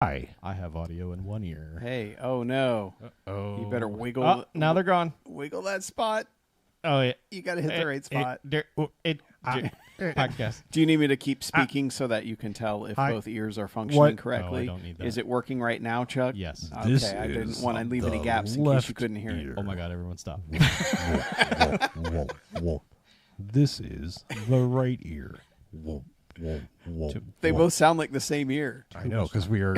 Hi. I have audio in one ear. Hey, oh no. Oh. You better wiggle. Oh, now they're gone. Wiggle that spot. Oh, yeah. You got to hit the right spot. Podcast. Do you need me to keep speaking so that you can tell if Hi. both ears are functioning What? correctly? No, I don't need that. Is it working right now, Chuck? Yes. Okay, This I didn't is want to leave any the gaps in case you left couldn't hear it. ear. Oh my God! Everyone stop. Whoa. This is the right ear. Whoa. They both sound like the same ear. I know, because we are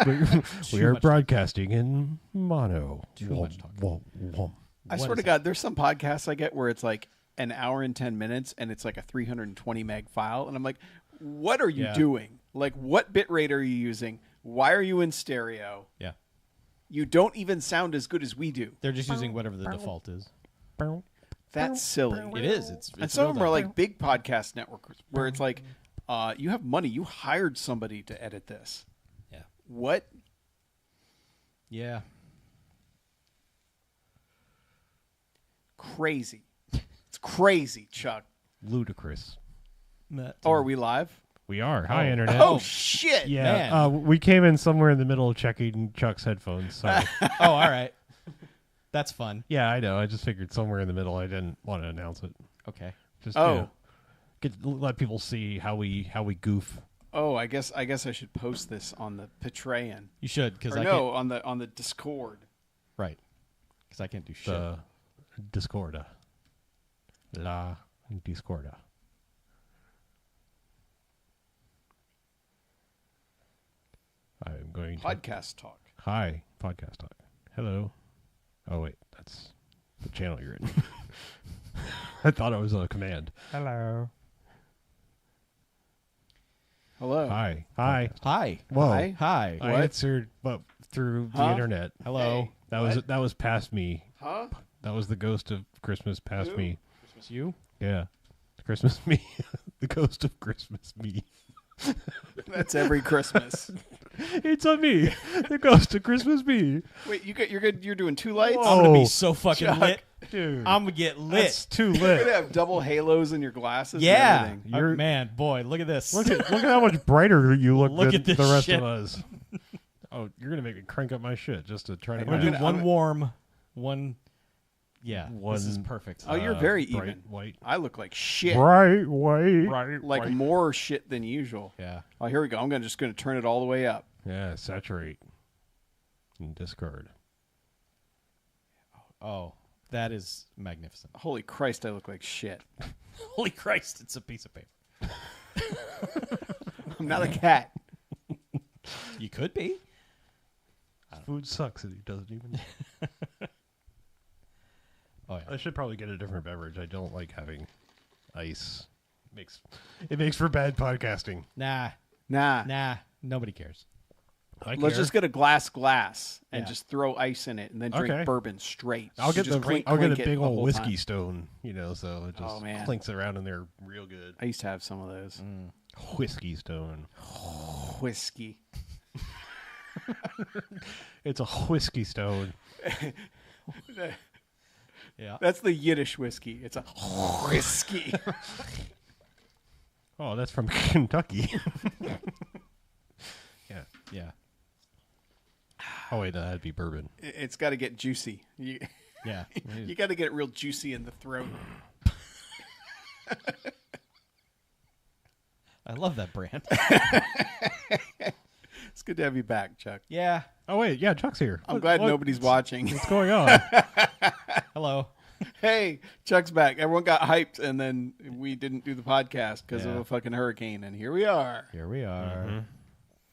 much broadcasting in mono. Too much talking. Whoa. I What swear is to God, there's some podcasts I get where it's like an hour and 10 minutes and it's like a 320 meg file. And I'm like, what are you Yeah. doing? Like, what bit rate are you using? Why are you in stereo? Yeah, You don't even sound as good as we do. they're just using whatever the default is. That's silly. It is. It's And some real of them are dumb. like big podcast networks where it's like, you have money. You hired somebody to edit this. Yeah. What? Yeah. Crazy. It's crazy, Chuck. Ludicrous. Oh, are we live? We are. Hi, Internet. Oh, shit. yeah. man. We came in somewhere in the middle of checking Chuck's headphones. So. Oh, all right. That's fun. Yeah, I know. I just figured somewhere in the middle. I didn't want to announce it. Okay. Just Oh. let people see how we goof. Oh, I guess I should post this on the Patreon. You should, because Or I no, can't. on the Discord. Right. Because I can't do shit. The Discorda. La Discorda. I'm going to... Podcast talk. Hi, Podcast Talk. Hello. Oh, wait. That's the channel you're in. I thought it was a command. Hello. Hello. Hi. Hi. Whoa. Hi. Hi. I answered but through the Huh? internet. Hello. Hey. That was past me. Huh? That was the ghost of Christmas past Who? me. Christmas you? Yeah. Christmas me. The ghost of Christmas me. That's every Christmas. It's on me. The ghost of Christmas me. Wait, you're good. You're doing two lights. Whoa. I'm going to Oh, be so fucking Chuck. lit. Dude. I'm going to get lit. That's too You're lit. gonna have double halos in your glasses. Yeah. And everything. You're- Man, boy, look at this. Look at how much brighter you look, Look than at this the rest shit. of us. Oh, you're gonna make me crank up my shit just to try to. I'm going to do one warm, one... Yeah, this is One- perfect. Oh, you're very bright even. white. I look like shit. Bright white. Like white. more shit than usual. Yeah. Oh, here we go. I'm just gonna turn it all the way up. Yeah, saturate. And discard. Oh, that is magnificent. Holy Christ, I look like shit. Holy Christ, it's a piece of paper. I'm not a cat. You could be. Food sucks and he doesn't even. Oh, yeah. I should probably get a different beverage. I don't like having ice. It makes for bad podcasting. Nah, Nah. nobody cares. Let's just get a glass and Yeah. just throw ice in it and then drink Okay. bourbon straight. I'll get Just the clink I'll get a it big the old whole whiskey time. stone, so it just Oh, man. clinks around in there real good. I used to have some of those. Whiskey stone. Whiskey. It's a whiskey stone. Yeah. That's the Yiddish whiskey. It's a whiskey. Oh, that's from Kentucky. Yeah. Yeah. Oh wait, no, that'd be bourbon. It's got to get juicy. You Yeah. got to get it real juicy in the throat. I love that brand. It's good to have you back, Chuck. Yeah. Oh wait, yeah, Chuck's here. I'm glad nobody's watching. What's going on? Hello. Hey, Chuck's back. Everyone got hyped, and then we didn't do the podcast because of Yeah. a fucking hurricane, and here we are. Here we are.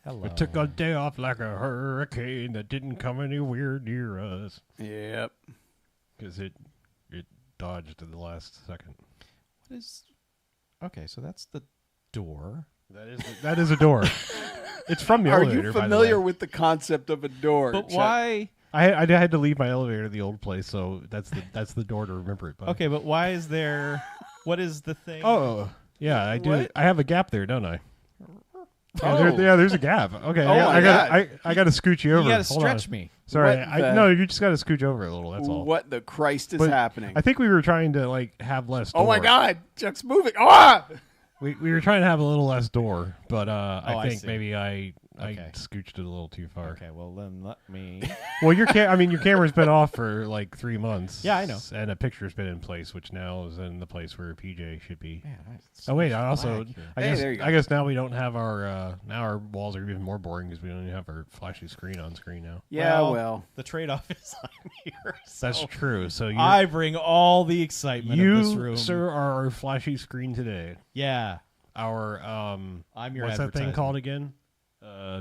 Hello. We took a day off like a hurricane that didn't come anywhere near us Yep. because it dodged at the last second. What is... Okay, so that's the door. That is a door. It's from the Are elevator. you by the familiar way. with the concept of a door? But Chuck? why... I had to leave my elevator to the old place, so that's the door to remember it by. Okay, but why is there... What is the thing? Oh, yeah, I do. What? I have a gap there, don't I? Oh. There's a gap. Okay, Oh I my got to scooch you over. You got to Hold on. stretch me. Sorry, What the- no, you just got to scooch over a little. That's all. What the Christ is But happening? I think we were trying to have less. Oh my door. God, Chuck's moving. Ah! We were trying to have a little less door, but I I think see. maybe I Okay. I scooched it a little too far. Okay, well then let me. Well, your camera's been off for like 3 months. Yeah, I know. And a picture's been in place, which now is in the place where PJ should be. Man, Oh wait, I also There you go. I guess now we don't have our now our walls are even more boring because we don't even have our flashy screen on screen now. Yeah, well. the trade-off is I'm here. That's So true. So I bring all the excitement of this room. you, sir, are our flashy screen today. Yeah, Our I'm your what's that thing advertisement. called again?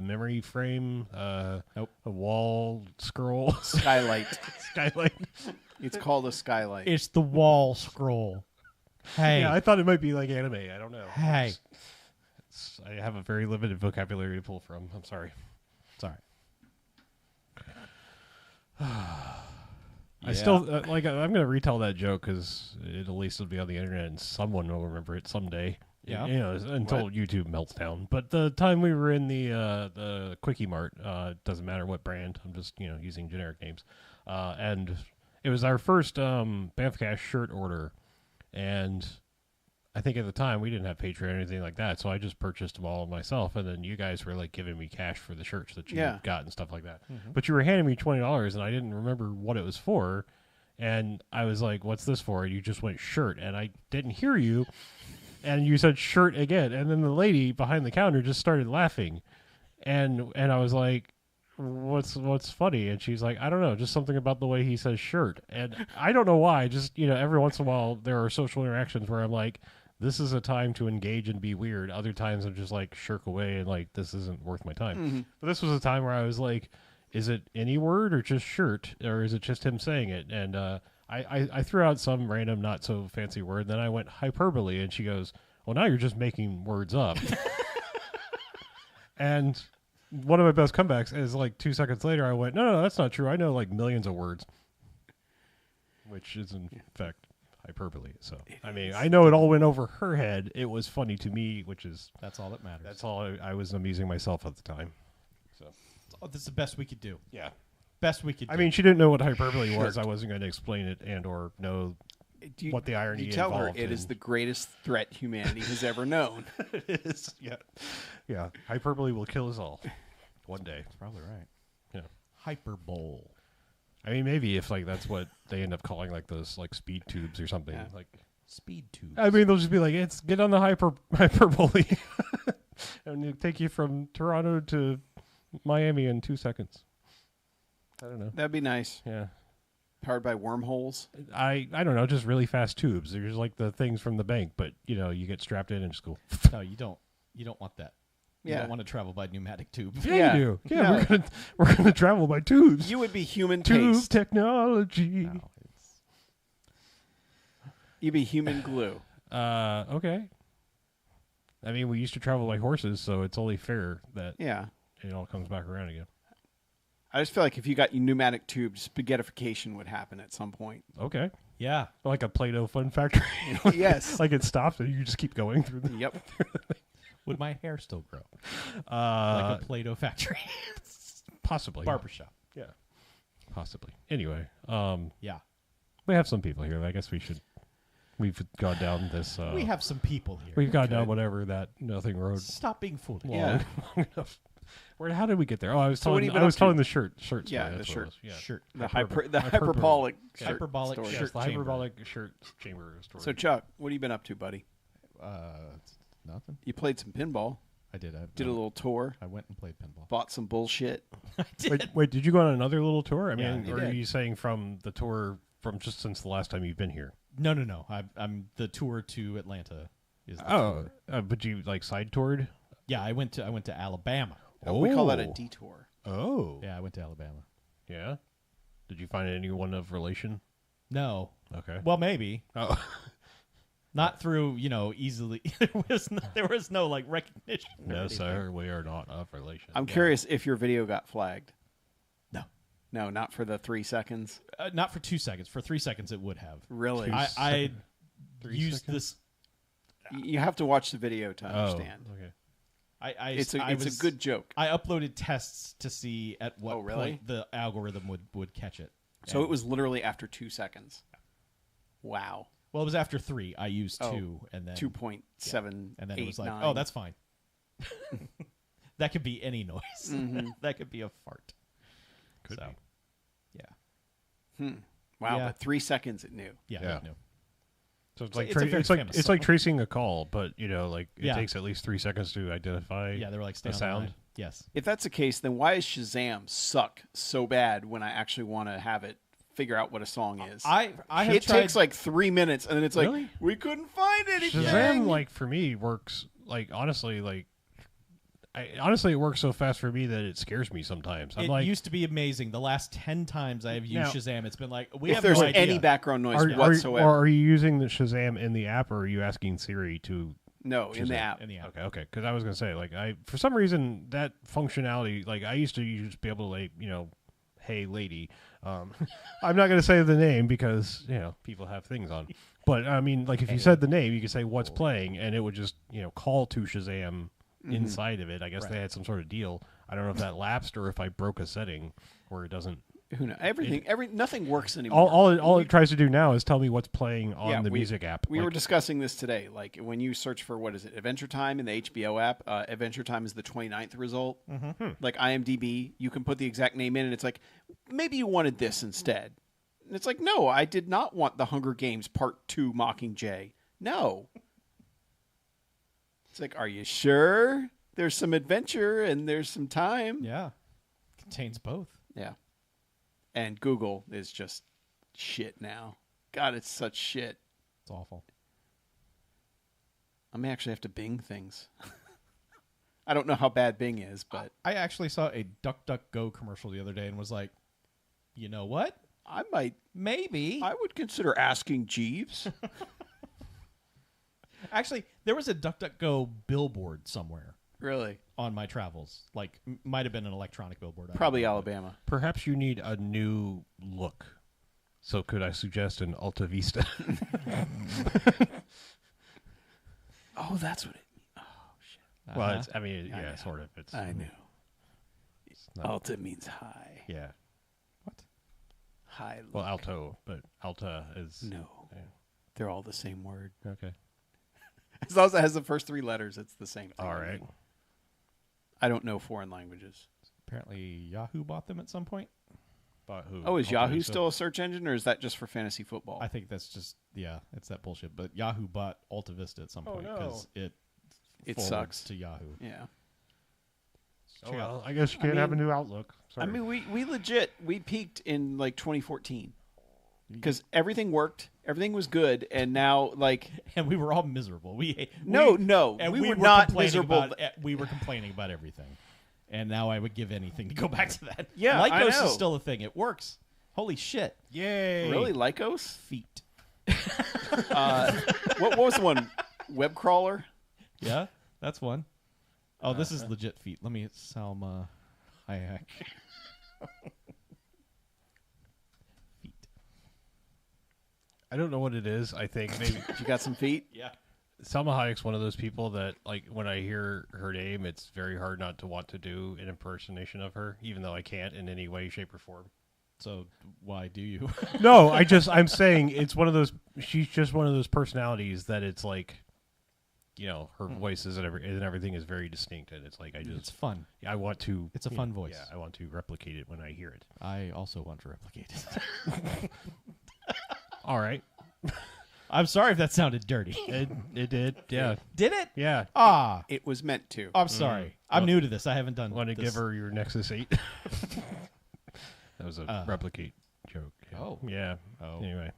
Memory frame. Nope. A wall scroll. Skylight. Skylight. It's called a skylight. It's the wall scroll. Hey, Yeah, I thought it might be like anime. I don't know. hey. I have a very limited vocabulary to pull from. I'm sorry. Sorry. I still like. I'm going to retell that joke because it at least will be on the internet and someone will remember it someday. Yeah. You know, until YouTube melts down. But the time we were in the Quickie Mart, doesn't matter what brand. I'm just using generic names, and it was our first BMFcast shirt order, and I think at the time we didn't have Patreon or anything like that, so I just purchased them all myself, and then you guys were like giving me cash for the shirts that you got and stuff like that. Mm-hmm. But you were handing me $20, and I didn't remember what it was for, and I was like, "What's this for?" And you just went shirt, and I didn't hear you, and you said shirt again, and then the lady behind the counter just started laughing, and I was like, What's funny? And she's like, I don't know, just something about the way he says shirt. And I don't know why, just every once in a while there are social interactions where I'm like, this is a time to engage and be weird. Other times I'm just like shirk away and like this isn't worth my time. Mm-hmm. But this was a time where I was like, is it any word or just shirt, or is it just him saying it? And I threw out some random not so fancy word, then I went hyperbole, and she goes, well, now you're just making words up. And one of my best comebacks is like 2 seconds later I went, no, that's not true. I know like millions of words, which is in fact hyperbole. So I mean, I know it all went over her head. It was funny to me, which is That's all that matters. that's all I was amusing myself at the time. So This is the best we could do. yeah, Best we could do. I mean, she didn't know what hyperbole was. I wasn't going to explain it and or know what the irony You tell her involved it is in- the greatest threat humanity has ever known. It is. Yeah. Hyperbole will kill us all one day. That's probably right. Yeah. Hyperbole. I mean, maybe if like that's what they end up calling like those like speed tubes or something. Yeah. Like, Speed tubes. I mean, they'll just be like, "It's get on the hyperbole," and it'll take you from Toronto to Miami in 2 seconds. I don't know. That'd be nice. Yeah, Powered by wormholes. I don't know. Just really fast tubes. There's like the things from the bank, but you get strapped in and just go. No, you don't. You don't want that. You Yeah. don't want to travel by pneumatic tubes. Yeah, you do. Yeah, Yeah. we're gonna travel by tubes. You would be human Tube paste. technology. No, it's You'd be human glue. Okay. I mean, we used to travel by horses, so it's only fair that Yeah. it all comes back around again. I just feel like if you got pneumatic tubes, spaghettification would happen at some point. Okay. yeah. Like a Play-Doh fun factory. Yes. Like it stops and you just keep going through the... Yep. Would my hair still grow? Uh, Like a Play-Doh factory. possibly. Barbershop. Yeah. Possibly. Anyway, Yeah. we have some people here. I guess we've gone down this... we have some people here. We've gone down whatever that nothing road Stop being foolish. Yeah. long enough. How did we get there? Oh, I was So what telling have you been up to? the shirts. Yeah, story. the That's what it shirt. was. Yeah. Shirt. The Hyperbole. hyperbolic shirt Hyperbolic story. Yes, shirt the chamber. hyperbolic shirt chamber story. So Chuck, what have you been up to, buddy? Nothing. You played some pinball, I did. I did a little tour, I went and played pinball. bought some bullshit. Wait, did you go on another little tour? I Yeah, mean, I or are did. you saying from the tour from just since the last time you've been here? No. I'm the tour to Atlanta. Is the Oh, tour. but you like side toured? Yeah. I went to Alabama. We call that a Oh. detour. Oh, Yeah, I went to Alabama. yeah. Did you find anyone of relation? No. Okay. Well, maybe Oh, not through easily. there was no like recognition. or no, anything. sir. We are not of relation. I'm curious if your video got flagged. No. No, not for the 3 seconds. Not for 2 seconds. For 3 seconds, it would have. Really? I 3 used seconds? this. You have to watch the video to understand. Oh, okay. It's a good joke. I uploaded tests to see at what Oh, really? point the algorithm would catch it. So And- it was literally after 2 seconds. Wow. Well, it was after 3. I used Oh, 2, and then 2.7. and then it was like, oh, that's fine. That could be any noise. Mm-hmm. That could be a fart. Could so, be. yeah. Wow, Yeah. but 3 seconds it knew. Yeah. Yeah. No. So it's So like it's a very famous it's like song. tracing a call, but it Yeah. takes at least 3 seconds to identify. Yeah, they were like, stay a on the sound. line. Yes. If that's the case, then why does Shazam suck so bad when I actually want to have it figure out what a song is? I have it tried, takes like 3 minutes, and then it's like, Really? we couldn't find anything. Shazam, like for me, works like honestly, it works so fast for me that it scares me sometimes. I'm it like, used to be amazing. The last 10 times I have used Now- Shazam, it's been like, we if have there's no idea. any background noise or whatsoever. are you using the Shazam in the app, or are you asking Siri to? No, in the Shazam. app. in the app. Okay, because I was gonna say for some reason that functionality, I used to just be able to hey lady, I'm not gonna say the name because people have things on, but I mean if you said the name, you could say what's playing, and it would just call to Shazam inside of it. I guess they had some sort of deal. I don't know if that lapsed or if I broke a setting where it doesn't. Who knows? Nothing works anymore. All it tries to do now is tell me what's playing on the music app. We were discussing this today. Like when you search for what is it, Adventure Time in the HBO app, Adventure Time is the 29th result. Mm-hmm. Like IMDb, you can put the exact name in, and it's like maybe you wanted this instead. And it's like, no, I did not want the Hunger Games Part 2 Mockingjay. No. It's like, are you sure? There's some adventure and there's some time. Yeah. Contains both. Yeah. And Google is just shit now. God, it's such shit. It's awful. I may actually have to Bing things. I don't know how bad Bing is, but I actually saw a DuckDuckGo commercial the other day and was like, you know what? Maybe. I would consider asking Jeeves. Actually, there was a DuckDuckGo billboard somewhere Really? on my travels. Like, might have been an electronic billboard. I don't Probably know. Alabama. Perhaps you need a new look. So could I suggest an Alta Vista? Oh, that's what it Well, Uh-huh. it's, I mean, I yeah, know. sort of. It's I knew. it's not- Alta means high. yeah. What? High look. Well, alto, but alta is No. Yeah. They're all the same word. Okay. As long as it has the first 3 letters, it's the same thing. All right. I don't know foreign languages. Apparently, Yahoo bought them at some point. But who? Oh, is Alta Yahoo Vista? still a search engine, or is that just for fantasy football? I think that's just, it's that bullshit. But Yahoo bought Alta Vista at some Oh, point no. because it It forwards sucks. to Yahoo. Yeah. Oh, well, I guess you can't have a mean- new outlook. Sorry. I mean, we peaked in like 2014 because everything worked, everything was good, and now And we were all miserable. no, and we were were not complaining miserable. we were complaining about everything, and now I would give anything to go back to that. Yeah, I Lycos know. is still a thing. It works. Holy shit! Yay! Really, Lycos? Feet. What was the one? Web crawler? Yeah, that's one. Oh, this is legit feet. Let me Salma Hayek. Feet. I don't know what it is. I think maybe You got some feet? Yeah. Selma Hayek's one of those people that, when I hear her name, it's very hard not to want to do an impersonation of her, even though I can't in any way, shape, or form. So why do you? No, I'm saying it's one of those. She's just one of those personalities that it's her voices and everything is very distinct, and it's like It's fun. I want to. It's a fun voice. Yeah, I want to replicate it when I hear it. I also want to replicate it. All right, I'm sorry if that sounded dirty. it did. Yeah, Did it? yeah. Ah, It was meant to. I'm sorry. I'm Well, new to this. I haven't done. Want to this. give her your Nexus 8? That was a replicate joke. Yeah. Oh. Yeah. Oh. Anyway.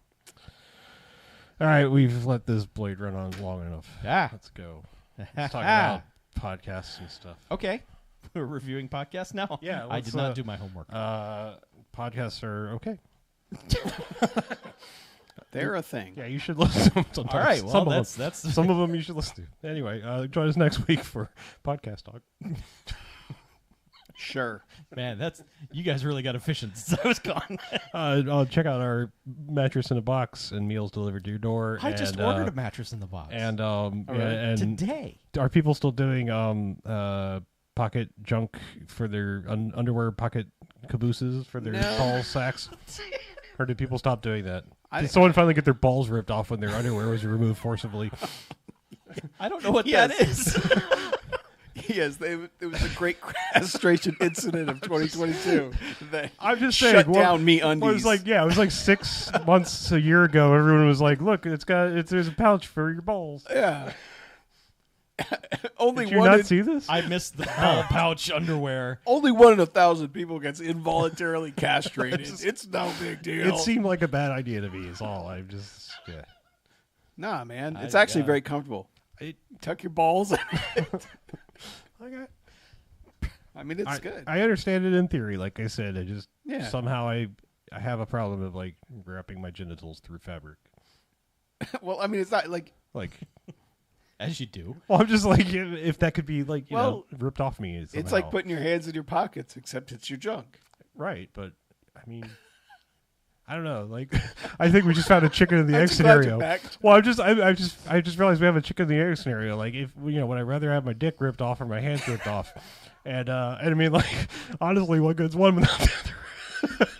All right, we've let this blade run on long enough. Ah. Let's go. Let's talk about podcasts and stuff. Okay. We're reviewing podcasts now. Yeah, I let's, did not do my homework. Podcasts are okay. They're a thing. Yeah, you should listen to them sometimes. All right. Well, some of that's them. Some of them you should listen to. Anyway, join us next week for Podcast Talk. Sure. man. That's you guys really got efficient since I was gone. Check out our mattress in a box and meals delivered to your door. I just and, ordered a mattress in the box. And really? and today. are people still doing pocket junk for their underwear pocket cabooses for their No. ball sacks? Or did people stop doing that? I- Did someone finally get their balls ripped off when their underwear was removed forcibly? I don't know what Yes. that is. Yes, it was the great castration incident of 2022. I'm just shut saying. down me undies. Well, it was like 6 months, a year ago. Everyone was like, "Look, there's a pouch for your balls." Yeah. Only Did you one. not see this? I missed the ball pouch underwear. Only 1 in 1,000 people gets involuntarily castrated. It's no big deal. It seemed like a bad idea to me. Is all. I'm just. Yeah. Nah, man. It's actually very comfortable. Tuck your balls. Okay. I mean, it's good. I understand it in theory. Like I said, I just somehow I have a problem of like wrapping my genitals through fabric. Well, I mean, it's not like As you do. Well, I'm just like if that could be like you know ripped off me. Somehow. It's like putting your hands in your pockets, except it's your junk. Right, but I mean. I don't know. Like, I think we just found a chicken in the egg I'm so glad scenario. you're back. Well, I just realized we have a chicken in the egg scenario. Like, if would I rather have my dick ripped off or my hands ripped off? And I mean, like, honestly, what good's one without the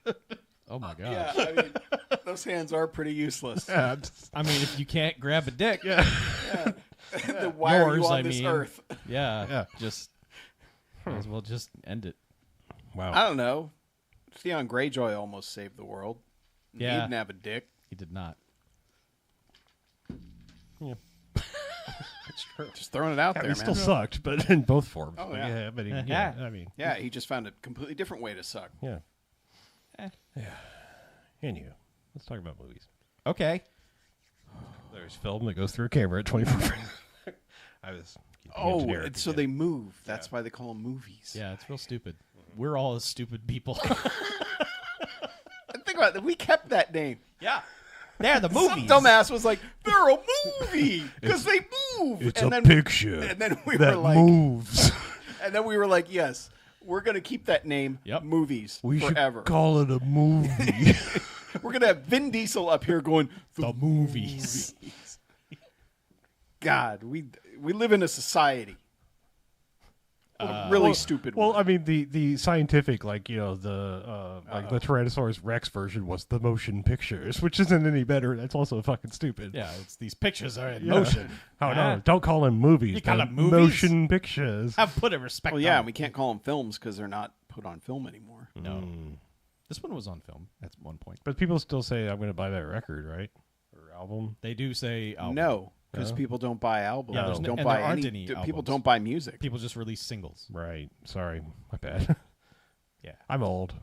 other? Oh my god. Yeah, I mean, those hands are pretty useless. Yeah, I mean, if you can't grab a dick, yeah. Then why are you Yours, on I this mean. earth? yeah. Just might as well just end it. Wow. I don't know. Theon Greyjoy almost saved the world. Yeah. He didn't have a dick. He did not. Yeah. It's true. Just throwing it out there, He man. still sucked, but in both forms. Oh, But yeah. but Yeah. I mean, Yeah, he just found a completely different way to suck. yeah. Eh. Yeah. Anywho, let's talk about movies. Okay. There's film that goes through a camera at 24 frames. I was. Oh, generic so again. they move. That's why they call them movies. Yeah, it's real stupid. We're all stupid people. And think about it. We kept that name. Yeah. They're the movies. Some dumbass was like, they're a movie because they move. It's and a then, picture And then we that were like, moves. and then we were like, yes, we're going to keep that name, Yep. movies, We forever. should call it a movie. We're going to have Vin Diesel up here going, The movies. God, we live in a society. A really stupid Well, one. I mean, the scientific, like the Tyrannosaurus Rex version was the motion pictures, which isn't any better. That's also fucking stupid. Yeah, it's these pictures are in Yeah. motion. Oh Ah. no! Don't call them movies. You call they're them movies? Motion pictures. Have put a respect Well, yeah, on we can't call them films because they're not put on film anymore. it. No. This one was on film at one point. But people still say I'm going to buy that record, right? Or album. They do say album. No, because No? people don't buy albums. Yeah, don't and buy there aren't any People albums. don't buy music. People just release singles. Right. Sorry, my bad. Yeah. I'm old.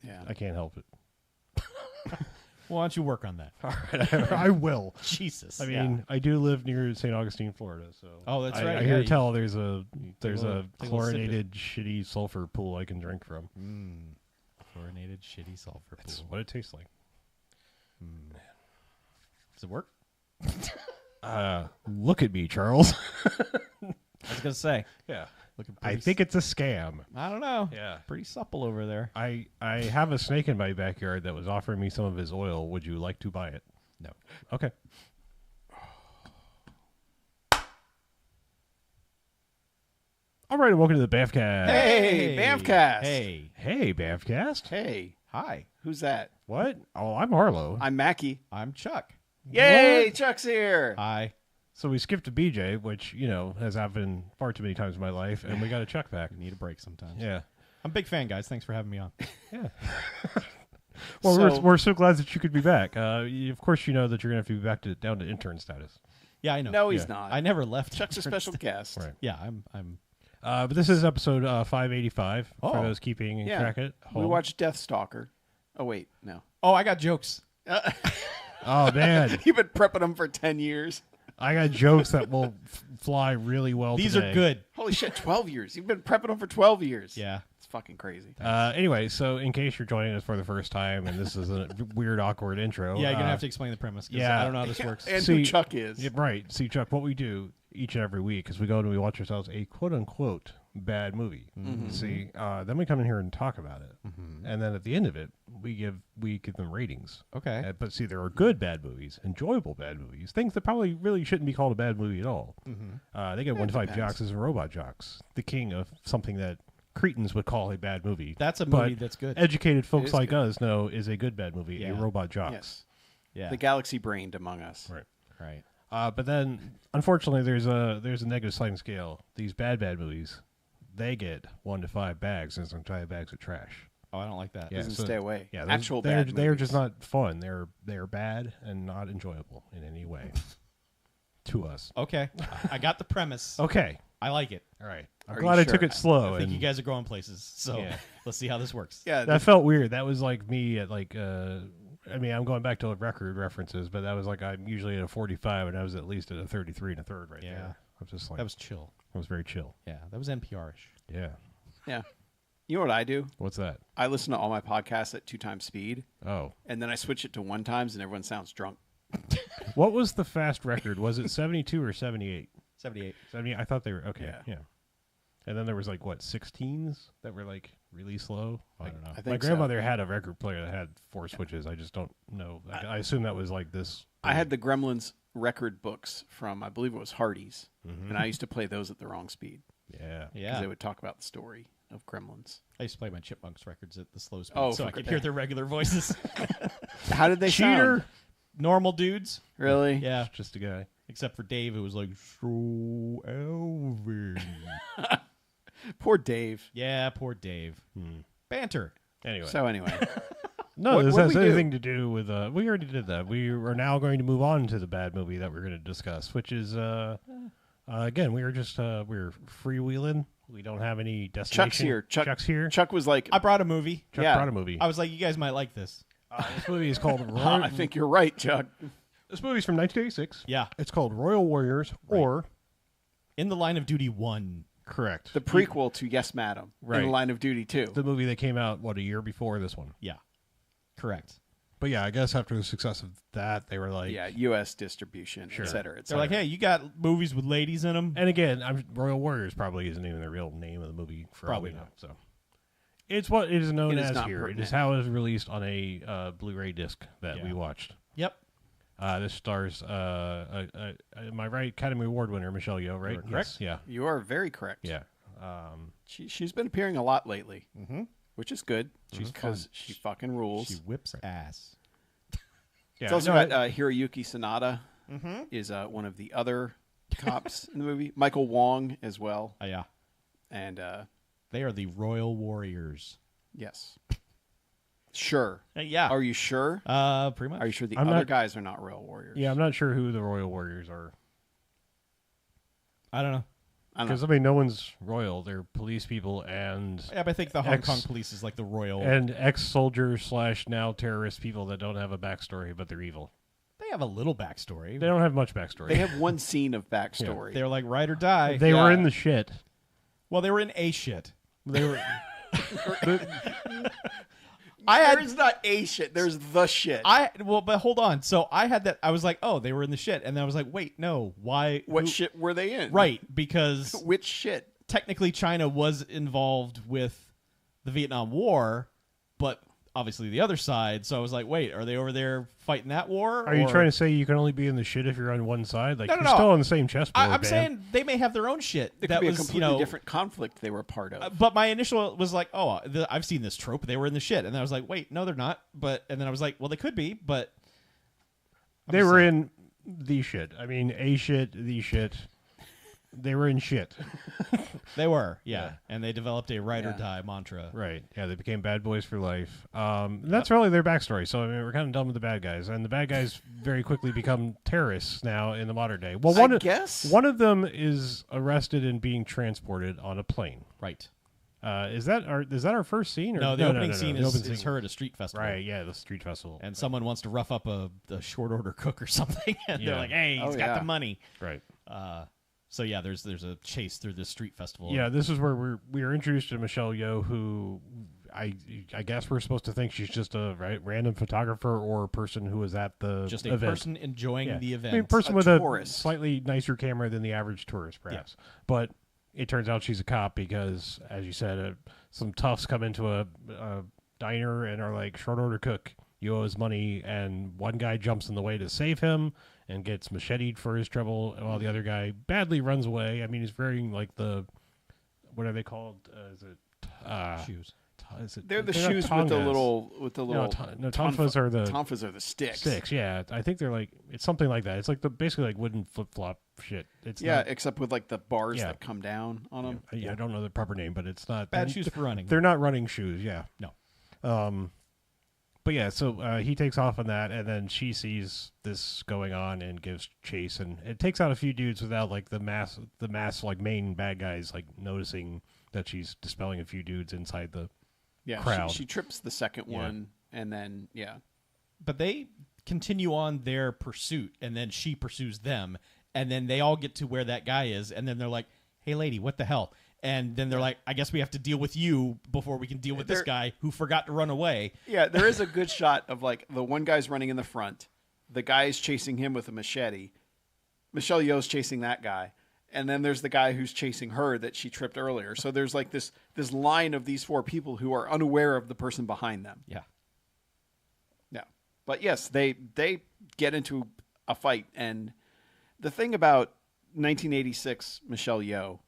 Yeah. I can't help it. Well, why don't you work on that? All right, I will. Jesus. I mean, I do live near St. Augustine, Florida, so Oh, that's I right. hear Yeah, tell there's a take a little sip chlorinated shitty sulfur pool I can drink from. Chlorinated shitty sulfur That's pool. what it tastes like. Does it work? Look at me, Charles. I was gonna say. Yeah, Looking I pretty think it's a scam. I don't know. Yeah. Pretty supple over there. I have a snake in my backyard that was offering me some of his oil. Would you like to buy it? No. Okay. All right, and welcome to the BMFcast. Hey, BMFcast. Hey. Hey, BMFcast. Hey, Hi. who's that? What? Oh, I'm Harlow. I'm Mackie. I'm Chuck. Yay, Chuck's here. Hi. So we skipped to BJ, which, has happened far too many times in my life, and we got a Chuck back. We need a break sometimes. Yeah. I'm a big fan, guys. Thanks for having me on. Yeah. Well, So- we're so glad that you could be back. Of course, you know that you're going to have to be back down to intern status. Yeah, I know. No, he's Yeah. not. I never left. Chuck's a special guest. Right. Yeah, I'm. But this is episode 585 for Oh. those keeping Yeah. track at home. We watched Deathstalker. Oh, wait, no. Oh, I got jokes. Oh, man. You've been prepping them for 10 years. I got jokes that will fly really well These today. are good. Holy shit, 12 years. You've been prepping them for 12 years. Yeah. It's fucking crazy. Anyway, so in case you're joining us for the first time, and this is a weird, awkward intro. Yeah, you're gonna have to explain the premise. 'Cause yeah. I don't know how this works. And See- who Chuck is. Yeah, right. See, Chuck, what we do each and every week is we go and we watch ourselves a quote-unquote bad movie. See, then we come in here and talk about it. And then at the end of it, we give them ratings. Okay. But see, there are good bad movies, enjoyable bad movies, things that probably really shouldn't be called a bad movie at all. They get 1 to 5 depends. jocks and robot jocks, the king of something that cretins would call a bad movie. That's a But movie that's good. Educated folks is like good. us know is a good bad movie, Yeah. a robot jocks. Yes. Yeah. The galaxy brained among us. Right. Right. But then, unfortunately, there's a negative sliding scale. These bad movies, they get 1 to 5 bags, and some 5 bags of trash. Oh, I don't like that. Yeah, Doesn't so- stay away. Yeah, Actual they're bad they're movies. just not fun. They're bad and not enjoyable in any way to us. Okay, I got the premise. Okay, I like it. all right. I'm Are glad you I took sure? it slow. I think and you guys are going places. So Yeah. let's see how this works. Yeah, that felt weird. That was like me at like. I mean, I'm going back to record references, but that was like I'm usually at a 45, and I was at least at a 33 and a third right Yeah. there. I was just like That was chill. I was very chill. Yeah, that was NPR-ish. Yeah. yeah. You know what I do? What's that? I listen to all my podcasts at 2 times speed, Oh, and then I switch it to 1 times, and everyone sounds drunk. what was the fast record? Was it 72 or 78? 78. 70. I thought they were okay. Yeah. Yeah. And then there was like what 16s that were like really slow. I don't know. I think My so. grandmother had a record player that had 4 switches. I just don't know. I assume that was like this. I had the Gremlins record books from, I believe it was Hardy's, Mm-hmm. and I used to play those at the wrong speed Yeah. because Yeah. they would talk about the story of Gremlins. I used to play my Chipmunks records at the slow speed Oh, so I fuck could it. hear their regular voices. How did they Cheater. sound? Normal dudes. Really? Yeah. Just a guy. Except for Dave, who was like, so Elvin. Poor Dave. Yeah, poor Dave. Banter. Anyway. So anyway, No, What- this what'd has we do? anything to do with. We already did that. We are now going to move on to the bad movie that we're going to discuss, which is again we were just we're freewheeling. We don't have any destination. Chuck's here. Chuck's here. Chuck was like, I brought a movie. Chuck yeah. brought a movie. I was like, you guys might like this. This movie is called. I think you're right, Chuck. This movie's from 1986. Yeah. It's called Royal Warriors, or In the Line of Duty 1. correct The prequel to Yes, Madam. In Right. the Line of Duty 2. the movie that came out a year before this one. Yeah. Correct. But yeah, I guess after the success of that, they were like, Yeah, U.S. distribution, Sure. et cetera, et They're cetera. like, hey, you got movies with ladies in them? And again, Royal Warriors probably isn't even the real name of the movie for Probably all we know. not. So it's what it is known It is as not here. It pertinent. is how it was released on a Blu-ray disc that Yeah. we watched. Yep. This stars, am I right? Academy Award winner Michelle Yeoh, right? You're correct. Yes. You are very correct. Yeah. She's been appearing a lot lately, which is good. She's because fun. she fucking rules. She whips ass. Yeah. It's also no, got Hiroyuki Sanada is one of the other cops in the movie. Michael Wong as well. Oh, yeah. And They are the Royal Warriors. yes. Sure. Yeah. Are you sure? Pretty much. Are you sure the I'm other not- guys are not Royal Warriors? yeah, I'm not sure who the Royal Warriors are. I don't know. I don't Because, know. I mean, no one's royal. They're police people and Yeah, but I think the Hong Kong police is like the royal. ex-soldiers / now terrorist people that don't have a backstory, but they're evil. They have a little backstory. They don't have much backstory. They have one scene of backstory. They're like ride or die. They were Yeah. in the shit. Well, they were in a shit. They were. There's not a shit. There's the shit. But hold on. So I had that. I was like, oh, they were in the shit, and then I was like, wait, no, why? What who- shit were they in? Right, because Which shit? technically China was involved with the Vietnam War, but obviously the other side. So I was like, wait, are they over there fighting that war? Are you or- trying to say you can only be in the shit if you're on one side? Like No, no, you're no. still on the same chessboard. I'm man. saying they may have their own shit. It that could be was, a completely you know, different conflict they were a part of. But my initial was like, oh, I've seen this trope. They were in the shit, and then I was like, wait, no, they're not. And then I was like, well, they could be, but I'm they just were saying. in the shit. I mean, a shit, the shit. They were in shit. They were, yeah. Yeah. And they developed a ride or Yeah. die mantra. Right. Yeah, they became bad boys for life. That's really their backstory. So I mean, we're kind of done with the bad guys, and the bad guys very quickly become terrorists now in the modern day. Well, I guess. one of them is arrested and being transported on a plane. Right. Is that our first scene? Or? No, the opening scene The is, opening is her at a street festival. Right. Yeah, the street festival. And someone wants to rough up a short order cook or something, and they're Yeah. like, "Hey, he's Oh, got yeah. the money." Right. So yeah, there's a chase through this street festival. Yeah, this is where we are introduced to Michelle Yeoh, who I guess we're supposed to think she's just a random photographer or a person who was at the just a event. person enjoying Yeah. the event. I mean, person A with tourist. a slightly nicer camera than the average tourist, perhaps. But it turns out she's a cop because, as you said, some toughs come into a diner and are like, short order cook, you owe us money, and one guy jumps in the way to save him and gets macheted for his trouble, while the other guy badly runs away. I mean, he's wearing like what are they called? Is it Shoes. They're the not shoes with the tongas. little tonfas are the tonfas are the sticks. sticks. Yeah, I think they're like it's something like that. It's like basically like wooden flip flop shit. It's Yeah, not, except with like the bars Yeah. that come down on them. I don't know the proper name, but it's not Bad shoes for running. They're not running shoes. Yeah, No. But yeah, so he takes off on that, and then she sees this going on and gives chase, and it takes out a few dudes without like the mass like main bad guys like noticing that she's dispelling a few dudes inside the crowd. She trips the second one, and then But they continue on their pursuit, and then she pursues them, and then they all get to where that guy is, and then they're like, "Hey, lady, what the hell?" And then they're like, "I guess we have to deal with you before we can deal with this guy who forgot to run away." Yeah, there is a good shot of like the one guy's running in the front, the guy is chasing him with a machete, Michelle Yeoh's chasing that guy, and then there's the guy who's chasing her that she tripped earlier. So there's like this line of these four people who are unaware of the person behind them. Yeah. Yeah. But yes, they get into a fight, and the thing about 1986 Michelle Yeoh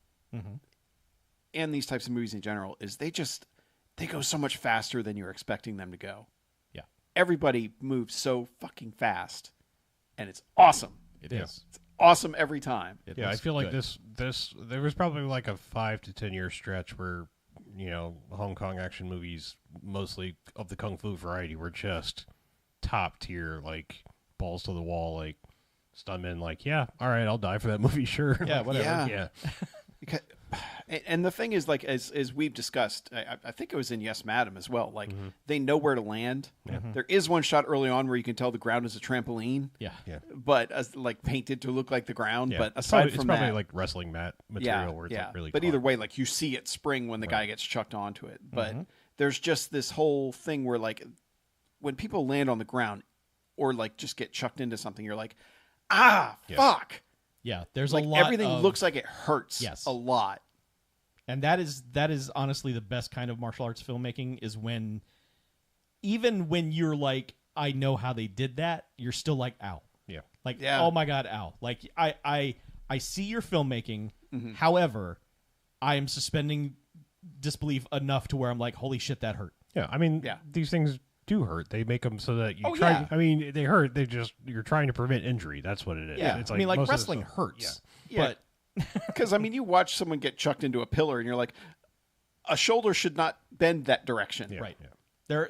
and these types of movies in general is they go so much faster than you're expecting them to go. Yeah. Everybody moves so fucking fast, and it's awesome. It is. It's awesome every time. It I looks feel like good. this there was probably like a 5 to 10 year stretch where Hong Kong action movies, mostly of the kung fu variety, were just top tier, like balls to the wall, like stuntmen, like all right, I'll die for that movie, sure. Yeah, whatever. Yeah. And the thing is, like as we've discussed, I think it was in Yes, Madam as well. Like they know where to land. There is one shot early on where you can tell the ground is a trampoline. Yeah. But like painted to look like the ground. Yeah. But It's aside probably, from it's probably that, like wrestling mat material where it's like really But caught. either way, like you see it spring when the guy gets chucked onto it. But there's just this whole thing where like when people land on the ground or like just get chucked into something, you're like, fuck. Yeah, there's Like a lot everything of, looks like it hurts. Yes. A lot. and that is honestly the best kind of martial arts filmmaking is when even when you're like, I know how they did that, you're still like, ow. Yeah. Like, Yeah. oh my god, ow. Like I see your filmmaking. However, I am suspending disbelief enough to where I'm like, holy shit, that hurt. Yeah, I mean, Yeah. these things do hurt. They make them so that you Oh, try. yeah. I mean, they hurt. You're trying to prevent injury. That's what it is. Yeah. It's I mean, like most of the wrestling stuff- hurts. Yeah. But Because I mean, you watch someone get chucked into a pillar, and you're like, a shoulder should not bend that direction. Yeah. Right. Yeah.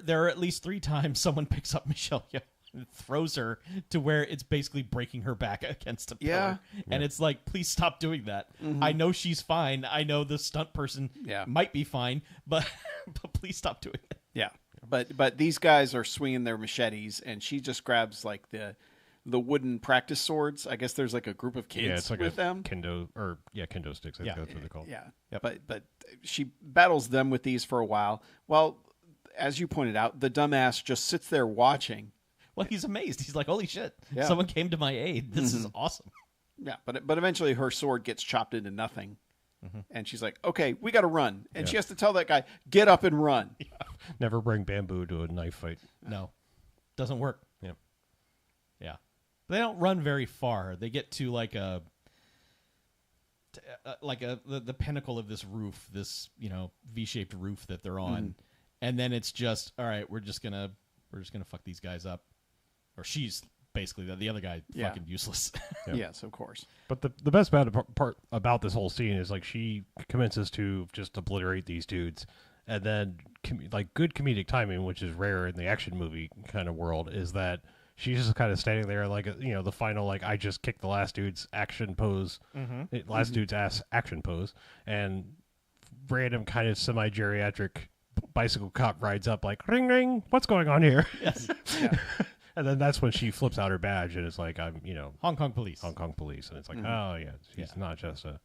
there are at least 3 times someone picks up Michelle Yeoh and throws her to where it's basically breaking her back against a pillar. Yeah. And it's like, please stop doing that. I know she's fine. I know the stunt person might be fine, but please stop doing it. Yeah. But these guys are swinging their machetes, and she just grabs like the wooden practice swords. I guess there's like a group of kids Yeah, it's like with a them. kendo kendo sticks. I think that's what they're called. Yeah. Yep. But she battles them with these for a while. Well, as you pointed out, the dumbass just sits there watching. Well, he's amazed. He's like, holy shit, Yeah. someone came to my aid. This is awesome. Yeah, but eventually her sword gets chopped into nothing. And she's like, okay, we got to run. And she has to tell that guy, get up and run. Never bring bamboo to a knife fight. No, doesn't work. Yeah. Yeah. They don't run very far. They get to like the pinnacle of this roof, this, V-shaped roof that they're on. And then it's just, all right, we're just going to fuck these guys up. Or she's basically the other guy fucking useless. Yeah. Yes, of course. But the best part about this whole scene is like she commences to just obliterate these dudes, and then like good comedic timing, which is rare in the action movie kind of world, is that she's just kind of standing there like the final like I just kicked the last dude's action pose, last dude's ass action pose, and random kind of semi geriatric bicycle cop rides up like ring ring, what's going on here? Yes. And then that's when she flips out her badge and it's like I'm Hong Kong police. Hong Kong police, and it's like oh yeah, she's not just a Not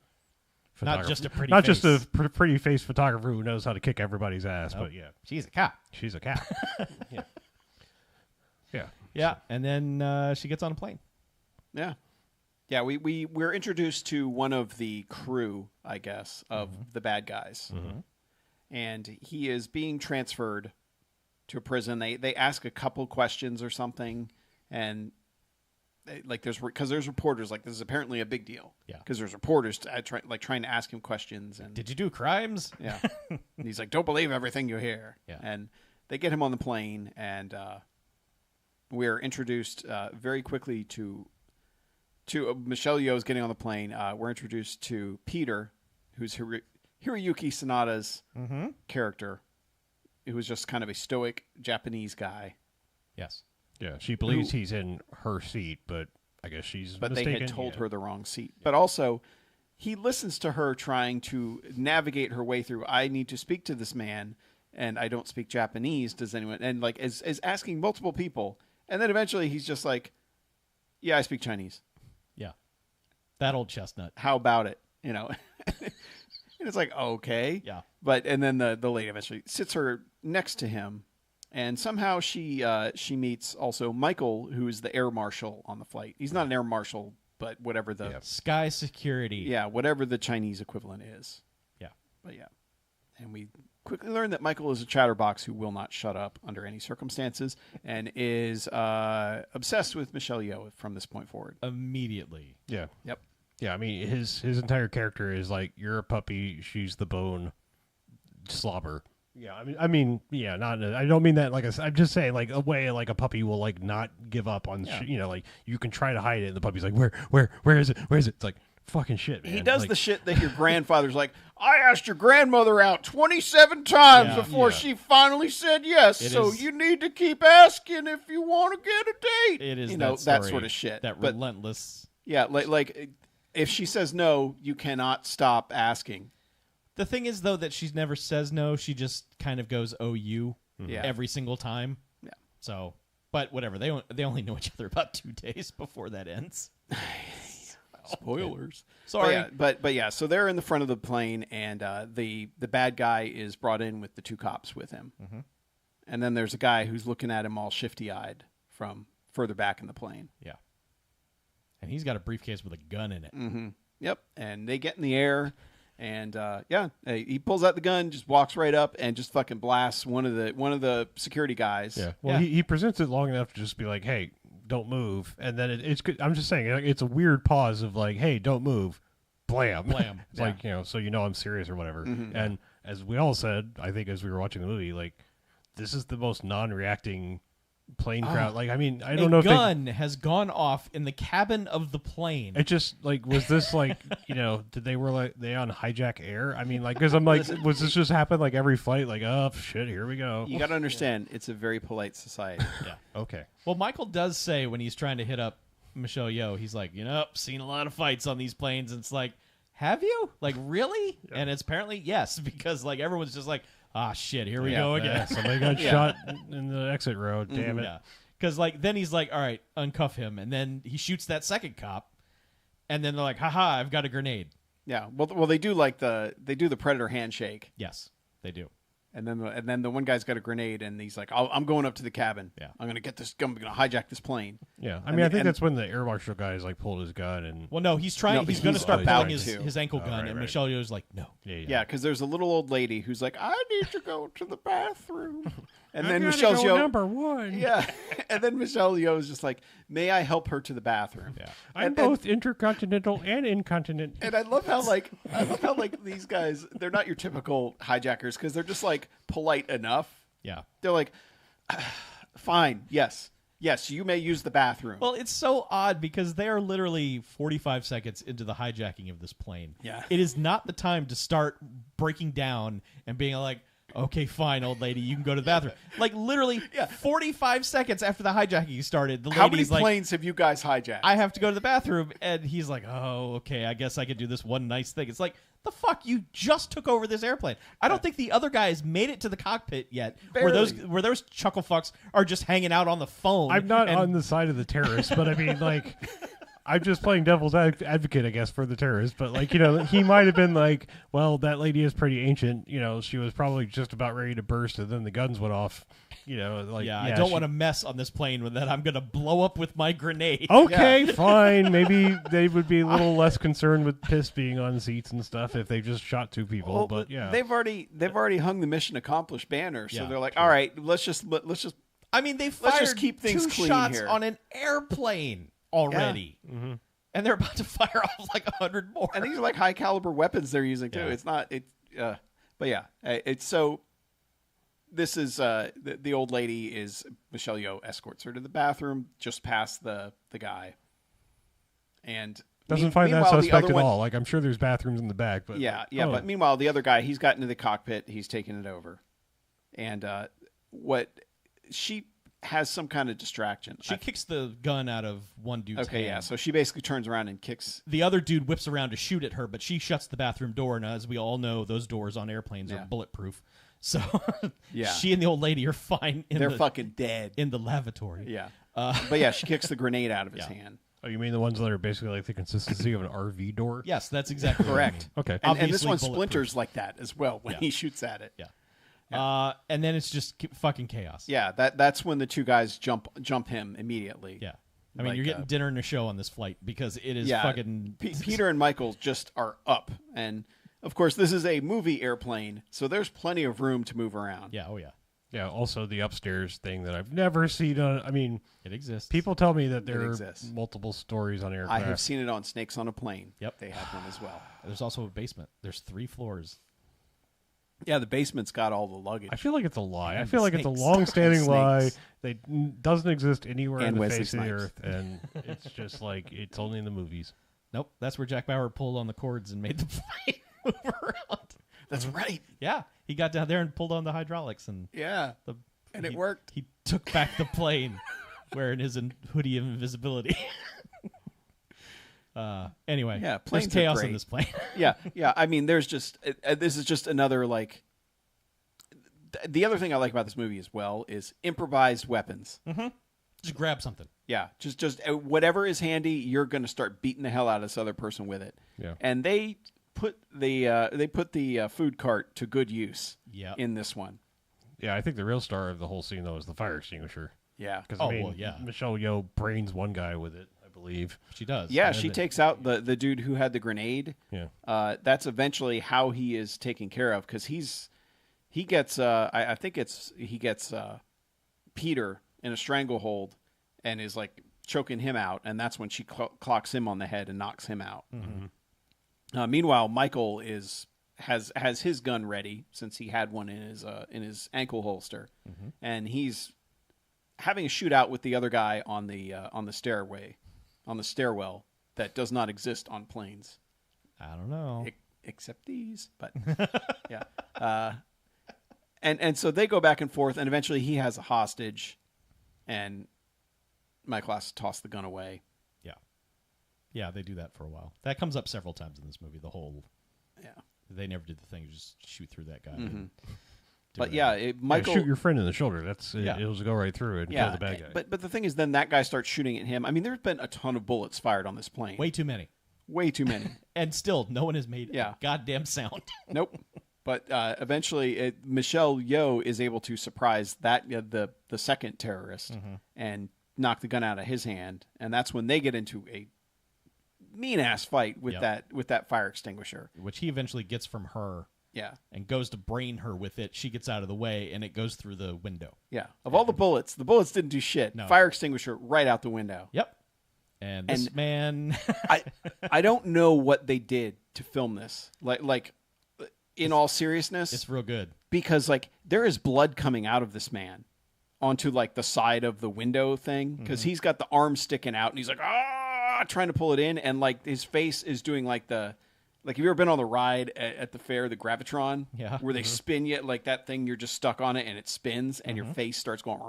photographer, just a pretty not face. just a pretty face photographer who knows how to kick everybody's ass, but yeah, She's a cop. she's a cat. yeah, yeah, Yeah. And then she gets on a plane. Yeah. Yeah, we're introduced to one of the crew, I guess, of the bad guys. And he is being transferred to a prison. They ask a couple questions or something, and there's reporters, like this is apparently a big deal. Yeah. Because there's reporters trying to ask him questions. And Did you do crimes? yeah. And he's like, don't believe everything you hear. Yeah. And they get him on the plane, and we're introduced very quickly to Michelle Yeoh's getting on the plane. We're introduced to Peter, who's Hiroyuki Sanada's character, who was just kind of a stoic Japanese guy. Yes. Yeah, she believes he's in her seat, but I guess she's But mistaken. they had told her the wrong seat. But also, he listens to her trying to navigate her way through, I need to speak to this man, and I don't speak Japanese. Does anyone? And like is asking multiple people. And then eventually he's just like, yeah, I speak Chinese. Yeah. That old chestnut. How about it? You know? And it's like, okay. Yeah. And then the lady eventually sits her next to him. And somehow she meets also Michael, who's the air marshal on the flight. He's not an air marshal, but whatever Sky security. whatever the Chinese equivalent is. Yeah. But yeah. And we quickly learn that Michael is a chatterbox who will not shut up under any circumstances and is obsessed with Michelle Yeoh from this point forward. Immediately. Yeah. Yep. Yeah, I mean, his entire character is like, you're a puppy, she's the bone, slobber. Yeah, I mean, yeah, not. I don't mean that like I'm just saying like a way like a puppy will like not give up on. Like you can try to hide it, and the puppy's like, where is it? Where is it? It's like fucking shit, man. He does like, the shit that your grandfather's like, I asked your grandmother out 27 times before she finally said yes. You need to keep asking if you want to get a date. It is that sort of shit. That relentless. Yeah, like if she says no, you cannot stop asking. The thing is, though, that she never says no. She just kind of goes, "Oh, you," every single time. Yeah. So, but whatever. They only know each other about 2 days before that ends. Spoilers. Sorry. But yeah. So they're in the front of the plane, and the bad guy is brought in with the 2 cops with him, and then there's a guy who's looking at him all shifty-eyed from further back in the plane. Yeah. And he's got a briefcase with a gun in it. Mm-hmm. Yep. And they get in the air. And he pulls out the gun, just walks right up, and just fucking blasts one of the security guys. Yeah. Well, he presents it long enough to just be like, "Hey, don't move," and then it's. I'm just saying, it's a weird pause of like, "Hey, don't move," blam, blam. It's like so I'm serious or whatever. And as we all said, I think as we were watching the movie, like this is the most non-reacting plane crowd. Like, I mean, I don't know if a gun has gone off in the cabin of the plane. It just like was this like did they on hijack air? I mean, like because I'm like, was this just happen like every flight? Like, oh shit, here we go. You got to understand, it's a very polite society. Yeah. Okay. Well, Michael does say when he's trying to hit up Michelle Yeoh, he's like, seen a lot of fights on these planes. And it's like, have you? Like, really? Yeah. And it's apparently yes, because like everyone's just like, ah, shit, here we go again. Somebody got shot in the exit road. Damn it. Yeah. Because like then he's like, all right, uncuff him, and then he shoots that second cop, and then they're like, haha, I've got a grenade. Yeah. Well, they do the Predator handshake. Yes, they do. And then the one guy's got a grenade, and he's like, I'm going up to the cabin. Yeah. I'm gonna hijack this plane. Yeah. I mean, I think that's when the air marshal guys like pulled his gun and. Well, no, he's trying. He's going to start pulling his ankle gun, right, and right. Michelle Yeoh's like, no. Yeah, because there's a little old lady who's like, I need to go to the bathroom. And then Michelle Yeoh, number 1. Yeah. And then Michelle Yeoh is just like, may I help her to the bathroom? Yeah. I'm both intercontinental and incontinent. And I love how these guys, they're not your typical hijackers because they're just like polite enough. Yeah. They're like, fine, yes, you may use the bathroom. Well, it's so odd because they are literally 45 seconds into the hijacking of this plane. Yeah. It is not the time to start breaking down and being like, okay, fine, old lady, you can go to the bathroom. Like, literally 45 seconds after the hijacking started, the lady's How many like, planes have you guys hijacked? I have to go to the bathroom. And he's like, oh, okay, I guess I could do this one nice thing. It's like, the fuck, you just took over this airplane. I don't think the other guys made it to the cockpit yet. Where those chuckle fucks are just hanging out on the phone. I'm not on the side of the terrorists, but I mean, like, I'm just playing devil's advocate, I guess, for the terrorists. But, like, he might have been like, well, that lady is pretty ancient. She was probably just about ready to burst, and then the guns went off. I don't want to mess on this plane with that. I'm going to blow up with my grenade. Okay, fine. Maybe they would be a little less concerned with piss being on seats and stuff if they just shot 2 people. Well, but yeah, they've already hung the mission accomplished banner, so they're like, true. all right, let's just. I mean, they fired just keep things 2 clean shots here. on an airplane. already. Mm-hmm. And they're about to fire off like 100 more. And these are like high caliber weapons they're using too. Yeah. It's not but yeah, it's so. This is the old lady is Michelle Yeoh escorts her to the bathroom just past the guy, and Doesn't find that meanwhile, the suspect other at one- all. Like, I'm sure there's bathrooms in the back, but But meanwhile, the other guy, he's gotten to the cockpit, he's taken it over, and what she has some kind of distraction. She kicks the gun out of one dude's hand. Yeah. So she basically turns around and kicks. The other dude whips around to shoot at her, but she shuts the bathroom door, and as we all know, those doors on airplanes are bulletproof. So Yeah. she and the old lady are fine. They're fucking dead in the lavatory. Yeah. But yeah, she kicks the grenade out of his Yeah. hand. Oh, you mean the ones that are basically like the consistency of an RV door? Yes, that's exactly Correct. Okay. And this Obviously one bulletproof. splinters like that as well when Yeah. he shoots at it. Yeah. And then it's just fucking chaos. Yeah, that's when the two guys jump him immediately. Yeah. I mean, Like, you're getting dinner and a show on this flight because it is fucking... Peter and Michael just are up. And, of course, this is a movie airplane, so there's plenty of room to move around. Yeah, oh yeah. Yeah, also the upstairs thing that I've never seen. I mean, It exists. people tell me that there are exists. multiple stories on I aircraft. have seen it on Snakes on a Plane. Yep. They have one as well. There's also a basement. There's 3 floors. Yeah, the basement's got all the luggage. I feel like it's a lie. I And feel like it's a snakes. long-standing lie Snakes. that doesn't exist anywhere And on the Wesley face of the Snipes. earth, and it's just like it's only in the movies. Nope, that's where Jack Bauer pulled on the cords and made the plane move around. That's right. Yeah, he got down there and pulled on the hydraulics, and Yeah. And it he- worked. He took back the plane wearing his hoodie of invisibility. Anyway, Yeah, there's planes are chaos great. in this plane. Yeah. I mean, there's just this is just another like. The other thing I like about this movie as well is improvised weapons. Just grab something. Yeah, just whatever is handy, you're going to start beating the hell out of this other person with it. Yeah. And they put the food cart to good use. Yeah. In this one. Yeah, I think the real star of the whole scene though is the fire extinguisher. Yeah. Because Oh, I mean, well, yeah. Michelle Yeoh brains one guy with it, I believe. She does. Yeah, And she then- takes out the dude who had the grenade. Yeah. That's eventually how he is taken care of because he gets I think he gets Peter in a stranglehold and is like choking him out, and that's when she clocks him on the head and knocks him out. Meanwhile, Michael has his gun ready since he had one in his ankle holster, and he's having a shootout with the other guy on the stairwell that does not exist on planes. I don't know. Except these, but yeah. And so they go back and forth, and eventually he has a hostage, and Michael has to toss the gun away. Yeah, they do that for a while. That comes up several times in this movie. The whole they never did the thing. You just shoot through that guy. and do But whatever. Michael shoot your friend in the shoulder. That's Yeah. it'll go right through it and kill the bad guy. But the thing is, then that guy starts shooting at him. I mean, there's been a ton of bullets fired on this plane. way too many, Way too many. and still no one has made Yeah. a goddamn sound. Nope. But eventually, Michelle Yeoh is able to surprise that the second terrorist and knock the gun out of his hand, and that's when they get into a mean ass fight with that fire extinguisher. Which he eventually gets from her. Yeah, And goes to brain her with it. She gets out of the way, and it goes through the window. yeah. Of all the bullets didn't do shit. No. Fire extinguisher right out the window. Yep. And this man, I don't know what they did to film this. Like in all seriousness, it's real good. because like there is blood coming out of this man onto like the side of the window thing because he's got the arm sticking out and he's like trying to pull it in, and like his face is doing like have you ever been on the ride at the fair, the Gravitron? Yeah. Where they spin you like that thing, you're just stuck on it and it spins and your face starts going.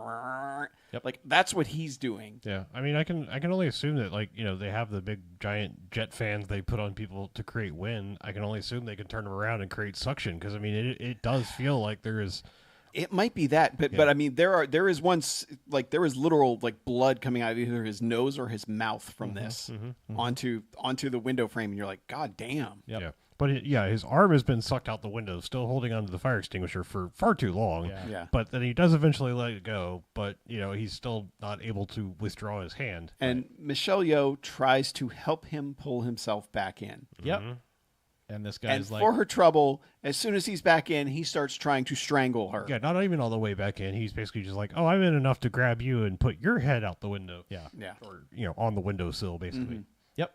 Yep. Like that's what he's doing. Yeah, I mean, I can only assume that they have the big giant jet fans they put on people to create wind. I can only assume they can turn them around and create suction because I mean, it does feel like there is. It might be that, but I mean, there is literal like blood coming out of either his nose or his mouth from this onto the window frame, and you're like, God damn. Yep. Yeah, but his arm has been sucked out the window, still holding onto the fire extinguisher for far too long. Yeah. But then he does eventually let it go, but he's still not able to withdraw his hand. And Michelle Yeoh tries to help him pull himself back in. Yep. And this And guy's like, for her trouble, as soon as he's back in, he starts trying to strangle her. Yeah, not even all the way back in. He's basically just like, oh, I'm in enough to grab you and put your head out the window. yeah. Yeah. Or, on the windowsill, basically. Yep.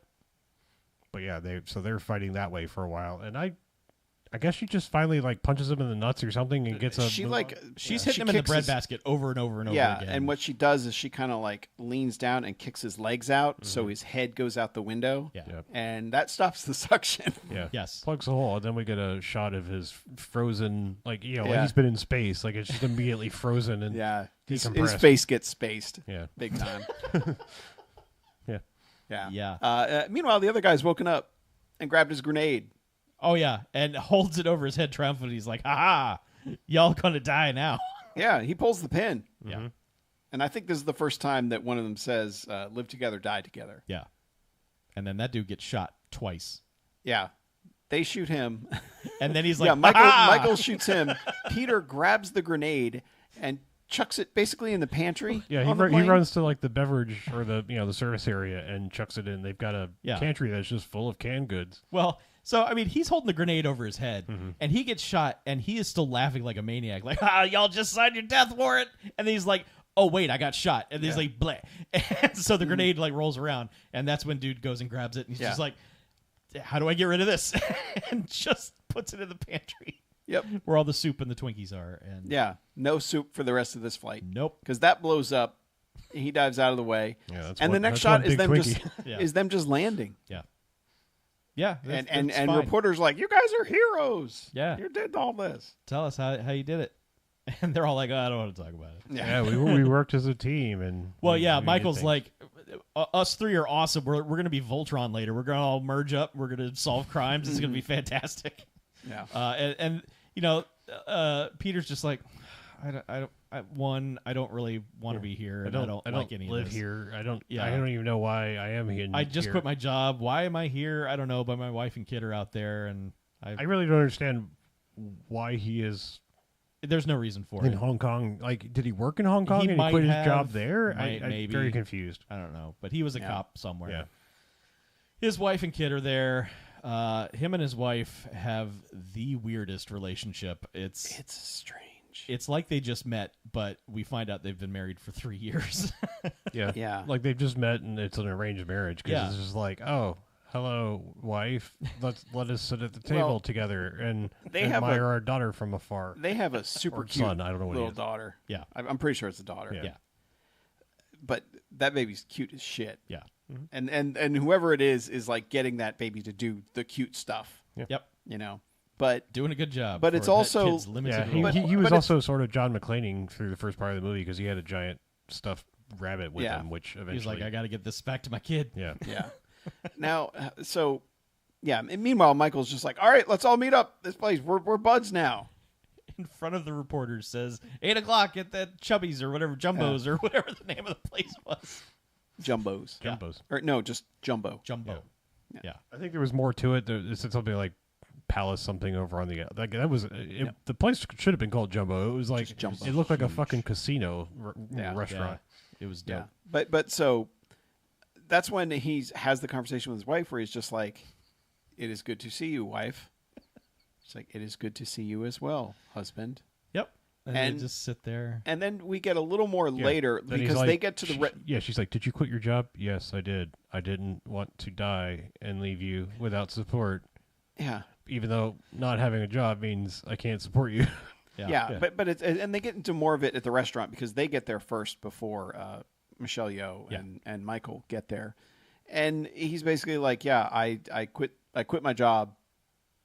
But yeah, they're fighting that way for a while. And I guess she just finally like punches him in the nuts or something and gets a... She She's she hitting him in the kicks breadbasket over and over and over yeah, again. and what she does is she kind of like leans down and kicks his legs out, so his head goes out the window. Yeah. Yep. And that stops the suction. Yeah. Yes. Plugs the hole, and then we get a shot of his frozen, like, like Yeah. he's been in space. Like, it's just immediately frozen and Yeah, his decompressed. face gets spaced. Yeah. Big time. Yeah. Yeah. Yeah. Meanwhile, the other guy's woken up and grabbed his grenade. Oh, yeah. And holds it over his head triumphantly. He's like, ha y'all gonna die now. Yeah, he pulls the pin. Yeah. And I think this is the first time that one of them says, live together, die together. Yeah. And then that dude gets shot twice. Yeah. They shoot him. And then he's like, Yeah, "Ha-ha!" Michael shoots him. Peter grabs the grenade and chucks it basically in the pantry. Yeah, on the he plane. runs to like the beverage or the the service area and chucks it in. They've got a Yeah. pantry that's just full of canned goods. Well, so, I mean, he's holding the grenade over his head, Mm-hmm. and he gets shot, and he is still laughing like a maniac. Like, y'all just signed your death warrant. And then he's like, oh, wait, I got shot. And he's like, bleh. And so the grenade, like, rolls around, and that's when dude goes and grabs it, and he's Yeah. just like, how do I get rid of this? And just puts it in the pantry Yep. where all the soup and the Twinkies are. And Yeah. No soup for the rest of this flight. nope. Because that blows up. He dives out of the way. Yeah, that's And one- the next that's one shot is big them Twinkie. just landing. Yeah. Yeah. And that's fine. reporters like, you guys are heroes. Yeah. You did all this. Tell us how you did it. And they're all like, oh, I don't want to talk about it. Yeah, we worked as a team, and Well, we yeah, did Michael's things. like, us three are awesome. We're going to be Voltron later. We're going to all merge up. We're going to solve crimes. It's going to be fantastic. Yeah. Peter's just like, I don't really want to be here, and I don't like any live of this. here. I don't Yeah. even know why I am here. I just quit my job. Why am I here? I don't know, but my wife and kid are out there, and I really don't understand why he is there's no reason for in it. Hong Kong. Like, did he work in Hong Kong He and he might quit his have, job there? I'm maybe. very confused. I don't know, but he was a Yeah. cop somewhere. Yeah. His wife and kid are there. Him and his wife have the weirdest relationship. It's strange. like they just met, but we find out they've been married for 3 years. Yeah. Yeah. Like, they've just met and it's an arranged marriage because Yeah. it's just like, oh, hello, wife. Let us sit at the table Well, together and they have admire our daughter from afar. They have a super Or cute son, I don't know what he little is. daughter. Yeah. I'm pretty sure it's a daughter. Yeah. Yeah. But that baby's cute as shit. Yeah. And whoever it is like getting that baby to do the cute stuff, Yep. you know. But Doing a good job. But for it's that also- kid's limited Yeah, role. he was but also sort of John McClaning through the first part of the movie because he had a giant stuffed rabbit with Yeah. him, which eventually... He's like, I got to get this back to my kid. Yeah. yeah. Now, so yeah. And meanwhile, Michael's just like, all right, let's all meet up this place. We're buds now. In front of the reporters says 8 o'clock at that Chubby's or whatever, Jumbo's or whatever the name of the place was. Jumbos. Yeah. Jumbos. Or no, just Jumbo. Jumbo. Yeah. I think there was more to it. It said something like Palace something over on the... Like, that was... The place should have been called Jumbo. It was like... Just Jumbo. It looked like a fucking casino Yeah. restaurant. It was dope. Yeah. But so that's when he has the conversation with his wife where he's just like, it is good to see you, wife. It's like, it is good to see you as well, husband. Yep. And, And- they just sit there. And then we get a little more Yeah. later Then he's because like- they get to the... Yeah, she's like, did you quit your job? Yes, I did. I didn't want to die and leave you without support, yeah. even though not having a job means I can't support you. Yeah, but it's, and they get into more of it at the restaurant because they get there first before Michelle Yeoh Yeah. and Michael get there, and he's basically like, "Yeah, I quit my job.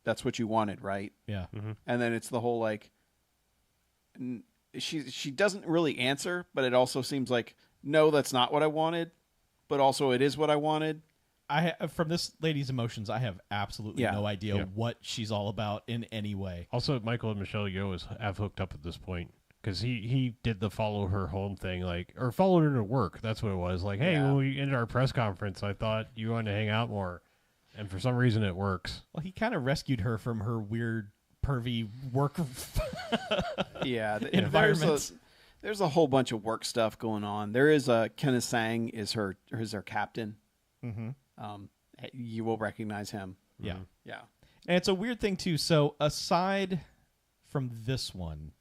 That's what you wanted, right?" Yeah. And then it's the whole like, she doesn't really answer, but it also seems like, no, that's not what I wanted, but also it is what I wanted. From this lady's emotions, I have absolutely Yeah. no idea Yeah. what she's all about in any way. Also, Michael and Michelle Yeoh have hooked up at this point because he did the follow her home thing, like, or followed her to work. That's what it was. Like, hey, Yeah. when we ended our press conference, I thought you wanted to hang out more, and for some reason it works. Well, he kind of rescued her from her weird, pervy work. Yeah, Environments. There's a whole bunch of work stuff going on. There is Kenneth Sang is her captain. Mm-hmm. You will recognize him. Yeah. Yeah. And it's a weird thing too. So aside from this one,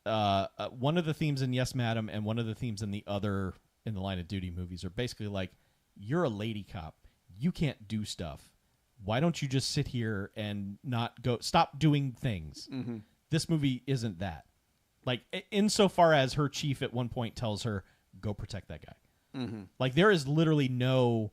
one of the themes in Yes, Madam, and one of the themes in the Line of Duty movies are basically like, you're a lady cop, you can't do stuff. Why don't you just sit here and stop doing things? Mm-hmm. This movie isn't that. Like, insofar as her chief at one point tells her, go protect that guy. Mm-hmm. Like, there is literally no,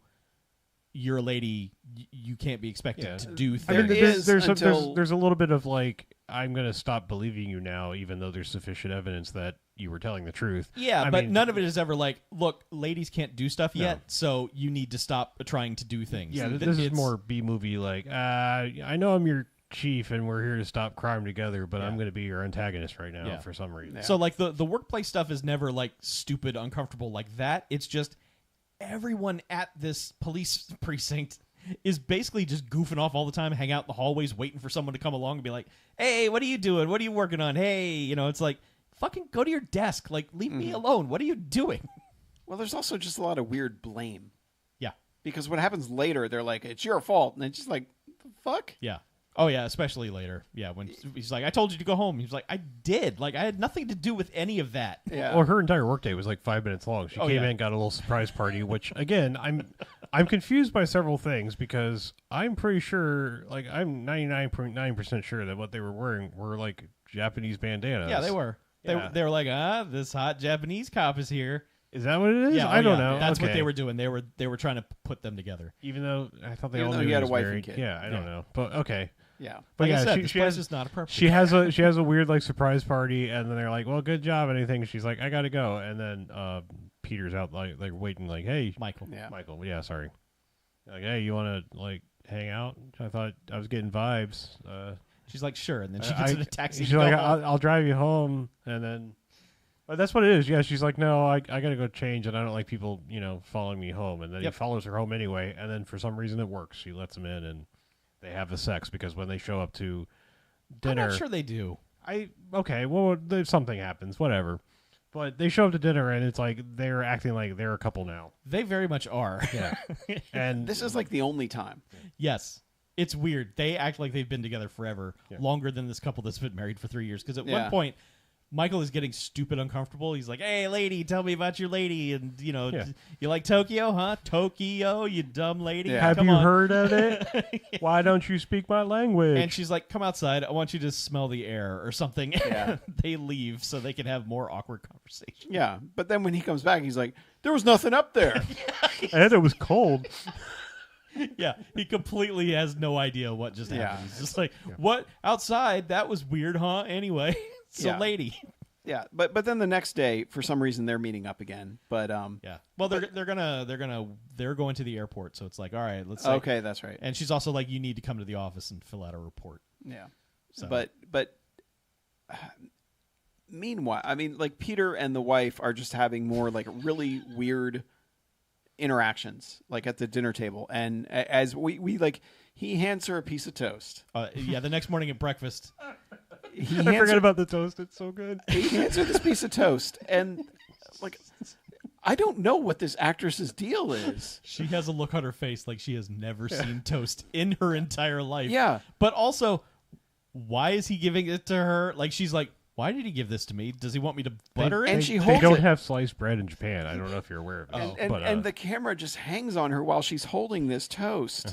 you're a lady, you can't be expected to do things. I mean, there's until- a little bit of like, I'm going to stop believing you now, even though there's sufficient evidence that you were telling the truth. Yeah, but none of it is ever like, look, ladies can't do stuff No. yet, so you need to stop trying to do things. Yeah, this is more B-movie like, I know I'm your chief and we're here to stop crime together, but I'm going to be your antagonist right now for some reason. Yeah. So, like, the workplace stuff is never, like, stupid, uncomfortable like that. It's just everyone at this police precinct is basically just goofing off all the time, hang out in the hallways waiting for someone to come along and be like, hey, what are you doing? What are you working on? Hey, it's like, fucking go to your desk. Like, leave me alone. What are you doing? Well, there's also just a lot of weird blame. Yeah. Because what happens later, they're like, it's your fault. And it's just like, the fuck? Yeah. Oh, yeah, especially later. Yeah, when he's like, I told you to go home. He's like, I did. Like, I had nothing to do with any of that. Yeah. Or her entire workday was like 5 minutes long. She came in, got a little surprise party, which again, I'm confused by several things because I'm pretty sure, like I'm 99.9% sure that what they were wearing were like Japanese bandanas. Yeah, they were. Yeah. They were like, this hot Japanese cop is here. Is that what it is? Yeah, I don't know. That's what Okay. they were doing. They were trying to put them together. Even though I thought they Even all though knew he had was a wife and married. kid. Yeah, I don't know, but okay. Yeah. But Like yeah, I said, she, this she place has is not appropriate. she has a weird like surprise party, and then they're like, "Well, good job," and anything. She's like, "I gotta go," and then Peter's out like waiting, like, "Hey, Michael. Yeah. Michael, yeah, sorry, like, hey, you want to like hang out?" I thought I was getting vibes. She's like, sure, and then she gets in a taxi. She's to go like, home. I'll drive you home, and then. But that's what it is. Yeah, she's like, no, I gotta go change, and I don't like people, following me home. And then he follows her home anyway, and then for some reason it works. She lets him in, and they have the sex because when they show up to dinner, I'm not sure they do. Something happens, whatever. But they show up to dinner, and it's like they're acting like they're a couple now. They very much are. Yeah, and This is like the only time. Yes. It's weird. They act like they've been together forever, longer than this couple that's been married for 3 years. Because at one point, Michael is getting stupid uncomfortable. He's like, hey, lady, tell me about your lady. And, you like Tokyo, huh? Tokyo, you dumb lady. Yeah. have Come you on. heard of it? Why don't you speak my language? And she's like, come outside. I want you to smell the air or something. Yeah. They leave so they can have more awkward conversation. Yeah. But then when he comes back, he's like, there was nothing up there. And it was cold. Yeah, he completely has no idea what just happened. Yeah. He's just like, what? Outside? That was weird, huh? Anyway, it's a lady. Yeah. But then the next day, for some reason, they're meeting up again. But Yeah. Well, they're going to the airport, so it's like, all right, let's. okay, that's right. And she's also like, you need to come to the office and fill out a report. Yeah. So. But meanwhile, I mean, like Peter and the wife are just having more like really weird interactions, like at the dinner table, and as we like, he hands her a piece of toast. The next morning at breakfast. He I hands forgot her, about the toast. It's so good. he hands her this piece of toast, and like, I don't know what this actress's deal is. She has a look on her face like she has never seen toast in her entire life. Yeah. But also, why is he giving it to her? Like, she's like, why did he give this to me? Does he want me to butter it? And she They holds don't it. have sliced bread in Japan. I don't know if you're aware of this. And the camera just hangs on her while she's holding this toast,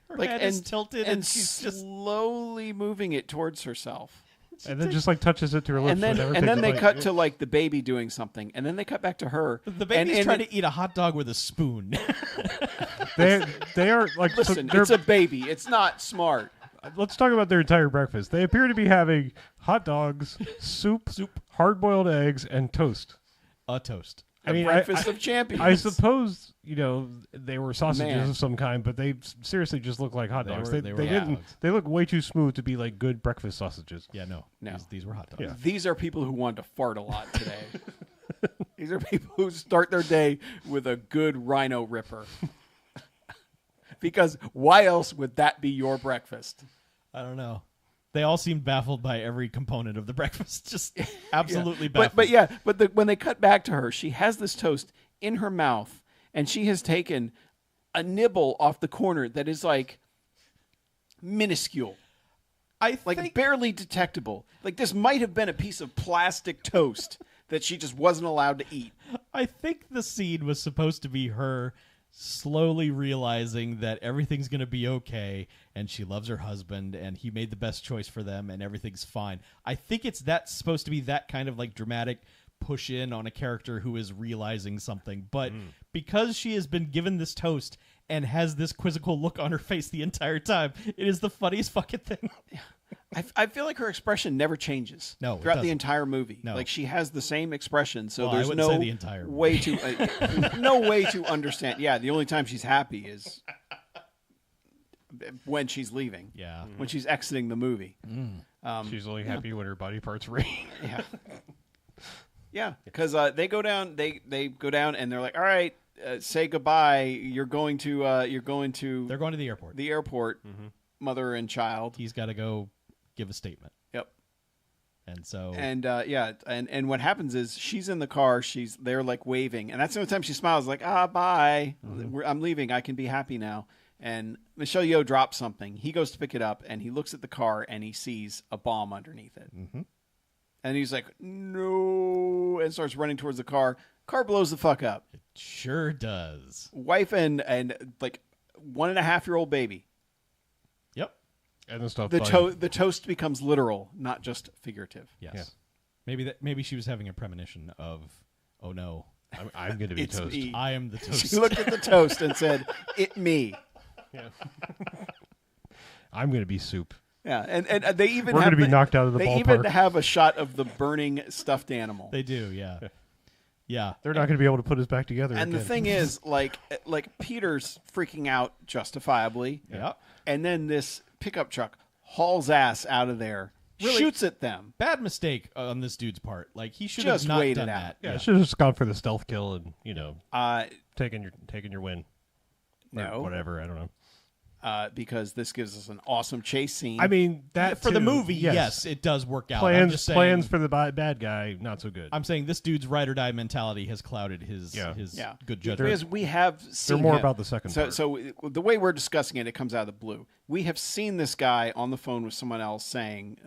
Her head is tilted and she's she's just. slowly moving it towards herself. and then just like touches it to her lips. And then whenever and then takes a they bite. cut to like the baby doing something, and then they cut back to her. The baby's and trying to eat a hot dog with a spoon. They are like. so listen. they're- It's a baby. It's not smart. let's talk about their entire breakfast. They appear to be having hot dogs, soup, hard-boiled eggs, and toast. A toast. A breakfast of champions. I suppose they were sausages Man. of some kind, but they seriously just look like hot They dogs. were- They they were hot didn't. dogs. They look way too smooth to be like good breakfast sausages. Yeah, no. No. These were hot dogs. Yeah. These are people who want to fart a lot today. These are people who start their day with a good rhino ripper. Because why else would that be your breakfast? I don't know. They all seemed baffled by every component of the breakfast. Just absolutely baffled. But when they cut back to her, she has this toast in her mouth, and she has taken a nibble off the corner that is like minuscule. I Like think barely detectable. Like this might have been a piece of plastic toast that she just wasn't allowed to eat. I think the scene was supposed to be her slowly realizing that everything's going to be okay and she loves her husband and he made the best choice for them and everything's fine. I think it's supposed to be that kind of like dramatic push in on a character who is realizing something. But because she has been given this toast and has this quizzical look on her face the entire time, it is the funniest fucking thing. I feel like her expression never changes. No, it throughout the doesn't. entire movie. No. Like she has the same expression. So Well, I there's wouldn't no say the entire movie. way to no way to understand. Yeah, the only time she's happy is when she's leaving. Yeah. When she's exiting the movie. She's only happy when her body parts ring. Yeah. Yeah, because they go down. They go down and they're like, "All right, say goodbye. You're going to They're going to the airport. the airport, mother and child." He's got to go give a statement. Yep. And so And and what happens is she's in the car. They're like waving, and that's the only time she smiles. Like, bye. I'm leaving. I can be happy now. And Michelle Yeoh drops something. He goes to pick it up, and he looks at the car, and he sees a bomb underneath it. Mm-hmm. And he's like, no, and starts running towards the car. Car blows the fuck up. it sure does. Wife and like 1.5-year-old baby. Yep. And the stuff. The toast becomes literal, not just figurative. Yes. Maybe she was having a premonition of, oh no, I'm going to be It's toast. me. I am the toast. She looked at the toast and said, "It me." Yeah. I'm going to be soup. Yeah, and they even We're have gonna be knocked out of the They even ballpark. have a shot of the burning stuffed animal. They do, yeah. Yeah. They're not going to be able to put us back together. And the again. thing is, like Peter's freaking out justifiably. Yeah. And then this pickup truck hauls ass out of there, Really? shoots at them. Bad mistake on this dude's part. Like he should Just have not waited done out. that. yeah, should have just gone for the stealth kill and Uh, taking your win. Or no, whatever. I don't know. because this gives us an awesome chase scene. I mean that For the too, movie, yes, it does work out. I'm Plans just saying, plans for the bad guy, not so good. I'm saying this dude's ride or die mentality has clouded his yeah, good judgment. because we have seen They're more him- about the second part. So the way we're discussing it, it comes out of the blue. We have seen this guy on the phone with someone else saying,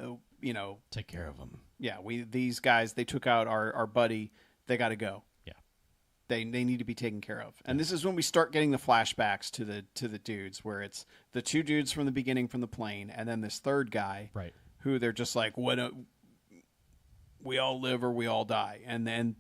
Take care of him. yeah, these guys, they took out our buddy. They got to go. Yeah. They need to be taken care of. And this is when we start getting the flashbacks to the dudes, where it's the two dudes from the beginning from the plane, and then this third guy, Right. who they're just like, we all live or we all die, and then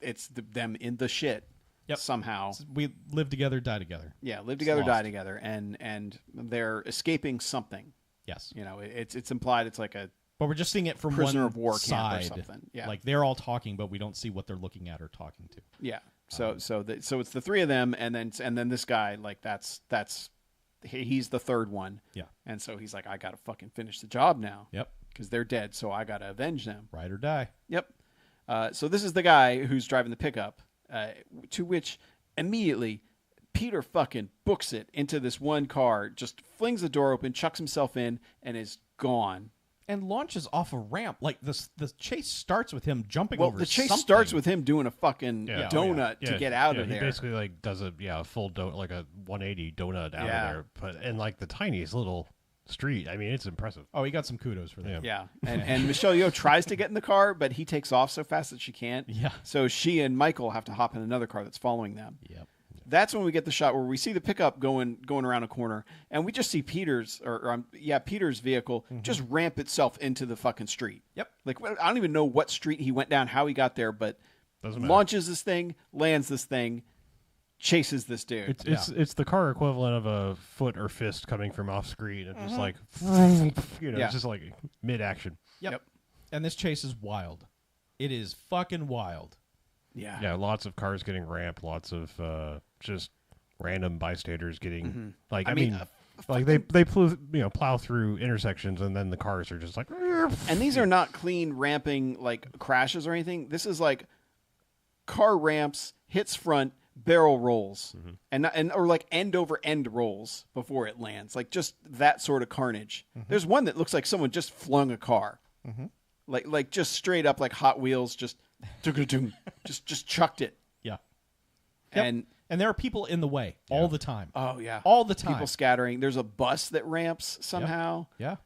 it's them in the shit. Yep. Somehow. We live together, die together. Yeah, live together, die lost. together, and they're escaping something. Yes. It's implied. It's like a But we're just seeing it from prisoner one of war camp side. or something. Yeah. Like they're all talking, but we don't see what they're looking at or talking to. yeah. So it's the three of them, and then this guy, like that's he's the third one. Yeah. And so he's like, I gotta fucking finish the job now. Yep. Because they're dead, so I gotta avenge them. Ride or die. Yep. So this is the guy who's driving the pickup, to which immediately Peter fucking books it into this one car, just flings the door open, chucks himself in, and is gone. And launches off a ramp. Like the chase starts with him jumping Well, over the chase something. starts with him doing a fucking Yeah. donut Yeah, to get out yeah, of he there. basically like does a full like a 180 donut out Yeah. of there, but in like the tiniest little street. I mean, it's impressive. Oh, he got some kudos for that. Yeah, and Michelle Yeoh tries to get in the car, but he takes off so fast that she can't. Yeah. So she and Michael have to hop in another car that's following them. Yep. That's when we get the shot where we see the pickup going around a corner, and we just see Peter's Peter's vehicle just ramp itself into the fucking street. Yep. Like I don't even know what street he went down, how he got there, but Doesn't matter. launches this thing, lands this thing, chases this dude. It's the car equivalent of a foot or fist coming from off screen and just like Yeah. it's just like mid action. Yep. And this chase is wild. It is fucking wild. Yeah. Yeah, lots of cars getting ramped, lots of just random bystanders getting like I I mean, mean, like they plow through intersections and then the cars are just like And these are not clean ramping like crashes or anything. This is like car ramps, hits front, barrel rolls, and or like end over end rolls before it lands. Like just that sort of carnage. There's one that looks like someone just flung a car, like just straight up like Hot Wheels, just chucked it. Yeah. And And there are people in the way all the time. Oh yeah, all the time. People scattering. There's a bus that ramps somehow. Yeah.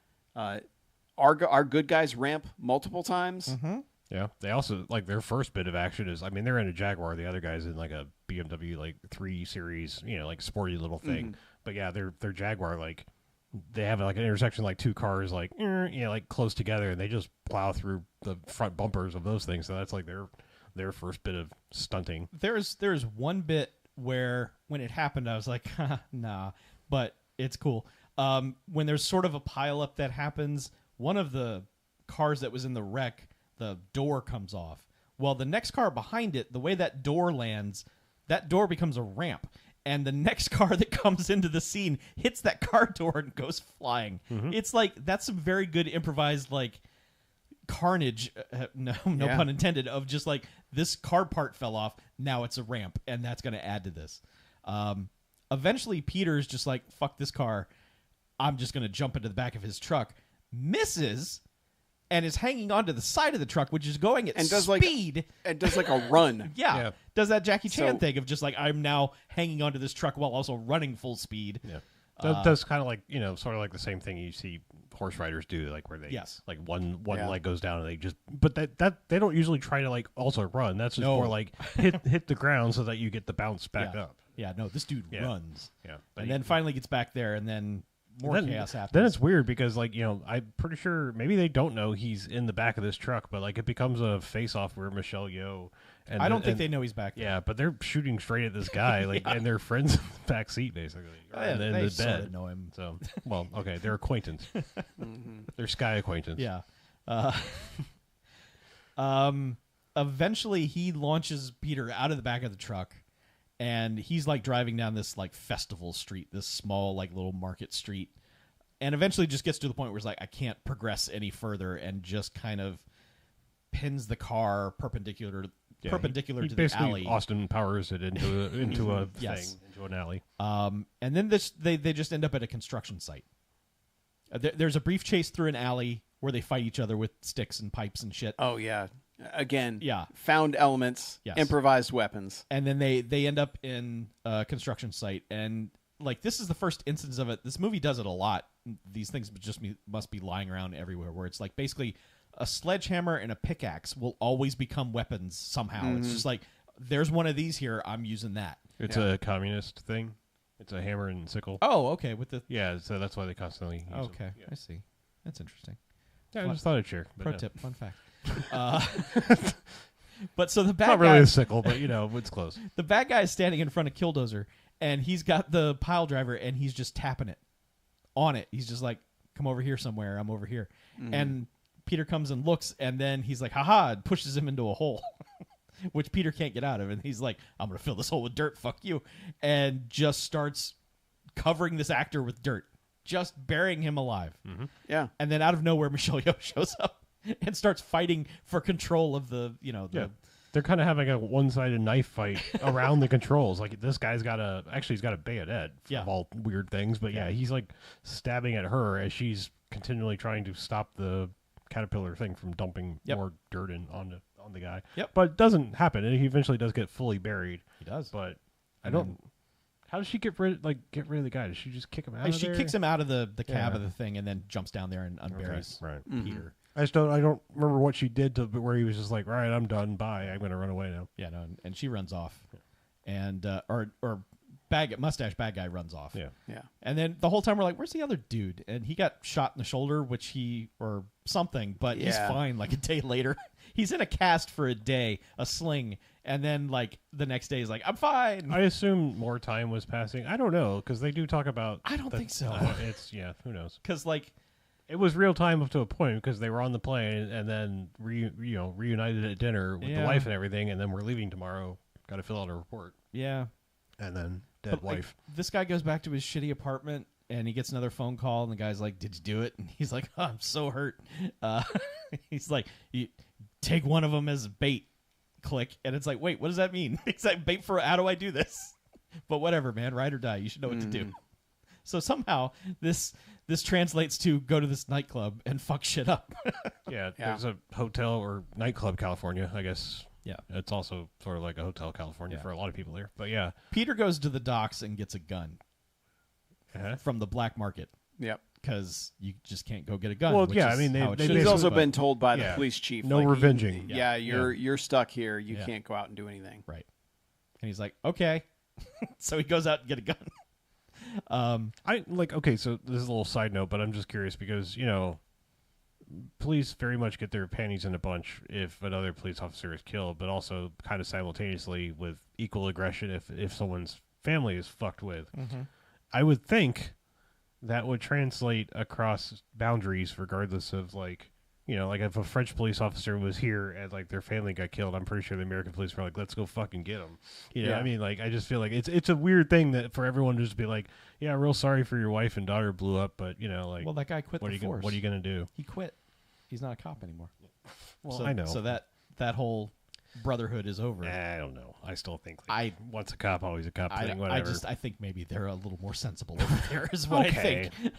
Our good guys ramp multiple times. Mm-hmm. Yeah, they also like their first bit of action is, I mean, they're in a Jaguar. The other guy's in like a BMW like 3 Series, like sporty little thing. Mm-hmm. But yeah, their Jaguar, like they have like an intersection, like 2 cars like like close together, and they just plow through the front bumpers of those things. So that's like their first bit of stunting. There's one bit where when it happened, I was like, nah, but it's cool. When there's sort of a pileup that happens, one of the cars that was in the wreck, the door comes off. Well, the next car behind it, the way that door lands, that door becomes a ramp. And the next car that comes into the scene hits that car door and goes flying. Mm-hmm. It's like, that's some very good improvised, like, carnage, no pun intended, of just like, this car part fell off, now it's a ramp, and that's going to add to this. Eventually, Peter's just like, fuck this car, I'm just going to jump into the back of his truck, misses, and is hanging onto the side of the truck, which is going at speed. And does like a run. Yeah. Does that Jackie Chan So- thing of just like, I'm now hanging onto this truck while also running full speed. Yeah, that's kind of like sort of like the same thing you see horse riders do, like where they like one leg goes down and they just, but that they don't usually try to like also run. That's just more like hit the ground so that you get the bounce back up. Yeah, no, this dude runs. Yeah, And then finally gets back there, and then more chaos happens. Then it's weird because, like, I'm pretty sure maybe they don't know he's in the back of this truck, but like it becomes a face-off where Michelle Yeoh. And I don't think they know he's back there. Yeah, but they're shooting straight at this guy, like, and they're friends in the back seat basically, Yeah, in they the sorta bed. know him. So, well, okay, they're acquaintance. They're Sky acquaintance. Yeah. Eventually, he launches Peter out of the back of the truck, and he's like driving down this like festival street, this small like little market street, and eventually just gets to the point where it's like, I can't progress any further, and just kind of pins the car perpendicular He to the basically alley. Austin Powers it into a Yes. thing, into an alley. And then they just end up at a construction site. There's a brief chase through an alley where they fight each other with sticks and pipes and shit. Oh yeah. Again, Yeah. found elements, Yes. improvised weapons. And then they end up in a construction site, and like this is the first instance of it. This movie does it a lot. These things must be lying around everywhere, where it's like basically a sledgehammer and a pickaxe will always become weapons somehow. It's just like, there's one of these here, I'm using that. It's a communist thing. It's a hammer and sickle. Oh, okay. With the Yeah, so that's why they constantly use okay, them. Yeah. I see. That's interesting. Yeah, I just thought I'd share. But Pro no. tip, fun fact. But so the It's bad not really guy, a sickle, but it's close. the bad guy is standing in front of Killdozer, and he's got the pile driver, and he's just tapping it on it. He's just like, "Come over here somewhere. I'm over here." And Peter comes and looks, and then he's like, "Haha!" and pushes him into a hole, which Peter can't get out of. And he's like, "I'm gonna fill this hole with dirt. Fuck you!" and just starts covering this actor with dirt, just burying him alive. Yeah. And then out of nowhere, Michelle Yeoh shows up and starts fighting for control of the They're kind of having a one-sided knife fight around the controls. Like, this guy's got a bayonet of all weird things, but he's like stabbing at her as she's continually trying to stop the caterpillar thing from dumping more dirt on the guy. Yep. But it doesn't happen, and he eventually does get fully buried. He does. But I don't. How does she get rid of the guy? Does she just kick him out? Like, of she there? kicks him out of the cab Yeah. of the thing, and then jumps down there and unburies Right. Peter. I don't remember what she did to where he was just like, right, I'm done. Bye. I'm gonna run away now. Yeah, no, and she runs off, and or mustache bad guy runs off. Yeah. Yeah. And then the whole time we're like, "Where's the other dude?" And he got shot in the shoulder, or something, but he's Yeah. fine. Like a day later, he's in a cast for a day, a sling, and then like the next day he's like, "I'm fine." I assume more time was passing. I don't know because they do talk about. I don't think so. Who knows? Because like, It was real time up to a point because they were on the plane and then reunited at dinner with the wife and everything, and then we're leaving tomorrow. Got to fill out a report, yeah, and then dead but, like, wife. this guy goes back to his shitty apartment, and he gets another phone call, and the guy's like, "Did you do it?" And he's like, "Oh, I'm so hurt." He's like, "You take one of them as bait." Click, and it's like, wait, what does that mean? It's like bait for how do I do this? But whatever, man, ride or die. You should know what to do. So somehow this translates to go to this nightclub and fuck shit up. Yeah, there's a hotel or nightclub, California, I guess. Yeah. It's also sort of like a Hotel California Yeah. for a lot of people here. But yeah. Peter goes to the docks and gets a gun Uh-huh. from the black market Yep. because you just can't go get a gun. Well, which yeah, I is mean, they- how it they should He's be, also but- been told by the Yeah. police chief, No like, revenging. Yeah, you're stuck here. You Yeah. can't go out and do anything. right. And he's like, okay. So he goes out and get a gun. I like okay, so this is a little side note, but I'm just curious because, police very much get their panties in a bunch if another police officer is killed, but also kind of simultaneously with equal aggression if someone's family is fucked with. I would think that would translate across boundaries regardless of like if a French police officer was here and like their family got killed, I'm pretty sure the American police were like, let's go fucking get them. Yeah. I mean, like, I just feel like it's a weird thing that for everyone to just be like, yeah, real sorry for your wife and daughter blew up, but like, Well, that guy quit what the force. are you gonna do? He quit. He's not a cop anymore. Well, So, I know. So that whole brotherhood is over. I don't know. I still think like, once a cop, always a cop thing. I Whatever. think maybe they're a little more sensible over there is what Okay. I think.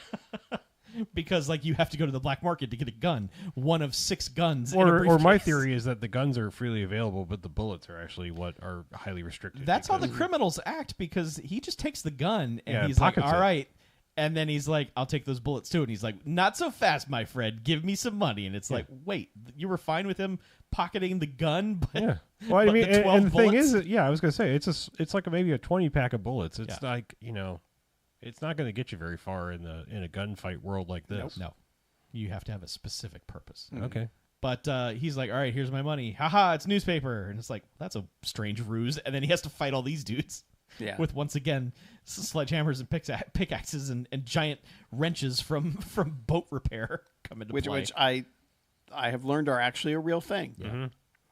Because like you have to go to the black market to get a gun, one of 6 guns. in a or my briefcase. theory is that the guns are freely available, but the bullets are actually what are highly restricted. That's how the because- criminals act because he just takes the gun and Yeah, he's like, pockets all it. right. And then he's like, I'll take those bullets too. And he's like, not so fast, my friend. Give me some money. And it's like, wait, you were fine with him pocketing the gun? But, Yeah. Well, I but mean, the 12 and the thing bullets? is, I was gonna say it's like maybe a 20 pack of bullets. It's Yeah. like it's not gonna get you very far in a gunfight world like this. No. You have to have a specific purpose. Okay. But he's like, all right, here's my money. Haha, it's newspaper. And it's like, that's a strange ruse. And then he has to fight all these dudes Yeah. with, once again, sledgehammers and pickaxes and giant wrenches from boat repair come into play. which I have learned are actually a real thing. Mm-hmm.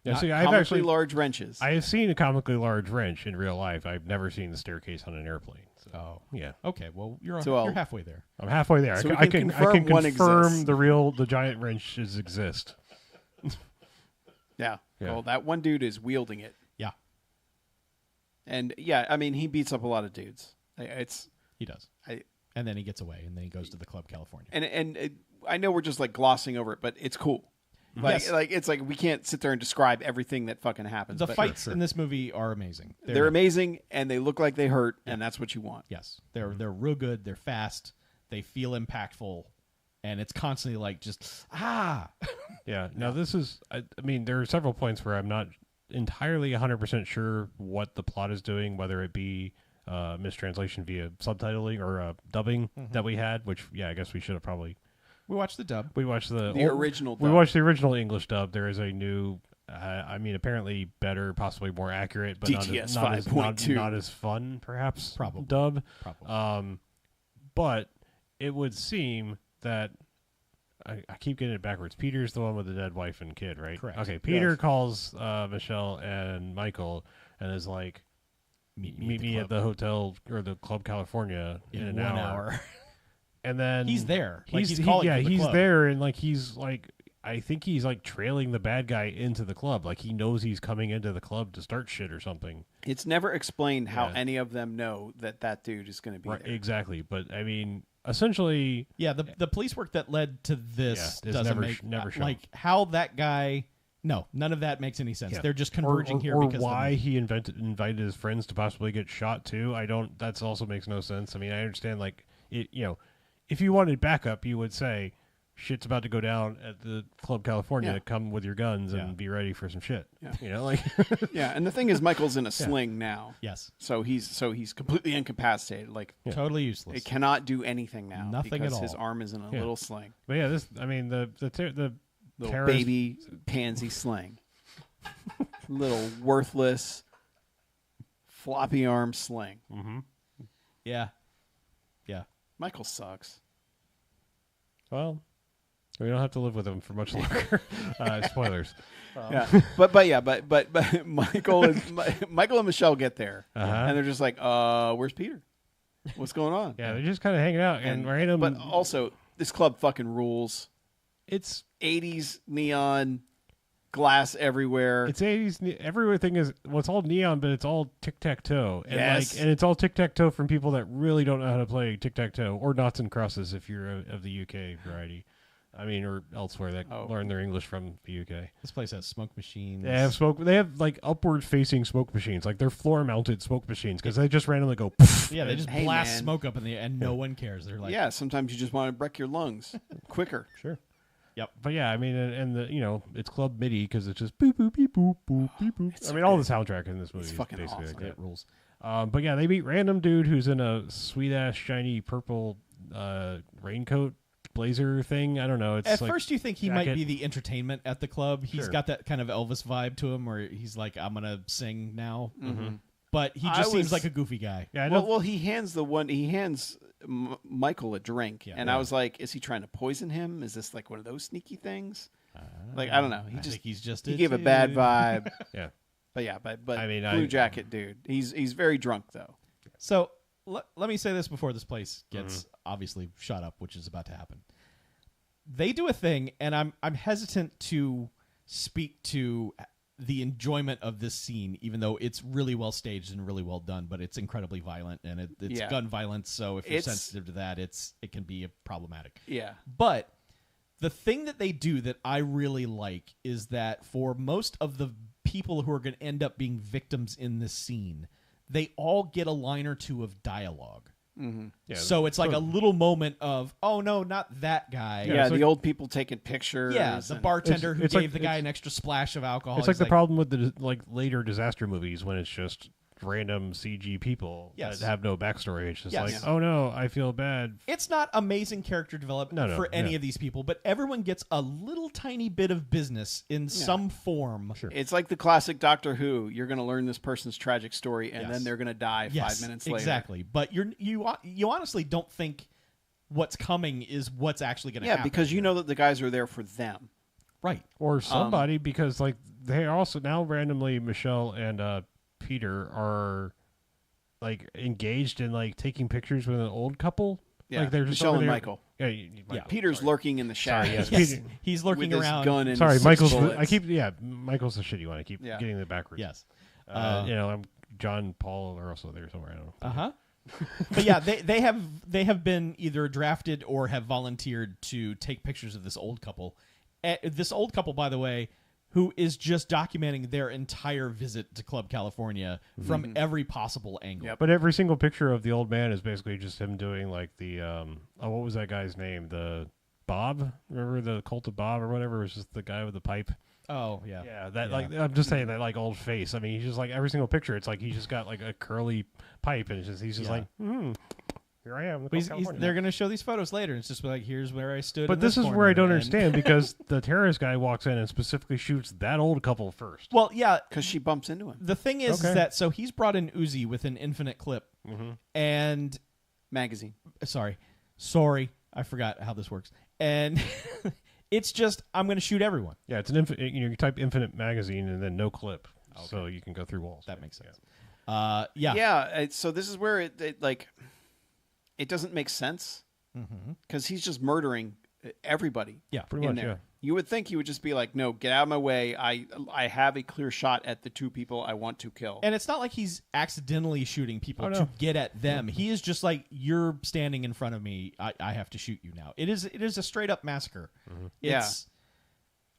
Yeah. Not See, I've comically actually large wrenches. I have seen a comically large wrench in real life. I've never seen the staircase on an airplane. So, Oh. yeah. Okay, well, you're So, you're halfway there. I'm halfway there. So we I can can confirm one confirm exists. the giant wrenches exist. yeah. Yeah. Well, that one dude is wielding it, Yeah, and yeah, I mean, he beats up a lot of dudes. It's he does. I And then he gets away, and then he goes to the Club California. and I know we're just like glossing over it, but it's cool. Like, Yes. like it's like we can't sit there and describe everything that fucking happens. The but fights in this movie are amazing. they're amazing, and they look like they hurt, and that's what you want. Yes, they're real good. They're fast. They feel impactful, and it's constantly like just Yeah. Now this is. I mean, there are several points where I'm not entirely 100% sure what the plot is doing, whether it be mistranslation via subtitling or dubbing that we had. Which, yeah, I guess we should have probably. We watched the dub. We watched the original We dub. watched the original English dub. There is a new. I mean, apparently better, possibly more accurate, but DTS not as 5.2. not as fun, perhaps. Probably. Dub. Probably. But it would seem that I keep getting it backwards. Peter's the one with the dead wife and kid, right? Correct. Okay. Peter Yes. calls Michelle and Michael and is like, Meet me at the hotel or the Club California in an 1 hour. hour. And then He's there. Like, he's he- calling yeah, for the he's club. there, and like he's like, I think he's like trailing the bad guy into the club. Like he knows he's coming into the club to start shit or something. It's never explained how Yeah. any of them know that dude is going to be Right? there. Exactly. But I mean, essentially, Yeah, the police work that led to this Yeah, is doesn't never make sh- never shown. like how that guy. No, none of that makes any sense. Yeah. They're just converging here or because why he invited his friends to possibly get shot too. I don't. That's also makes no sense. I mean, I understand like it. If you wanted backup, you would say, "Shit's about to go down at the Club California. Yeah. come with your guns Yeah. and be ready for some shit." Yeah. Like Yeah, and the thing is, Michael's in a sling now, yes, so he's completely incapacitated. Like totally useless. it cannot do anything now. Nothing because at his all. arm is in a Yeah. little sling, But yeah, this. I mean, the little terrorist- baby pansy sling, little worthless floppy arm sling. Yeah, yeah. Michael sucks. Well, we don't have to live with him for much longer. Spoilers. Yeah, but Michael and Michelle get there, Uh-huh. and they're just like, where's Peter? What's going on? Yeah, they're just kind of hanging out and random. But also, this club fucking rules. it's 80s neon, glass everywhere. It's 80s. Everything is it's all neon, but it's all tic tac toe. And Yes. and it's all tic tac toe from people that really don't know how to play tic tac toe or knots and crosses if you're of the UK variety. I mean, or elsewhere that learn their English from the UK. This place has smoke machines. They have smoke. They have like upward facing smoke machines, like they're floor mounted smoke machines, because they just randomly go. Poof, Yeah, they just Hey, blast man. smoke up in the air, and no one cares. They're like, Yeah, sometimes you just want to wreck your lungs quicker. Sure. Yep. But yeah, I mean, and the it's Club MIDI because it's just boop boop beep boop boop beep boop. It's I so all the good. soundtrack in this movie is fucking basically awesome. like that. it rules. But yeah, they meet random dude who's in a sweet ass shiny purple raincoat blazer thing. I don't know. It's At like first, you think he might jacket. be the entertainment at the club. He's Sure. got that kind of Elvis vibe to him, where he's like, "I'm gonna sing now," Mm-hmm. but he I just seems was- like a goofy guy. Yeah, I know. Well, he hands Michael a drink, and I was like, "Is he trying to poison him? Is this like one of those sneaky things?" Like I don't know. I think he's just he a gave a bad dude. vibe. yeah. But yeah, but I mean, Blue Jacket dude, he's very drunk though. So let me say this before this place gets obviously shot up, which is about to happen. They do a thing, and I'm hesitant to speak to the enjoyment of this scene, even though it's really well staged and really well done. But it's incredibly violent, and it's Yeah. gun violence. So if you're It's- sensitive to that, it can be problematic. Yeah, But the thing that they do that I really like is that for most of the people who are going to end up being victims in this scene, they all get a line or two of dialogue. Yeah, So it's like a little moment of, oh no, not that guy. yeah. it's The like- old people taking pictures. Yeah, the and- bartender who it's like- gave the guy an extra splash of alcohol. It's like He's the problem with the like later disaster movies when it's just random CG people Yes. that have no backstory. It's just Yes. like, oh no, I feel bad. It's not amazing character development No, for any yeah. of these people, but everyone gets a little tiny bit of business in some form. Sure. It's like the classic Doctor Who. You're going to learn this person's tragic story, and Yes. then they're going to die Yes, 5 minutes later. exactly. But you honestly don't think what's coming is what's actually going to Yeah, happen. because you know that the guys are there for them. Right. Or somebody, because like they also now randomly Michelle and Peter are like engaged in like taking pictures with an old couple. Yeah, like they're just Michelle over and there- Michael. Yeah, Michael. Peter's lurking in the shadows. Sorry, yes. Yes. Peter- He's lurking with his around. gun and Sorry, his Michael's. six bullets. I keep Michael's the shitty one. I keep Yeah. getting it backwards. Yes. I'm John Paul are also there somewhere. I don't know. Uh-huh. But yeah, they have been either drafted or have volunteered to take pictures of this old couple. This old couple, by the way, who is just documenting their entire visit to Club California from every possible angle. Yep. But every single picture of the old man is basically just him doing like the what was that guy's name? The Bob? Remember the Cult of Bob or whatever? It was just the guy with the pipe. Oh, yeah. Yeah, that like I'm just saying that like old face. I mean, he's just like every single picture. It's like he's just got like a curly pipe, and he's just like, here I am. But they're going to show these photos later. And it's just like, here's where I stood. But in this is corner, where I don't and- understand because the terrorist guy walks in and specifically shoots that old couple first. Well, yeah. Because she bumps into him. The thing is Okay. that, so he's brought in Uzi with an infinite clip. And Magazine. sorry, I forgot how this works. And it's just, I'm going to shoot everyone. Yeah, it's an infinite. You type infinite magazine and then no clip, so you can go through walls. That makes sense. Yeah. Yeah. Yeah. So this is where it like it doesn't make sense because he's just murdering everybody. Yeah. Pretty in much. there. Yeah. You would think he would just be like, no, get out of my way. I have a clear shot at the two people I want to kill. And it's not like he's accidentally shooting people Oh, no. to get at them. He is just like, you're standing in front of me. I have to shoot you now. It is a straight up massacre. It's,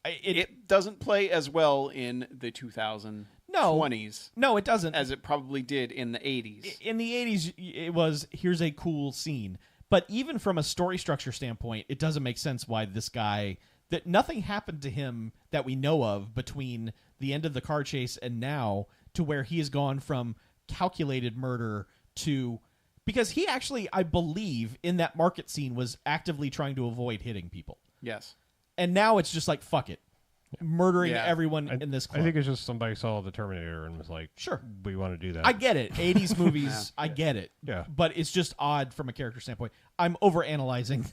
it doesn't play as well in the 2020s No, it doesn't. as it probably did in the 80s. In the 80s, it was, here's a cool scene. But even from a story structure standpoint, it doesn't make sense why this guy, that nothing happened to him that we know of between the end of the car chase and now to where he has gone from calculated murder to, because he actually, I believe, in that market scene was actively trying to avoid hitting people. Yes. And now it's just like, fuck it. Murdering Yeah. everyone in this club. I think it's just somebody saw the Terminator and was like, Sure. we want to do that. I get it. 80s movies, I get it. Yeah. But it's just odd from a character standpoint. I'm overanalyzing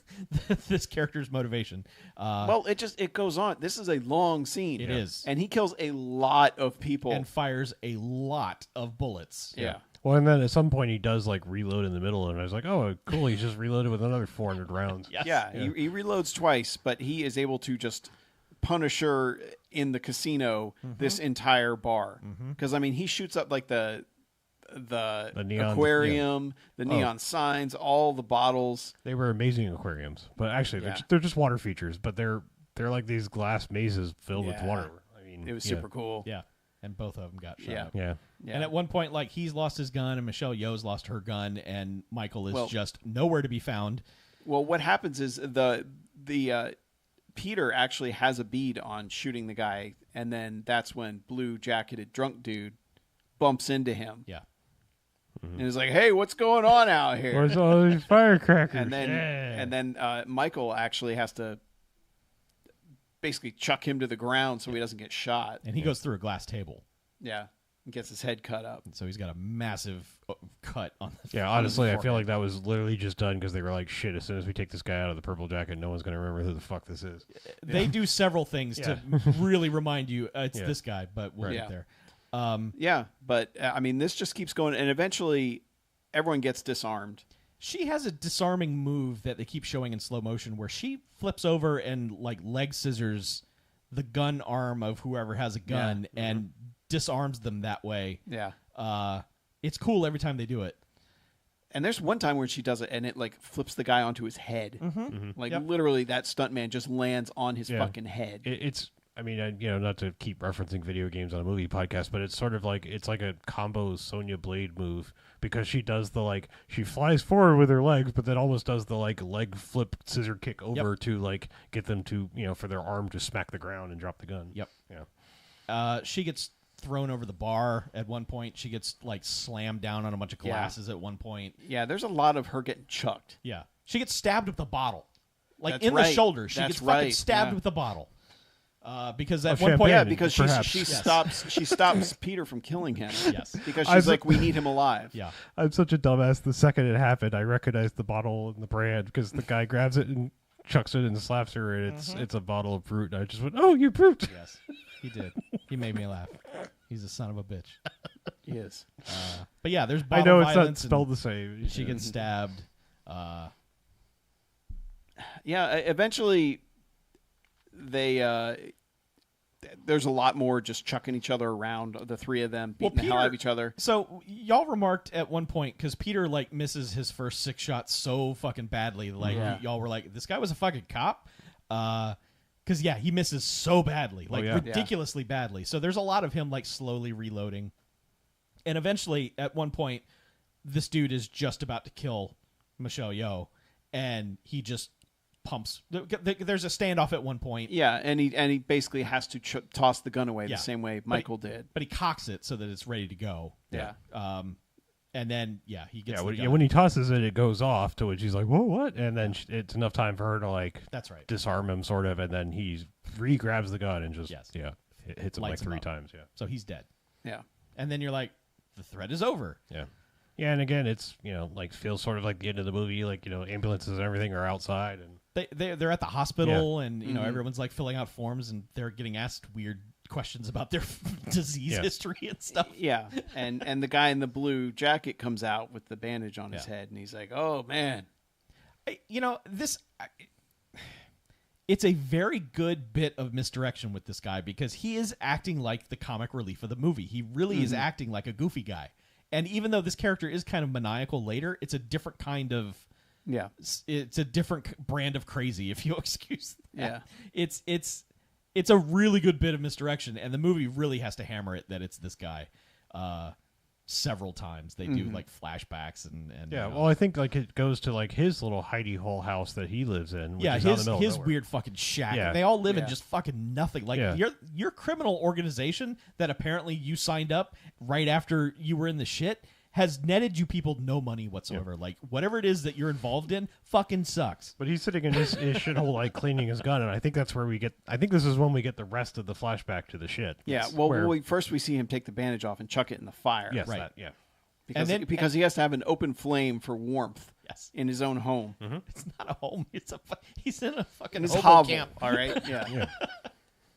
this character's motivation. Well, it goes on. This is a long scene. It is. And he kills a lot of people. And fires a lot of bullets. yeah. Well, and then at some point he does like reload in the middle, and I was like, oh, cool. He's just reloaded with another 400 rounds. Yes. Yeah, he reloads twice, but he is able to just Punisher in the casino this entire bar. Because I mean, he shoots up like the the neon aquarium, the neon signs, all the bottles. They were amazing aquariums, but actually they're just water features, but they're like these glass mazes filled with water. I mean, It was super cool. Yeah. And both of them got shot up. Yeah. And at one point, like, he's lost his gun, and Michelle Yeoh's lost her gun, and Michael is just nowhere to be found. Well, what happens is the Peter actually has a bead on shooting the guy, and then that's when blue-jacketed drunk dude bumps into him. Yeah. And he's like, "Hey, what's going on out here?" Where's all these firecrackers? And then Michael actually has to basically chuck him to the ground so he doesn't get shot. And he goes through a glass table. Yeah, and gets his head cut up. So he's got a massive cut on the Yeah, honestly, I feel like that was literally just done because they were like, shit, as soon as we take this guy out of the purple jacket, no one's going to remember who the fuck this is. They do several things to really remind you it's this guy, but we'll get there. But I mean, this just keeps going, and eventually everyone gets disarmed. She has a disarming move that they keep showing in slow motion where she flips over and like leg scissors the gun arm of whoever has a gun and disarms them that way. Yeah. It's cool every time they do it. And there's one time where she does it and it like flips the guy onto his head. Like literally that stuntman just lands on his fucking head. It's I mean, not to keep referencing video games on a movie podcast, but it's sort of like it's like a combo Sonya Blade move because she does the she flies forward with her legs, but then almost does the leg flip scissor kick over to get them to for their arm to smack the ground and drop the gun. Yep. Yeah. She gets thrown over the bar at one point. She gets slammed down on a bunch of glasses at one point. Yeah, there's a lot of her getting chucked. Yeah. She gets stabbed with a bottle. That's in right. the shoulder. She That's gets fucking right. stabbed Yeah. with a bottle. Because at Champagne, one point, because she stops Peter from killing him. Yes. Because she's like, we need him alive. Yeah. I'm such a dumbass. The second it happened, I recognized the bottle and the brand because the guy grabs it and chucks it and slaps her, and it's a bottle of Brute. And I just went, "Oh, you Brute!" Yes, he did. He made me laugh. He's a son of a bitch. He is. But yeah, there's I bottle know it's not violence spelled and the same. she gets stabbed. Yeah, eventually they there's a lot more just chucking each other around, the three of them beating the hell out of each other. So y'all remarked at one point because Peter misses his first 6 shots so fucking badly. Y'all were like, this guy was a fucking cop. Because he misses so badly, ridiculously badly. So there's a lot of him slowly reloading, and eventually at one point, this dude is just about to kill Michelle Yeoh, and he just pumps. There's a standoff at one point. Yeah, and he basically has to toss the gun away the same way Michael did. But he cocks it so that it's ready to go. Yeah. And then he gets when he tosses it, it goes off. To which he's like, "Whoa, what?" And then it's enough time for her to that's right, disarm him, sort of, and then he grabs the gun and just hits him Lights him 3 up. times. Yeah. So he's dead. Yeah. And then you're like, the threat is over. Yeah. Yeah, and again, it's feels sort of like the end of the movie. Ambulances and everything are outside, and they're at the hospital, and everyone's filling out forms, and they're getting asked weird questions about their disease history and stuff. Yeah, and the guy in the blue jacket comes out with the bandage on his head, and he's like, "Oh man." It's a very good bit of misdirection with this guy because he is acting like the comic relief of the movie. He really is acting like a goofy guy. And even though this character is kind of maniacal later, it's a different kind of it's a different brand of crazy, if you'll excuse that. Yeah. It's a really good bit of misdirection, and the movie really has to hammer it that it's this guy. Several times they do flashbacks and well, I think it goes to his little hidey hole house that he lives in. Which is out in the middle of his nowhere. weird fucking shack. Yeah. They all live in just fucking nothing. Your criminal organization that apparently you signed up right after you were in the shit has netted you people no money whatsoever. Whatever it is that you're involved in fucking sucks. But he's sitting in his shithole cleaning his gun, and I think that's where we get. I think this is when we get the rest of the flashback to the shit. Yeah. First we see him take the bandage off and chuck it in the fire. Yes, right. Because he has to have an open flame for warmth. Yes. In his own home. It's not a home. He's in a fucking in his hobo hovel. camp. All right. Yeah.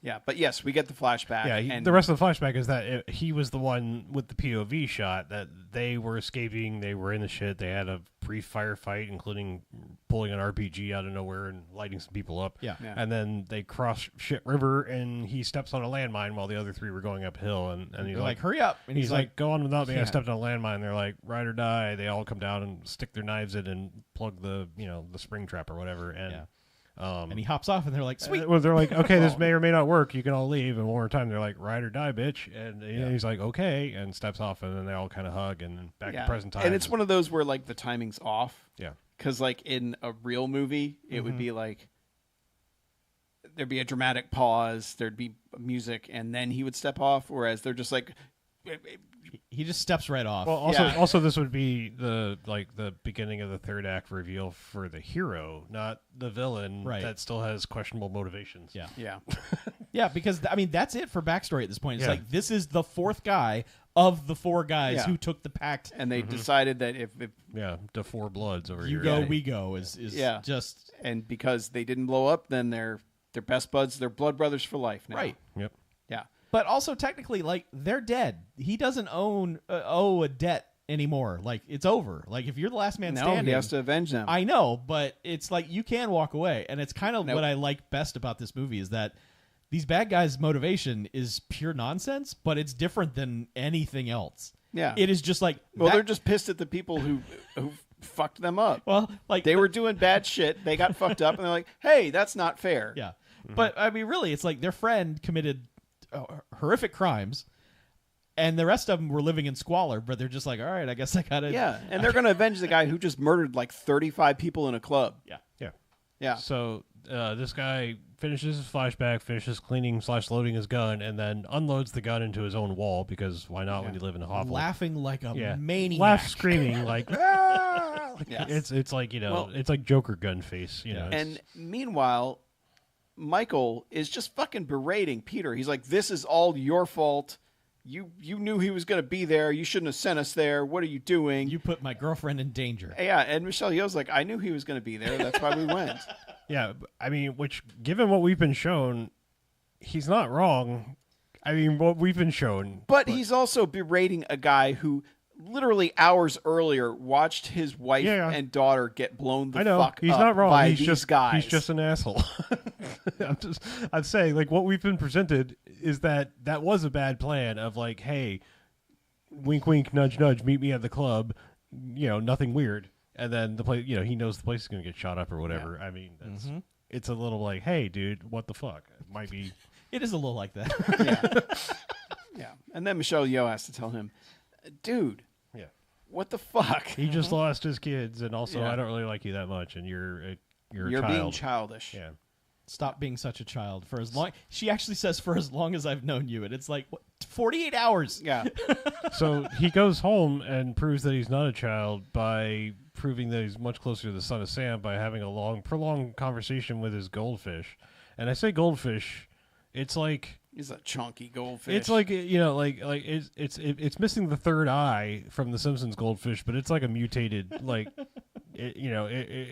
Yeah, but yes, we get the flashback. Yeah, and the rest of the flashback is that he was the one with the POV shot that they were escaping. They were in the shit. They had a brief firefight, including pulling an RPG out of nowhere and lighting some people up. Yeah. And then they cross shit river, and he steps on a landmine while the other three were going uphill. And he's They're like, hurry up. And he's like, go on without me. I Yeah. stepped on a landmine. They're like, ride or die. They all come down and stick their knives in and plug the spring trap or whatever. And Yeah. And he hops off, and they're like, sweet. well, they're like, okay, this may or may not work. You can all leave. And one more time, they're like, ride or die, bitch. And he's like, okay, and steps off, and then they all kind of hug, and then back to present time. And it's one of those where like the timing's off. Yeah. Because like in a real movie, it would be like there'd be a dramatic pause, there'd be music, and then he would step off. Whereas they're just like, He just steps right off. Well, also, this would be the beginning of the third act reveal for the hero, not the villain. Right. That still has questionable motivations. Yeah. yeah, Yeah, because, I mean, that's it for backstory at this point. It's Yeah. like, this is the fourth guy of the four guys Yeah. who took the pact. and they decided that if Yeah, the four bloods over You here. go, Yeah. we go is Yeah. just... and because they didn't blow up, then they're best buds, they're blood brothers for life now. Right. Yep. Yeah. But also, technically, like, they're dead. He doesn't owe a debt anymore. Like, it's over. Like, if you're the last man No, standing... he has to avenge them. I know, but it's like you can walk away. And it's kind of Nope. what I like best about this movie is that these bad guys' motivation is pure nonsense, but it's different than anything else. Yeah. It is just like... Well, that- they're just pissed at the people who fucked them up. Well, like... They were doing bad shit. They got fucked up, and they're like, "Hey, that's not fair." Yeah. But, I mean, really, it's like their friend committed horrific crimes, and the rest of them were living in squalor, but they're just like, all right, I guess I gotta... Yeah, and they're going to avenge the guy who just murdered like 35 people in a club. Yeah. Yeah. Yeah. So this guy finishes his flashback, finishes cleaning/loading his gun, and then unloads the gun into his own wall because why not when you live in a hovel? Laughing like a Yeah. maniac. Laugh, screaming like, ah! Like, Yeah. It's like Well- it's like Joker gun face. It's- And meanwhile, Michael is just fucking berating Peter. He's like, "This is all your fault. You knew he was going to be there. You shouldn't have sent us there. What are you doing?" You put my girlfriend in danger. Yeah, and Michelle Yeoh's like, "I knew he was going to be there. That's why we went." Yeah, I mean, which given what we've been shown, he's not wrong. I mean, what we've been shown. But he's also berating a guy who literally hours earlier watched his wife Yeah. and daughter get blown the I know fuck he's up not wrong. by He's these just guys. He's just an asshole. I'm saying like what we've been presented is that was a bad plan of like, hey, wink, wink, nudge, nudge, meet me at the club. Nothing weird. And then the place, he knows the place is going to get shot up or whatever. I mean, it's a little like, hey, dude, what the fuck? It might be. It is a little like that. Yeah. And then Michelle Yeoh has to tell him, "Dude, Yeah. what the fuck? He just lost his kids, and also Yeah. I don't really like you that much, and you're a You're child. being childish." Yeah. Stop being such a child for as long... She actually says, for as long as I've known you. And it's like, what, 48 hours. Yeah. So he goes home and proves that he's not a child by proving that he's much closer to the son of Sam by having a long, prolonged conversation with his goldfish. And I say goldfish, it's like He's a chunky goldfish. it's like it's missing the third eye from the Simpsons goldfish, but it's like a mutated like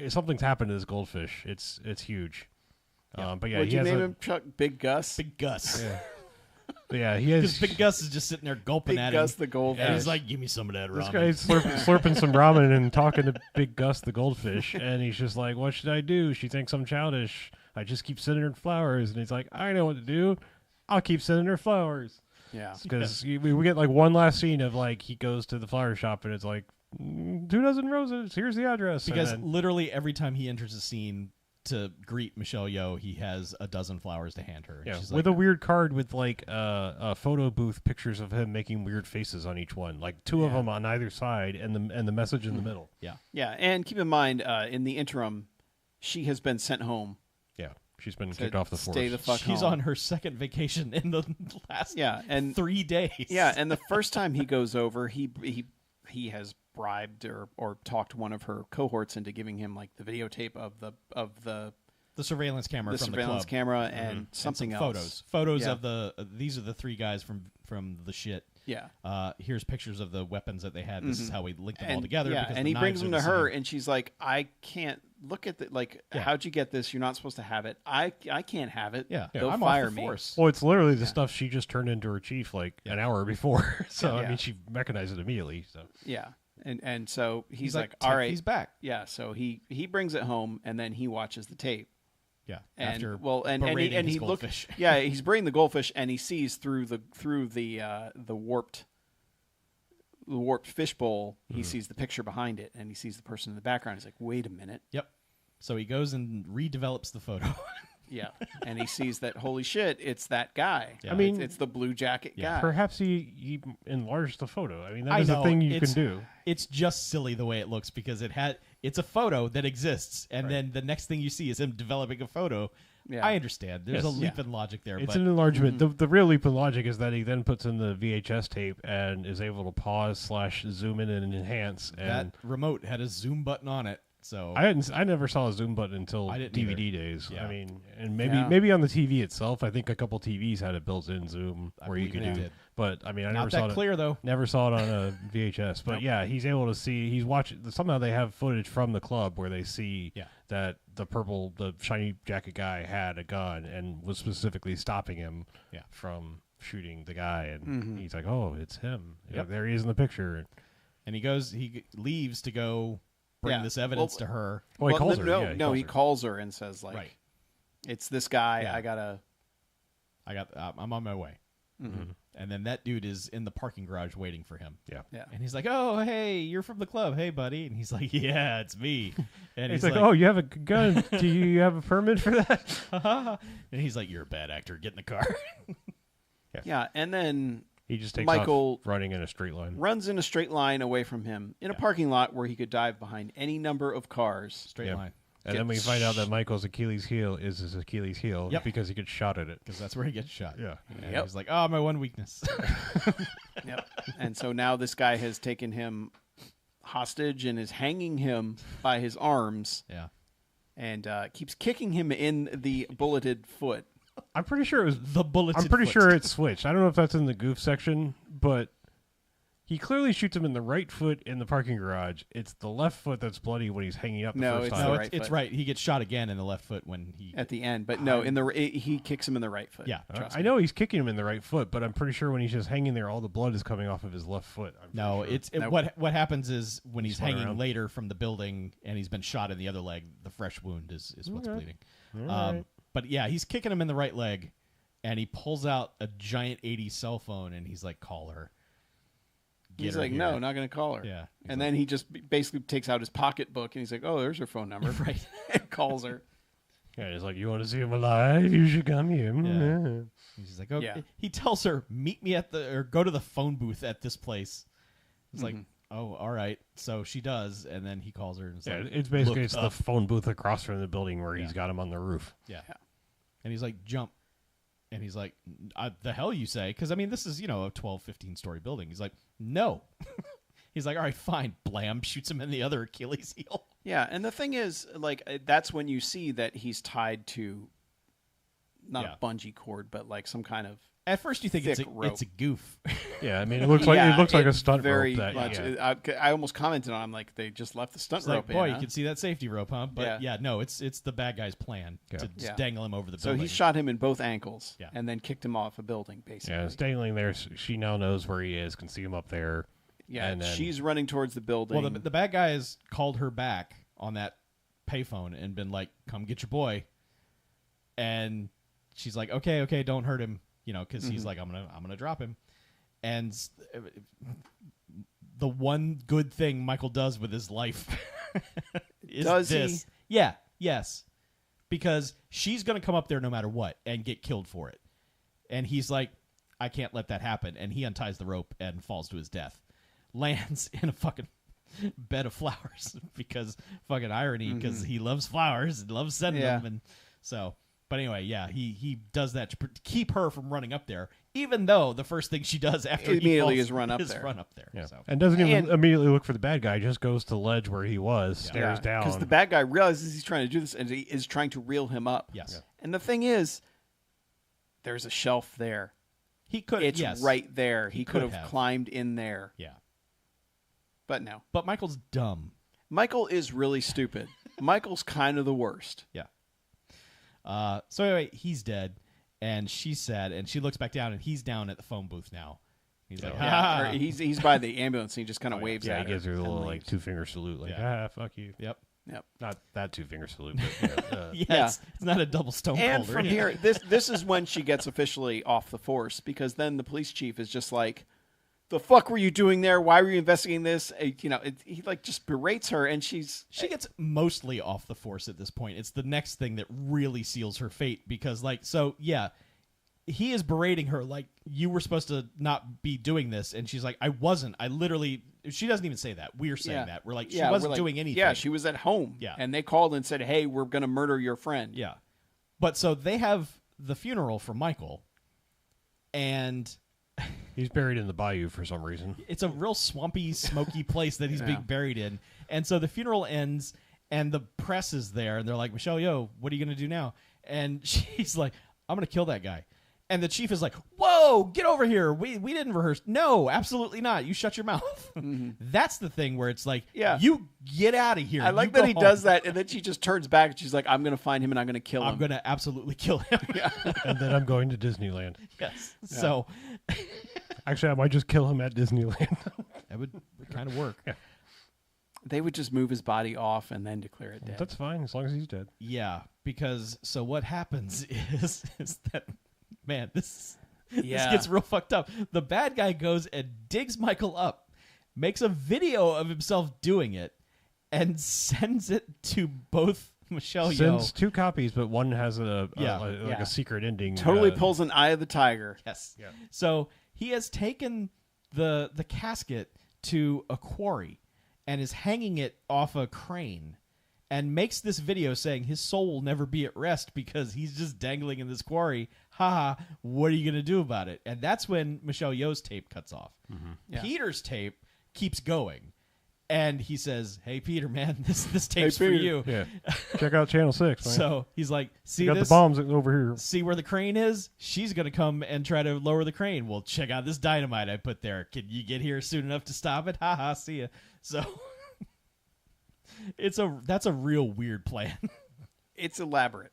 something's happened to this goldfish. It's huge. But yeah, Would he you has name a, him Chuck Big Gus? Big Gus. Yeah. But yeah, he has. Because Big Gus is just sitting there gulping Big at Gus him. the goldfish. And he's like, give me some of that ramen. This guy's slurping some ramen and talking to Big Gus the goldfish, and he's just like, "What should I do?" She thinks I'm childish. I just keep sending her flowers, and he's like, "I know what to do. I'll keep sending her flowers." Yeah. Because we get like one last scene of like he goes to the flower shop, and it's like 2 dozen roses. Here's the address. Because and then, literally every time he enters a scene to greet Michelle Yeoh, he has a dozen flowers to hand her. And yeah, she's with like, a weird card with like a photo booth pictures of him making weird faces on each one, like 2 of them on either side, and the message in the middle. yeah. Yeah, and keep in mind, in the interim, she has been sent home. Yeah, she's been kicked off the force. Stay the fuck She's home. on her second vacation in the last Yeah, and 3 days. yeah, and the first time he goes over, he has bribed or talked one of her cohorts into giving him like the videotape of the the surveillance camera from surveillance the club. camera and And something some else. Photos Yeah. of the these are the 3 guys from the shit. Yeah. Here's pictures of the weapons that they had. This is how we linked them all And, together. yeah, because and the he brings knives them are to the her, same. and she's like, "I can't look at the like. Yeah. How'd you get this? You're not supposed to have it. I can't have it. Yeah, They'll I'm fire off the me. force. Well, it's literally the stuff she just turned into her chief like an hour before. So I Yeah. mean, she mechanized it immediately. So Yeah, and so he's like, "Take all right, these back." yeah. So he brings it home, and then he watches the tape. Yeah, And after and his he look, goldfish. yeah, he's bringing the goldfish, and he sees through the warped fishbowl. He sees the picture behind it, and he sees the person in the background. He's like, wait a minute, Yep. So he goes and redevelops the photo. yeah, and he sees that holy shit, it's that guy. Yeah. I mean, it's the blue jacket guy. perhaps he enlarged the photo. I mean, that I is a know, thing you it's- can do. It's just silly the way it looks because it's a photo that exists, and Right. then the next thing you see is him developing a photo. Yeah. I understand. There's Yes. a leap in logic there, It's but an enlargement. The real leap in logic is that he then puts in the VHS tape and is able to pause / zoom in and enhance. And that remote had a zoom button on it. So I never saw a zoom button until I didn't DVD days. Yeah. I mean, and maybe Yeah. maybe on the TV itself. I think a couple TVs had a built-in zoom I where you believe could it do. did. But I mean, I never not saw that it. clear though. Never saw it on a VHS. But Nope. yeah, he's able to see. He's watching. Somehow they have footage from the club where they see Yeah. that the shiny jacket guy had a gun and was specifically stopping him Yeah. from shooting the guy. And he's like, "Oh, it's him. Yeah, Yep. there he is in the picture." And he leaves to go bring Yeah. this evidence Well, to her. Well, he calls her. No, Yeah, no, he her. calls her and says like, Right. it's this guy. Yeah. I'm I'm on my way. Mm-hmm. And then that dude is in the parking garage waiting for him. Yeah. Yeah. And he's like, "Oh, hey, you're from the club. Hey, buddy." And he's like, "Yeah, it's me." And He's like, "Oh, you have a gun? Do you have a permit for that?" and he's like, "You're a bad actor. Get in the car." Yeah, and then He just takes Michael off running in a straight line. runs in a straight line away from him in a parking lot where he could dive behind any number of cars. Straight Yeah. line. And then we find out that Michael's Achilles heel is his Achilles heel Yep. because he gets shot at it. Because that's where he gets shot. Yeah. And Yep. he's like, "Oh, my one weakness." Yep. And so now this guy has taken him hostage and is hanging him by his arms yeah. and keeps kicking him in the bulleted foot. I'm pretty sure it was. The bulleted I'm pretty foot. sure it's switched. I don't know if that's in the goof section, but he clearly shoots him in the right foot in the parking garage. It's the left foot that's bloody when he's hanging up the No, first it's time. No, the right it's foot. right. He gets shot again in the left foot when he. At the end, but no, he kicks him in the right foot. Yeah. Trust I me. know he's kicking him in the right foot, but I'm pretty sure when he's just hanging there, all the blood is coming off of his left foot. I'm No, pretty sure. Nope. what happens is when he's spun hanging around. later from the building and he's been shot in the other leg, the fresh wound is what's Okay. bleeding. All But yeah, he's kicking him in the right leg, and he pulls out a giant 80s cell phone and he's like, "Call her." Get He's her like, here. no, not going to call her. Yeah. He's And like- then he just basically takes out his pocketbook and he's like, oh, there's her phone number. Right. And calls her. Yeah, he's like, "You want to see him alive? You should come here." Yeah. He's like, "Okay." Yeah. He tells her, "Meet me or go to the phone booth at this place." It's like, "Oh, all right." So she does, and then he calls her and Yeah, like, it's basically "Look it's up." the phone booth across from the building where he's Yeah. got him on the roof. Yeah. And he's like, "Jump." And he's like, "The hell you say?" Because, I mean, this is, a 12, 15-story building. He's like, "No." He's like, "All right, fine." Blam, shoots him in the other Achilles heel. Yeah. And the thing is, like, that's when you see that he's tied to not Yeah. a bungee cord, but like some kind of. At first you think it's Thick rope. a goof. Yeah, I mean, it looks like Yeah, it looks like a it's stunt very rope. That, much. yeah. I almost commented on like they just left the stunt It's like, rope in. boy, you huh? can see that safety rope, huh? But, Yeah. no, it's the bad guy's plan Yeah. to just Yeah. dangle him over the So building. he shot him in both ankles Yeah. and then kicked him off a building, basically. Yeah, it's dangling there. She now knows where he is, can see him up there. Yeah, and then, she's running towards the building. Well, the bad guy has called her back on that payphone and been like, "Come get your boy," and she's like, "Okay, don't hurt him," because he's like, "I'm gonna drop him," and the one good thing Michael does with his life is Does he? this. Yeah, yes, because she's gonna come up there no matter what and get killed for it, and he's like, "I can't let that happen," and he unties the rope and falls to his death. Lands in a fucking bed of flowers because fucking irony, because he loves flowers and loves sending Yeah. them, and so. But anyway, yeah, he does that to keep her from running up there, even though the first thing she does after Immediately he falls is run up is there. run up there. yeah. So. And doesn't even And- immediately look for the bad guy. Just goes to the ledge where he was, stares down. Because the bad guy realizes he's trying to do this and he is trying to reel him up. Yes. Yeah. And the thing is, there's a shelf there. He could. It's yes. right there. He could could have have. climbed in there. Yeah. But no. But Michael's dumb. Michael is really stupid. Michael's kind of the worst. Yeah. So anyway, he's dead, and she's sad, and she looks back down, and he's down at the phone booth now. He's like, Yeah, or he's by the ambulance, and he just kind of waves Yeah, at he gives her a and little leaves. 2-finger salute, like fuck you. Yep. Yep. Not that 2-finger salute, but Yeah, it's not a double stone And cold. from here, this is when she gets officially off the force, because then the police chief is just like, "The fuck were you doing there? Why were you investigating this?" He like just berates her, and she gets mostly off the force at this point. It's the next thing that really seals her fate, because he is berating her like, you were supposed to not be doing this, and she's like, I wasn't. I literally. She doesn't even say that. We're saying that. We're like, she wasn't doing anything. Yeah, she was at home. Yeah. And they called and said, "Hey, we're going to murder your friend." Yeah. But so they have the funeral for Michael, and he's buried in the bayou for some reason. it's a real swampy, smoky place that he's being buried in. And so the funeral ends, and the press is there, and they're like, Michelle Yeoh, what are you going to do now? And she's like, I'm going to kill that guy. And the chief is like, whoa, get over here. We didn't rehearse. No, absolutely not. You shut your mouth. That's the thing where it's like, you get out of here. I like that he does that, and then she just turns back, and she's like, "I'm going to find him, and I'm going to kill him. I'm going to absolutely kill him." And then I'm going to Disneyland. Yes. Yeah. So actually, I might just kill him at Disneyland. that would kind of work. Yeah. They would just move his body off and then declare it dead. That's fine, as long as he's dead. Yeah, because so what happens is that, man, this gets real fucked up. The bad guy goes and digs Michael up, makes a video of himself doing it, and sends it to both Michelle Yeoh. Sends 2 copies, but one has a secret ending. Totally pulls an Eye of the Tiger. Yes. Yeah. So he has taken the casket to a quarry and is hanging it off a crane, and makes this video saying his soul will never be at rest because he's just dangling in this quarry. Haha, what are you going to do about it? And that's when Michelle Yeoh's tape cuts off. Mm-hmm. Yeah. Peter's tape keeps going. And he says, "Hey, Peter, man, this tape's for you." Yeah. Check out Channel 6, man. So he's like, see got this? the bombs over here. See where the crane is? She's going to come and try to lower the crane. Well, check out this dynamite I put there. Can you get here soon enough to stop it? Haha, see ya. So that's a real weird plan. It's elaborate.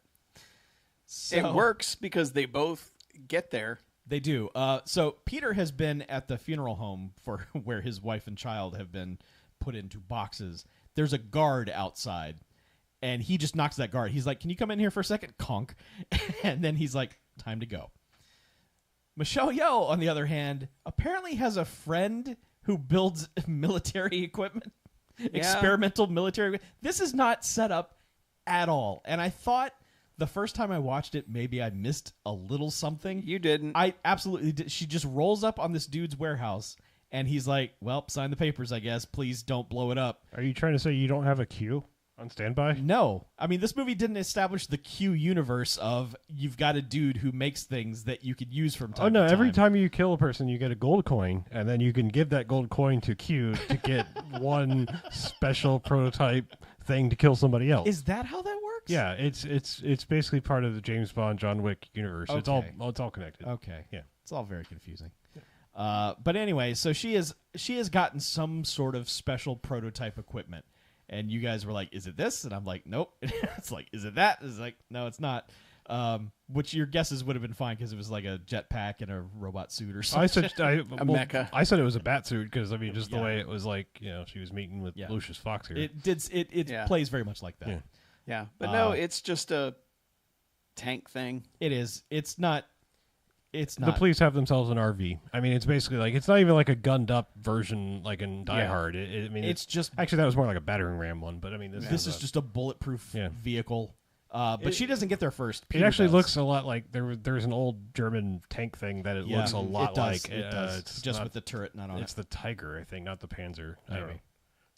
So, It works because they both get there. They do. So Peter has been at the funeral home for where his wife and child have been put into boxes. There's a guard outside, and he just knocks that guard. He's like, "Can you come in here for a second?" Conk. And then he's like, "Time to go." Michelle Yeoh, on the other hand, apparently has a friend who builds military equipment, experimental military equipment. This is not set up at all. And I thought the first time I watched it, maybe I missed a little something. You didn't. I absolutely did. She just rolls up on this dude's warehouse, and he's like, "Well, sign the papers, I guess. Please don't blow it up." Are you trying to say you don't have a queue on standby? No. I mean, this movie didn't establish the Q universe of you've got a dude who makes things that you could use from time to time. Every time you kill a person, you get a gold coin, and then you can give that gold coin to Q to get one special prototype thing to kill somebody else. Is that how that works? Yeah, it's basically part of the James Bond, John Wick universe. Okay. It's all connected. Okay. Yeah. It's all very confusing. But anyway, so she has gotten some sort of special prototype equipment. And you guys were like, "Is it this?" And I'm like, "Nope." It's like, "Is it that?" It's like, "No, it's not." Which your guesses would have been fine because it was like a jetpack and a robot suit or something. mecha. I said it was a bat suit because I mean, just the way it was like, she was meeting with Lucius Fox here. It plays very much like that. Yeah. Yeah. But no, it's just a tank thing. It is. It's not. The police have themselves an RV. I mean, it's basically like, it's not even like a gunned up version like in Die Hard. I mean, it's just actually that was more like a battering ram one, but I mean, this is just a bulletproof vehicle. But she doesn't get there first. It actually looks a lot like there's an old German tank thing that it looks a lot like. It does. It's just not, with the turret not on it. It's the Tiger, I think, not the Panzer. I don't know.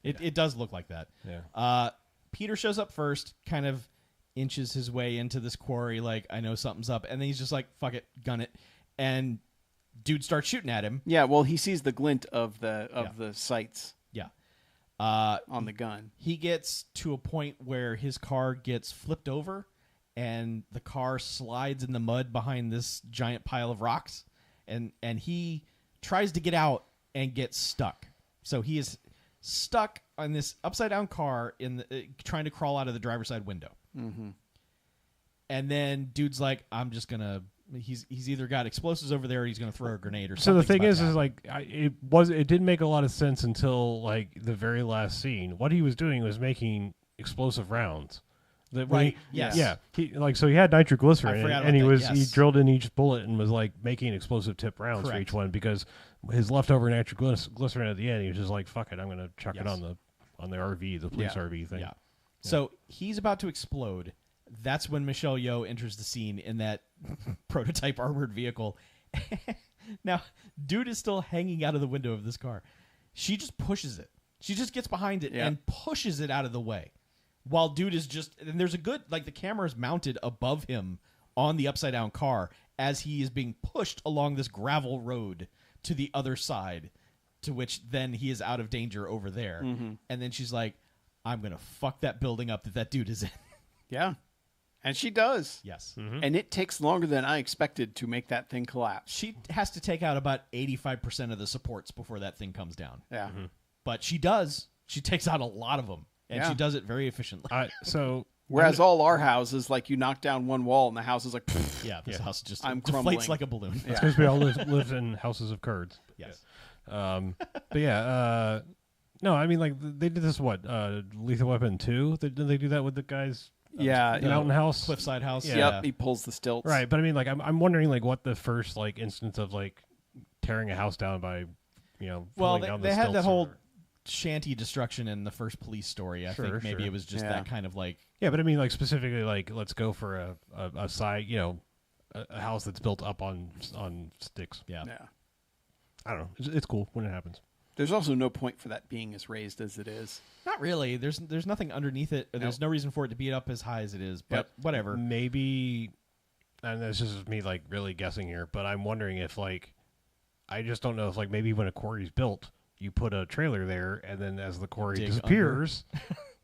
It does look like that. Yeah. Peter shows up first, kind of inches his way into this quarry like, I know something's up, and then he's just like, fuck it, gun it. And dude starts shooting at him. Yeah, well, he sees the glint of the sights. Yeah. On the gun. He gets to a point where his car gets flipped over and the car slides in the mud behind this giant pile of rocks, and he tries to get out and gets stuck. So he is stuck on this upside down car in the, trying to crawl out of the driver's side window. Mm-hmm. And then dude's like, I'm just gonna. He's either got explosives over there, or he's gonna throw a grenade or So something. the thing is like it didn't make a lot of sense until like the very last scene. What he was doing was making explosive rounds. Right. Yes. Yeah. He so he had nitroglycerin, I forgot and he about was that, he yes. drilled in each bullet and was like making explosive tip rounds for Correct. each one because his leftover nitroglycerin at the end, he was just like, "Fuck it, I'm gonna chuck it Yes. on the RV, the police Yeah. RV thing." Yeah. So he's about to explode. That's when Michelle Yeoh enters the scene in that prototype armored vehicle. Now, dude is still hanging out of the window of this car. She just pushes it. She just gets behind it and pushes it out of the way. While dude is just, and there's a good, like the camera is mounted above him on the upside down car as he is being pushed along this gravel road to the other side, to which then he is out of danger over there. Mm-hmm. And then she's like, I'm going to fuck that building up that dude is in. Yeah. And she does. Yes. And it takes longer than I expected to make that thing collapse. She has to take out about 85% of the supports before that thing comes down. Yeah. But she does. She takes out a lot of them. And she does it very efficiently. Whereas all our houses, like you knock down one wall and the house is like, Yeah, this house just I'm deflates crumbling. like a balloon. That's because we all lived in houses of cards. Yes. But yeah, no, I mean like they did this Lethal Weapon 2? Didn't they do that with the guys? yeah, Mountain House, Cliffside House. Yeah. Yep, he pulls the stilts. right? But I mean, like I'm wondering like what the first like instance of like tearing a house down by Well, pulling down they the had that stilts whole or- shanty destruction in the first police story. I Sure, think maybe sure. it was just Yeah. that kind of like. Yeah, but I mean like specifically like let's go for a side a house that's built up on sticks. Yeah. Yeah. I don't know. It's cool when it happens. There's also no point for that being as raised as it is. Not really. There's nothing underneath it. Or there's no reason for it to be up as high as it is. But Yep. whatever. Maybe, and this is me like really guessing here, but I'm wondering if like, I just don't know if like maybe when a quarry's built, you put a trailer there, and then as the quarry Dig disappears,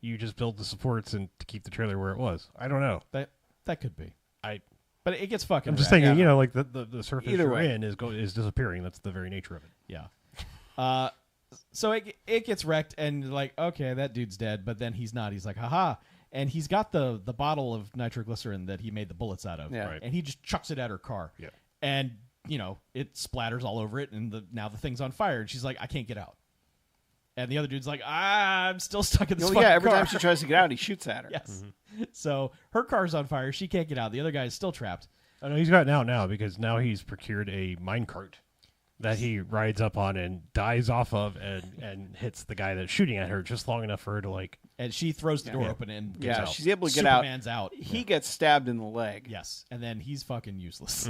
you just build the supports and to keep the trailer where it was. I don't know. That could be. I But it gets fucking. I'm just wrecked. thinking, yeah. like the surface Either you're way. in is disappearing. That's the very nature of it. Yeah. So it gets wrecked, and like, okay, that dude's dead, but then he's not. He's like, haha. And he's got the bottle of nitroglycerin that he made the bullets out of. Yeah. Right. And he just chucks it at her car. Yeah. And, it splatters all over it, and now the thing's on fire, and she's like, I can't get out. And the other dude's like, I'm still stuck in this fucking Every car. time she tries to get out, he shoots at her. Yes. So her car's on fire. She can't get out. The other guy is still trapped. I know he's gotten out now because now he's procured a minecart that he rides up on and dives off of and hits the guy that's shooting at her just long enough for her to like. And she throws the door Yeah. open and gets Yeah, out. she's able to get Superman's out. He gets stabbed in the leg. Yes. And then he's fucking useless.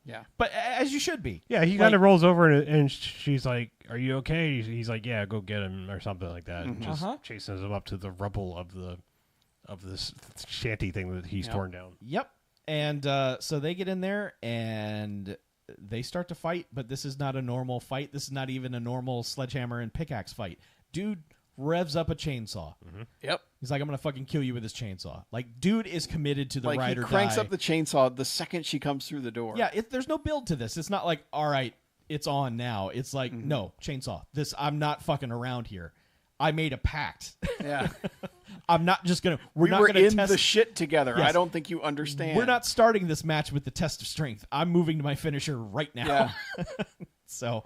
Yeah. But as you should be. Yeah, he Like- kind of rolls over and she's like, "Are you okay?" He's like, "Yeah, go get him" or something like that. And just chases him up to the rubble of this shanty thing that he's torn down. Yep. And so they get in there and they start to fight, but this is not a normal fight. This is not even a normal sledgehammer and pickaxe fight. Dude revs up a chainsaw. Yep. He's like, I'm going to fucking kill you with this chainsaw. Like, dude is committed to the Like ride he or cranks die. up the chainsaw the second she comes through the door. Yeah, there's no build to this. It's not like, all right, it's on now. It's like, no, chainsaw. I'm not fucking around here. I made a pact. Yeah. I'm not just going to... We not were gonna in test the shit together. Yes. I don't think you understand. We're not starting this match with the test of strength. I'm moving to my finisher right now. Yeah. So,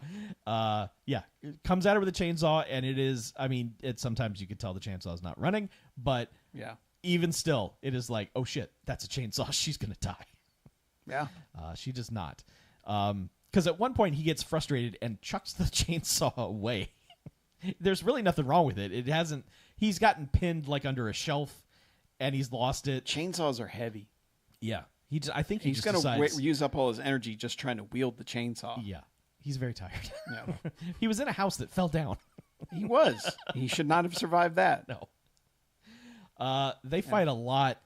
it comes at her with a chainsaw, and it is, I mean, sometimes you could tell the chainsaw is not running, but Yeah. even still, it is like, oh shit, that's a chainsaw. She's going to die. Yeah. She does not. Because at one point, he gets frustrated and chucks the chainsaw away. There's really nothing wrong with it. It hasn't, he's gotten pinned like under a shelf, and he's lost it. Chainsaws are heavy. Yeah. I think he He's just going to decides. use up all his energy just trying to wield the chainsaw. Yeah. He's very tired. Yeah. He was in a house that fell down. He was. He should not have survived that. No. They fight a lot.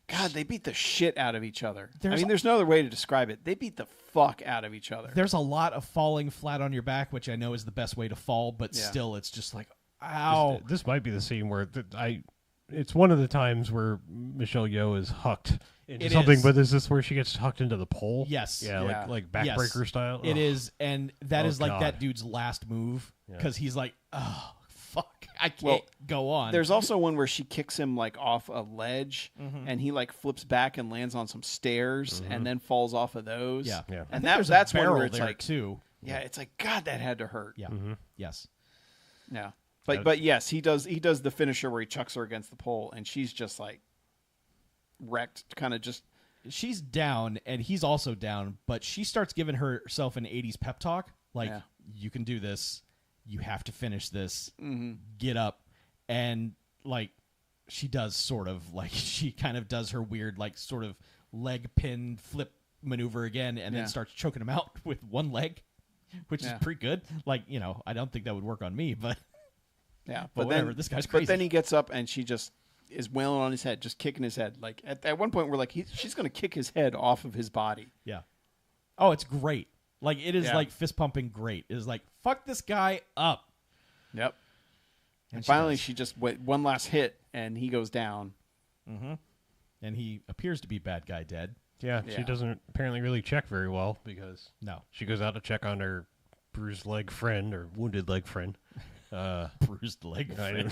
God, they beat the shit out of each other. There's there's no other way to describe it. They beat the fuck out of each other. There's a lot of falling flat on your back, which I know is the best way to fall, but Yeah. still, it's just like, ow. This might be the scene where it's one of the times where Michelle Yeoh is hucked into It something, is. but is this where she gets hucked into the pole? Yes. Yeah, Yeah. like Yes. backbreaker style. It Ugh. is, and that Oh, is like God. that dude's last move, because he's like, oh, fuck? I can't go on. There's also one where she kicks him like off a ledge, and he like flips back and lands on some stairs, and then falls off of those. Yeah. Yeah. And there's that's a one barrel where it's there like, too. yeah, it's like, God, that had to hurt. Yeah. Yes. Yeah. But yes, he does the finisher where he chucks her against the pole, and she's just like wrecked, kind of just. She's down, and he's also down, but she starts giving herself an 80s pep talk. Like, you can do this. You have to finish this. Get up. And, like, she does sort of, like, she kind of does her weird, like, sort of leg pin flip maneuver again, and then starts choking him out with one leg, which is pretty good. Like, you know, I don't think that would work on me, but... Yeah, but whatever. Then, this guy's crazy. But then he gets up, and she just is wailing on his head, just kicking his head. Like, at one point, we're like, she's going to kick his head off of his body. Yeah. Oh, it's great. Like, it is, like, fist pumping great. It is like, fuck this guy up. Yep. And finally, she just went one last hit, and he goes down. And he appears to be bad guy dead. Yeah, she doesn't apparently really check very well because she goes out to check on her bruised leg friend or wounded leg friend. Bruised leg friend.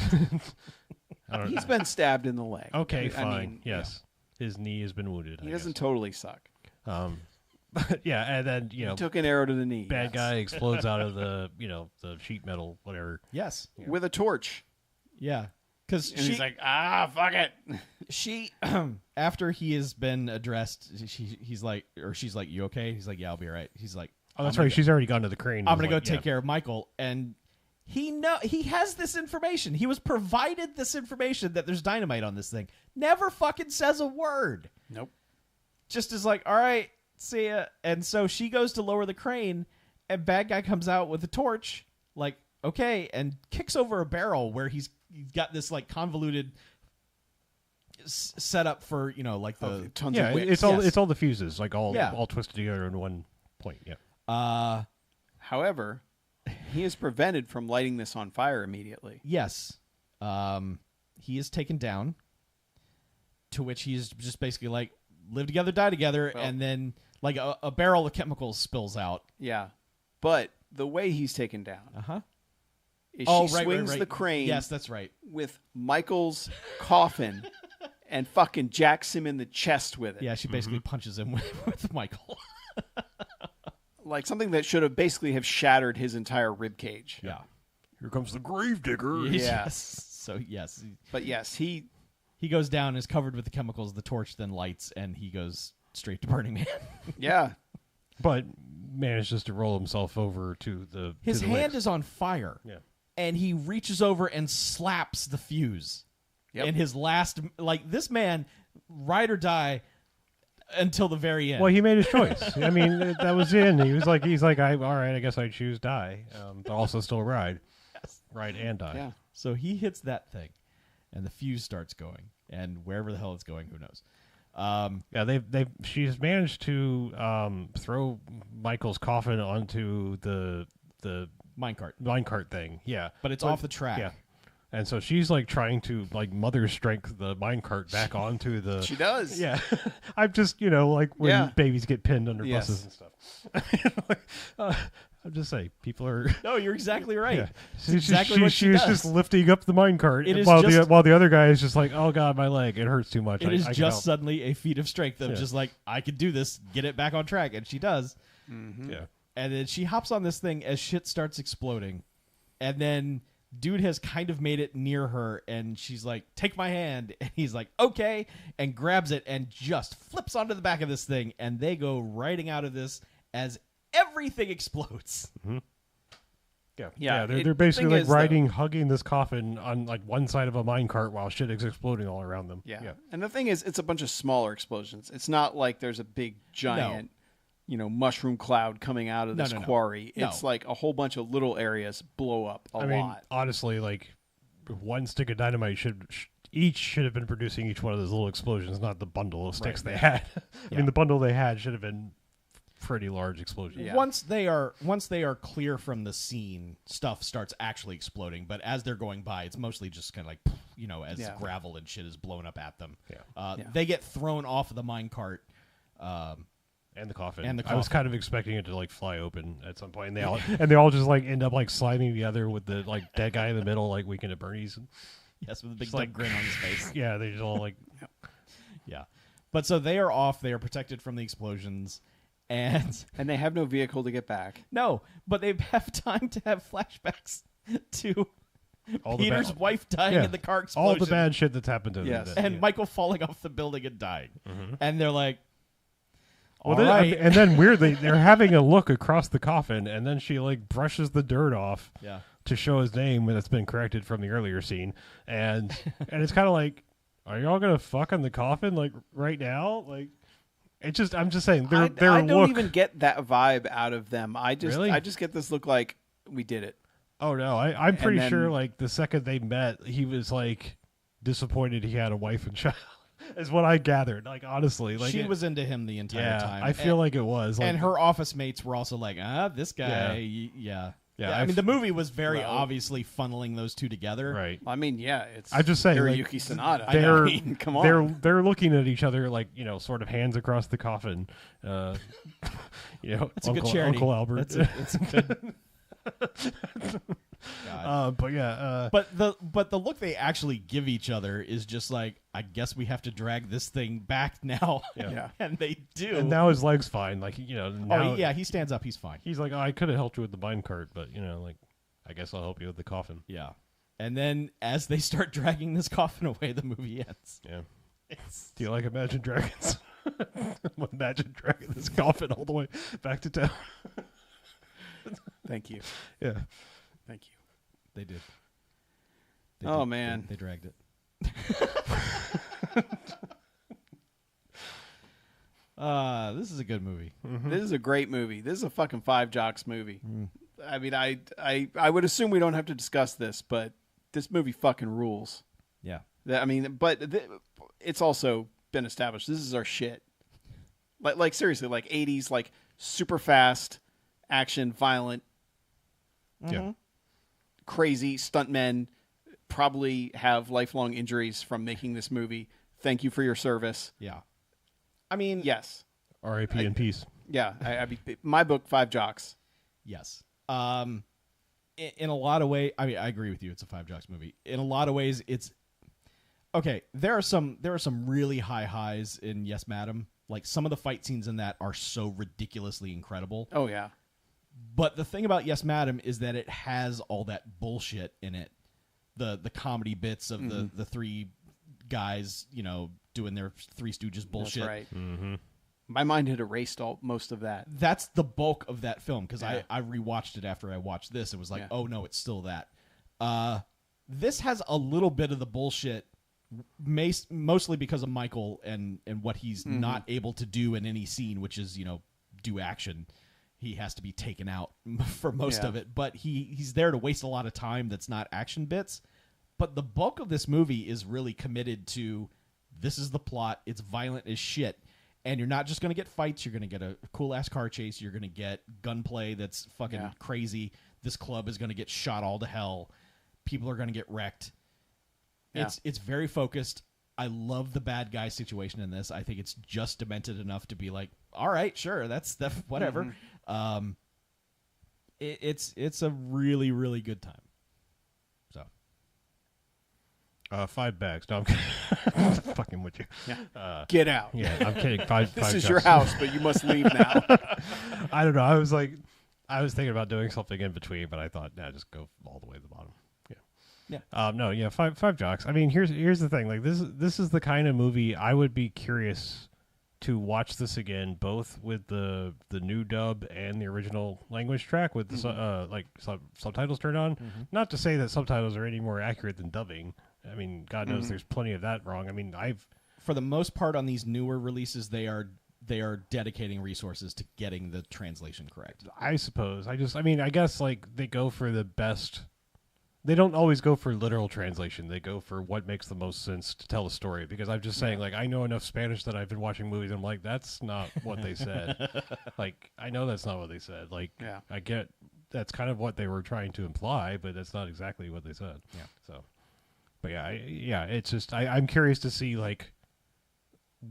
I don't know. He's been stabbed in the leg. Okay, I fine. mean, yes. His knee has been wounded. He doesn't totally suck. But yeah, and then, you know, He took an arrow to the knee. bad guy explodes out of the, you know, the sheet metal, whatever. Yes. With a torch. Yeah. Because And he's like, fuck it. she, after he has been addressed, he's like, or she's like, you okay? He's like, yeah, I'll be all right. He's like, Oh, that's right. She's already gone to the crane. I'm going to go take care of Michael. And he has this information. He was provided this information that there's dynamite on this thing. Never fucking says a word. Nope. Just is like, all right, see ya. And so she goes to lower the crane, and bad guy comes out with a torch, like, okay, and kicks over a barrel where he's got this like convoluted setup for, you know, like the tons of whips. it's all the fuses, like all twisted together in one point. Yeah. However, he is prevented from lighting this on fire immediately. Yes. He is taken down, to which he's just basically like, live together, die together, and then like a barrel of chemicals spills out. Yeah. But the way he's taken down is she swings the crane. Yes, that's right. With Michael's coffin and fucking jacks him in the chest with it. Yeah, she basically punches him with Michael. Like something that should have basically have shattered his entire rib cage. Yeah. Here comes the gravedigger. Yeah. Yes. So yes. But yes, he goes down, is covered with the chemicals, the torch then lights, and he goes straight to Burning Man. Yeah. But manages to roll himself over to the His to the hand wicks. is on fire. Yeah. And he reaches over and slaps the fuse. Yep. In his last, like, this man, ride or die until the very end. Well, he made his choice. I mean, that was the end. He's like, all right, I guess I choose die, but also still ride, ride and die. Yeah. So he hits that thing, and the fuse starts going, and wherever the hell it's going, who knows? She's managed to throw Michael's coffin onto the minecart thing. Yeah, but it's off the track. Yeah. And so she's like trying to like mother strength the minecart back onto the. She does. Yeah, I'm just like when babies get pinned under buses and stuff. I'm just saying people are. No, you're exactly right. Yeah. Exactly what she was does. just lifting up the minecart It is while just- while the other guy is just like, oh god, my leg, it hurts too much. It is I can just help. suddenly a feat of strength of just like, I could do this, get it back on track, and she does. Mm-hmm. Yeah. And then she hops on this thing as shit starts exploding, and then dude has kind of made it near her, and she's like, take my hand, and he's like, okay, and grabs it and just flips onto the back of this thing, and they go riding out of this as everything explodes. Mm-hmm. Yeah, Yeah, they're the basically thing like is, hugging this coffin on like one side of a minecart while shit is exploding all around them. Yeah. And the thing is, it's a bunch of smaller explosions. It's not like there's a big giant, mushroom cloud coming out of this quarry. No. It's like a whole bunch of little areas blow up a I mean, lot. honestly, like one stick of dynamite should have been producing each one of those little explosions, not the bundle of sticks they had. I mean, the bundle they had should have been pretty large explosions. Yeah. Once they are clear from the scene, stuff starts actually exploding. But as they're going by, it's mostly just kind of like, as gravel and shit is blown up at them. Yeah. They get thrown off of the minecart. And the coffin. And the I was coffin. kind of expecting it to like fly open at some point, and they all just like end up like sliding together with the like dead guy in the middle, like Weekend at Bernie's. Yes, with a big Just like grin on his face. Yeah, they just all like Yeah. But so they are off. They are protected from the explosions. And they have no vehicle to get back. no, but they have time to have flashbacks to all the Peter's wife dying yeah, in the car explosion. all the bad shit that's happened to Yes. them. And yeah. Michael falling off the building and dying. And they're like, Well, all right. and then weirdly, they're having a look across the coffin, and then she like brushes the dirt off Yeah. to show his name when it's been corrected from the earlier scene, and it's kind of like, are y'all gonna fuck on the coffin like right now? Like, it's just I'm just saying I their don't look. even get that vibe out of them. I Really? just get this look like we did it. Oh no, I'm pretty then- sure like the second they met, he was like disappointed he had a wife and child. Is what I gathered. Like honestly, like she was into him the entire time. I feel like it was. Like, and her office mates were also like, this guy, yeah. Yeah, I mean, the movie was very well- obviously funneling those two together. right. I mean, yeah, it's. I'm just saying, like, Hiroyuki Sanada. They're I mean, come on. they're looking at each other like sort of hands across the coffin. It's a Uncle, good charity. Uncle Albert. It's a good. God. But yeah, But the look they actually give each other is just like, I guess we have to drag this thing back now. Yeah. And they do. and now his leg's fine. Like now, yeah, he stands up. He's fine. he's like, I could have helped you with the mine cart, but like, I guess I'll help you with the coffin. Yeah. And then as they start dragging this coffin away, the movie ends. Yeah. It's, Do you like Imagine Dragons? Imagine dragging this coffin all the way back to town. Thank you. Yeah. Thank you. they did. Oh, man. They dragged it. This is a good movie. This is a great movie. This is a fucking Five Jocks movie. I mean, I would assume we don't have to discuss this, but this movie fucking rules. Yeah. I mean, but it's also been established. This is our shit. Like seriously, like 80s, like super fast, action, violent, Yeah. crazy stuntmen probably have lifelong injuries from making this movie. Thank you for your service. Yeah. I mean, Yes. R.I.P. in peace. Yeah. I mean, my book, Five Jocks. yes. In a lot of ways, I mean, I agree with you. It's a Five Jocks movie. In a lot of ways, it's okay. There are some really high highs in Yes, Madam. Like some of the fight scenes in that are so ridiculously incredible. Oh, yeah. But the thing about Yes, Madam is that it has all that bullshit in it. The comedy bits of the three guys, doing their Three Stooges bullshit. That's right. My mind had erased most of that. That's the bulk of that film because Yeah. I rewatched it after I watched this. It was like, Yeah. oh no, it's still that. This has a little bit of the bullshit, mostly because of Michael and what he's not able to do in any scene, which is do action. He has to be taken out for most Yeah. of it, but he's there to waste a lot of time that's not action bits. But the bulk of this movie is really committed to this is the plot. It's violent as shit. And you're not just going to get fights. You're going to get a cool-ass car chase. You're going to get gunplay that's fucking Yeah. crazy. This club is going to get shot all to hell. People are going to get wrecked. Yeah. It's very focused. I love the bad guy situation in this. I think it's just demented enough to be like, all right, sure, that's whatever. It's a really, really good time. So 5 bags. No, I'm kidding. Fucking with you. Get out. Yeah, I'm kidding. Five. This five is your jocks. house, but you must leave now. I don't know. I was thinking about doing something in between, but I thought, nah, just go all the way to the bottom. Yeah. No. Yeah. Five jocks. I mean, here's the thing. Like this is the kind of movie I would be curious to watch this again, both with the new dub and the original language track with the subtitles turned on. Not to say that subtitles are any more accurate than dubbing. I mean, God knows there's plenty of that wrong. I mean, for the most part on these newer releases, they are dedicating resources to getting the translation correct. I suppose. I guess like they go for the best. They don't always go for literal translation. They go for what makes the most sense to tell a story. Because I'm just saying, like, I know enough Spanish that I've been watching movies. And I'm like, that's not what they said. Like, I know that's not what they said. Like, Yeah. I get that's kind of what they were trying to imply, but that's not exactly what they said. Yeah. So, but yeah, it's just I'm curious to see like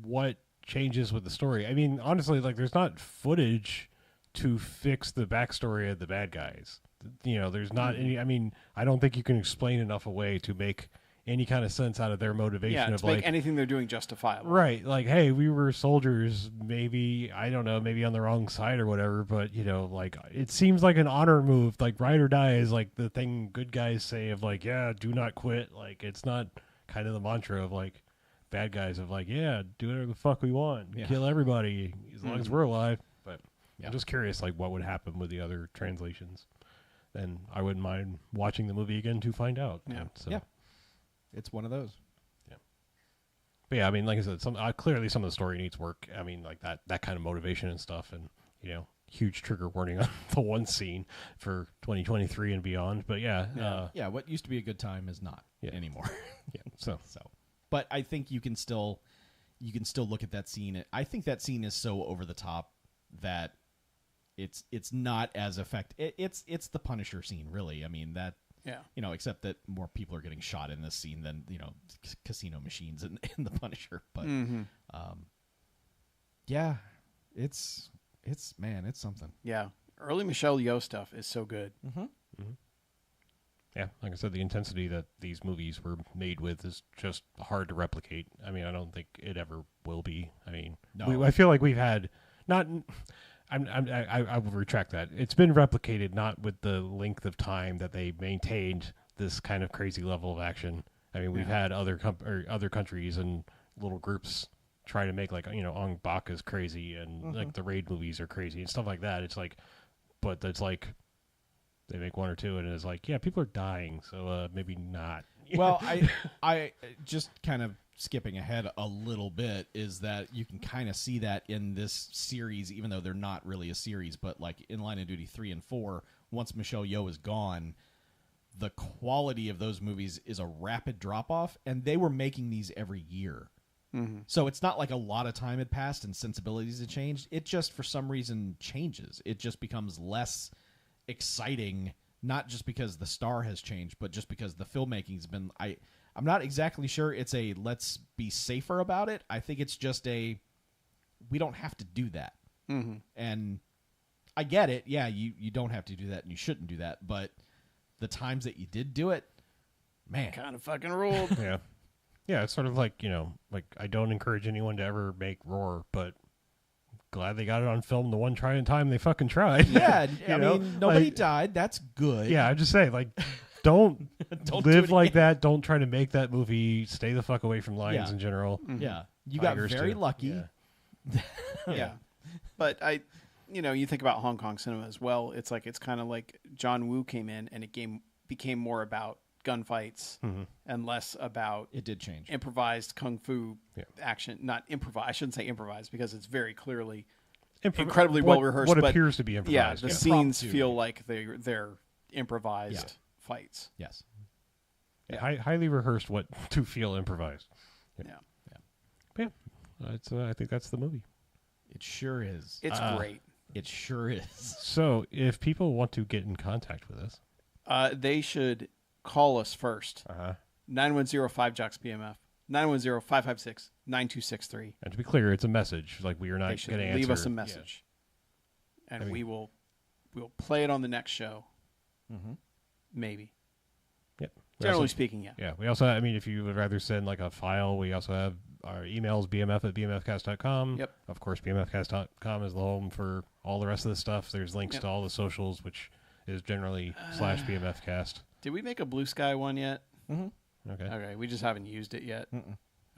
what changes with the story. I mean, honestly, like there's not footage to fix the backstory of the bad guys. You know, there's not any. I mean, I don't think you can explain enough a way to make any kind of sense out of their motivation Yeah, of to like make anything they're doing justifiable. right, like hey, we were soldiers, maybe I don't know, maybe on the wrong side or whatever, but you know, like it seems like an honor move, like ride or die is like the thing good guys say of like, yeah, do not quit. Like it's not kind of the mantra of like bad guys of like, yeah, do whatever the fuck we want, kill everybody as long as we're alive. But I'm just curious, like what would happen with the other translations. And I wouldn't mind watching the movie again to find out. Yeah. Yeah. It's one of those. Yeah. But yeah, I mean, like I said, clearly some of the story needs work. I mean, like that kind of motivation and stuff, and you know, huge trigger warning on the one scene for 2023 and beyond. But yeah, What used to be a good time is not anymore. yeah. So but I think you can still look at that scene. I think that scene is so over the top that it's not as effective. It's the Punisher scene, really. I mean that. Yeah. You know, except that more people are getting shot in this scene than, you know, casino machines in the Punisher. But, yeah, it's something. Yeah. Early Michelle Yeoh stuff is so good. yeah, like I said, the intensity that these movies were made with is just hard to replicate. I mean, I don't think it ever will be. I mean, No. I feel like we've had not. I will retract that. It's been replicated, not with the length of time that they maintained this kind of crazy level of action. I mean, we've had other countries and little groups try to make, like, you know, Ong Bak is crazy and like the Raid movies are crazy and stuff like that. It's like, but it's like they make one or two and it's like, yeah, people are dying, so maybe not. Well, I just kind of skipping ahead a little bit is that you can kind of see that in this series, even though they're not really a series, but like in Line of Duty 3 and 4, once Michelle Yeoh is gone, the quality of those movies is a rapid drop-off, and they were making these every year. So it's not like a lot of time had passed and sensibilities had changed. It just, for some reason, changes. It just becomes less exciting, not just because the star has changed, but just because the filmmaking's been... I'm not exactly sure it's a let's be safer about it. I think it's just a we don't have to do that. And I get it. Yeah, you don't have to do that and you shouldn't do that. But the times that you did do it, man. Kind of fucking ruled. Yeah. Yeah, it's sort of like, you know, like I don't encourage anyone to ever make Roar, but glad they got it on film the one time they fucking tried. Yeah, I know? mean, nobody Like, died. That's good. Yeah, I just say, like, don't, Don't do live it like again. that. Don't try to make that movie. Stay the fuck away from lions Yeah. in general. Yeah. You got Tigers, very too. lucky. Yeah. Yeah. But you think about Hong Kong cinema as well. It's like, it's kind of like John Woo came in and it became more about gunfights and less about It did change. improvised kung fu action. Not improvised. I shouldn't say improvised because it's very clearly incredibly well rehearsed. What but appears to be yeah, improvised. the Yeah. scenes Impromptu. feel like they're improvised fights. Yes. Highly rehearsed what to feel improvised. Yeah. But yeah, it's, I think that's the movie. It sure is. It's great. It sure is. So if people want to get in contact with us, They should call us first. 910-5JOCKS-BMF. 910-556-9263. and to be clear, it's a message. Like we are They not should going to leave answer. us a message. And we'll play it on the next show. Maybe. Yep. Generally speaking, yeah. Yeah. We also, I mean, if you would rather send like a file, we also have our emails, bmf@bmfcast.com. Yep. Of course, bmfcast.com is the home for all the rest of the stuff. There's links to all the socials, which is generally /bmfcast. Did we make a Blue Sky one yet? Okay. Okay, we just haven't used it yet.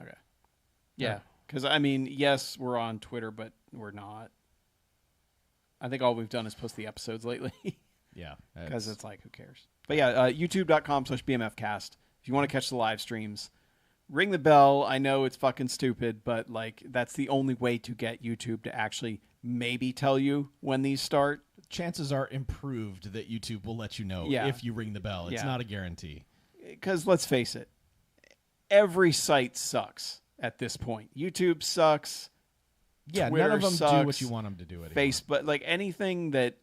Okay. Yeah, because, I mean, yes, we're on Twitter, but we're not. I think all we've done is post the episodes lately Yeah. because it's like, who cares? But yeah, youtube.com/BMFcast. If you want to catch the live streams, ring the bell. I know it's fucking stupid, but like that's the only way to get YouTube to actually maybe tell you when these start. chances are improved that YouTube will let you know Yeah. if you ring the bell. It's Yeah. not a guarantee. Because let's face it, every site sucks at this point. YouTube sucks. Yeah, Twitter none of them do sucks, what you want them to do anymore. Facebook, like anything that